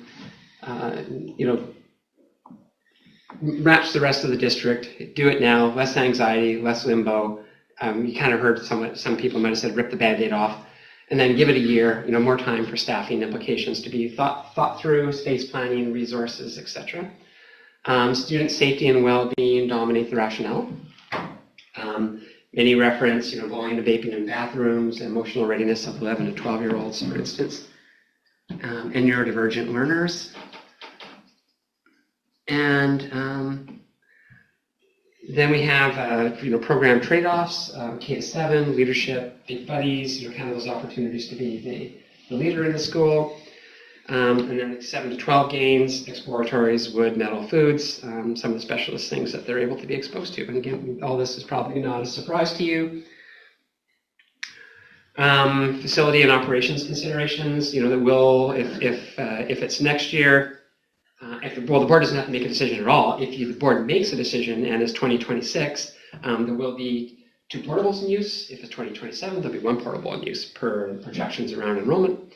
Match the rest of the district. Do it now. Less anxiety, less limbo. You kind of heard some people might have said rip the Band-Aid off, and then give it a year. More time for staffing implications to be thought through, space planning, resources, etc. Student safety and well-being dominate the rationale. Many reference, bullying and vaping in bathrooms, emotional readiness of 11 to 12-year-olds, for instance, and neurodivergent learners. And then we have, program trade-offs, K-7, leadership, big buddies, kind of those opportunities to be the leader in the school. And then 7 to 12 games, exploratories, wood, metal foods, some of the specialist things that they're able to be exposed to. And again, all this is probably not a surprise to you. Facility and operations considerations, that will, if it's next year, the board doesn't have to make a decision at all. If the board makes a decision and it's 2026, there will be 2 portables in use. If it's 2027, there'll be 1 portable in use per projections around enrollment.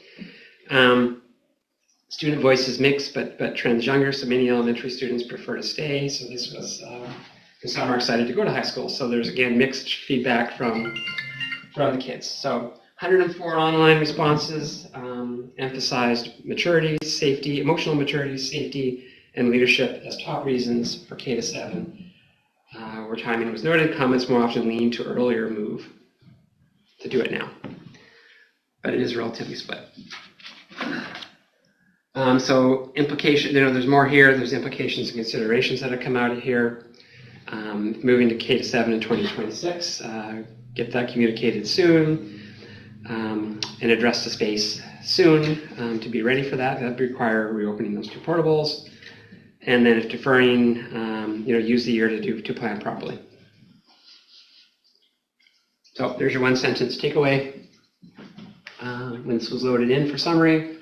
Student voice is mixed, but trends younger, so many elementary students prefer to stay. So this was, some are excited to go to high school. So there's, again, mixed feedback from the kids. So 104 online responses emphasized maturity, safety, emotional maturity, safety, and leadership as top reasons for K-7. Where timing was noted, comments more often lean to earlier move to do it now. But it is relatively split. So implication, there's more here. There's implications and considerations that have come out of here. Moving to K-7 in 2026. Get that communicated soon. and address the space soon to be ready for that. That would require reopening those 2 portables. And then if deferring, use the year to plan properly. So there's your 1 sentence takeaway. When this was loaded in for summary,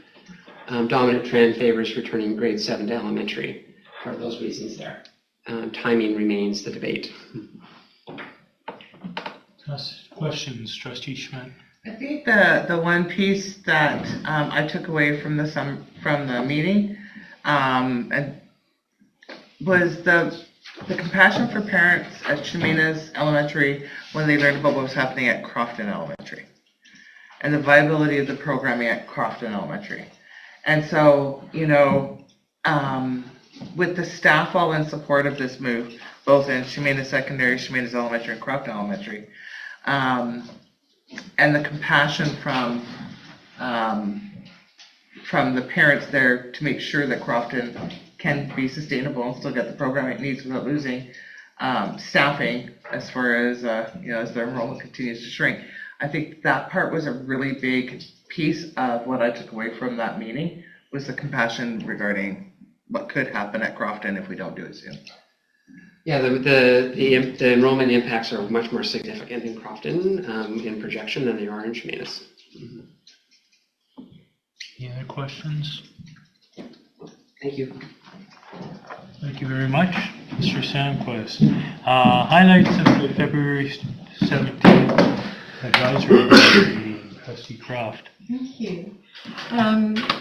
dominant trend favors returning grade 7 to elementary for those reasons there. Timing remains the debate. Questions, Trustee Schmidt? I think the one piece that I took away from the meeting was the compassion for parents at Chemainus Elementary when they learned about what was happening at Crofton Elementary, and the viability of the programming at Crofton Elementary. And so, with the staff all in support of this move, both in Chemainus Secondary, Chemainus Elementary, and Crofton Elementary, and the compassion from the parents there to make sure that Crofton can be sustainable and still get the programming it needs without losing staffing as far as as their enrollment continues to shrink. I think that part was a really big piece of what I took away from that meeting, was the compassion regarding what could happen at Crofton if we don't do it soon. Yeah, the enrollment impacts are much more significant in Crofton in projection than they are in Chemainus. Any other questions? Thank you. Thank you very much, Mr. Sandquist. Highlights of the February 17th advisory meeting, Trustee Croft. Thank you.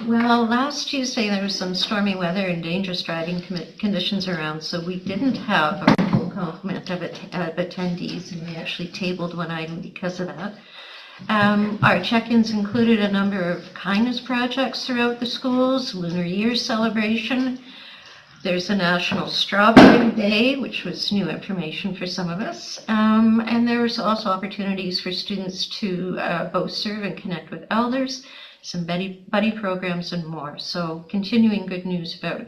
Well, last Tuesday there was some stormy weather and dangerous driving conditions around, so we didn't have a full complement of attendees, and we actually tabled one item because of that. Our check-ins included a number of kindness projects throughout the schools, Lunar Year celebration. There's a National Strawberry Day, which was new information for some of us. And there was also opportunities for students to both serve and connect with elders, some buddy programs, and more. So continuing good news about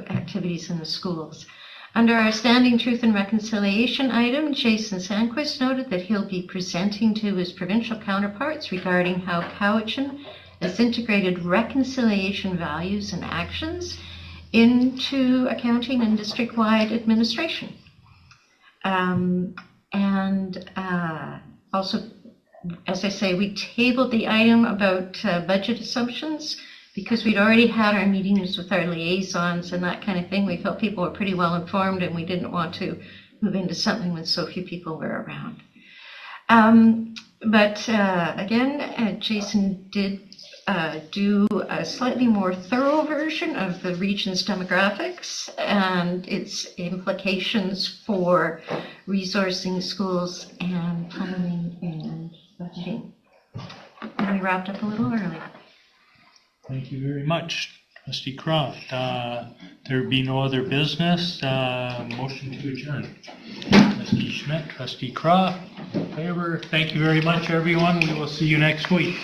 activities in the schools. Under our Standing Truth and Reconciliation item, Jason Sandquist noted that he'll be presenting to his provincial counterparts regarding how Cowichan has integrated reconciliation values and actions into accounting and district-wide administration. Also, as I say, we tabled the item about budget assumptions because we'd already had our meetings with our liaisons and that kind of thing. We felt people were pretty well informed, and we didn't want to move into something when so few people were around. Again, Jason did do a slightly more thorough version of the region's demographics and its implications for resourcing schools and funding and budgeting. And we wrapped up a little early. Thank you very much, Trustee Croft. There be no other business. Motion to adjourn. Trustee Schmidt, Trustee Croft, in favor. Thank you very much, everyone. We will see you next week.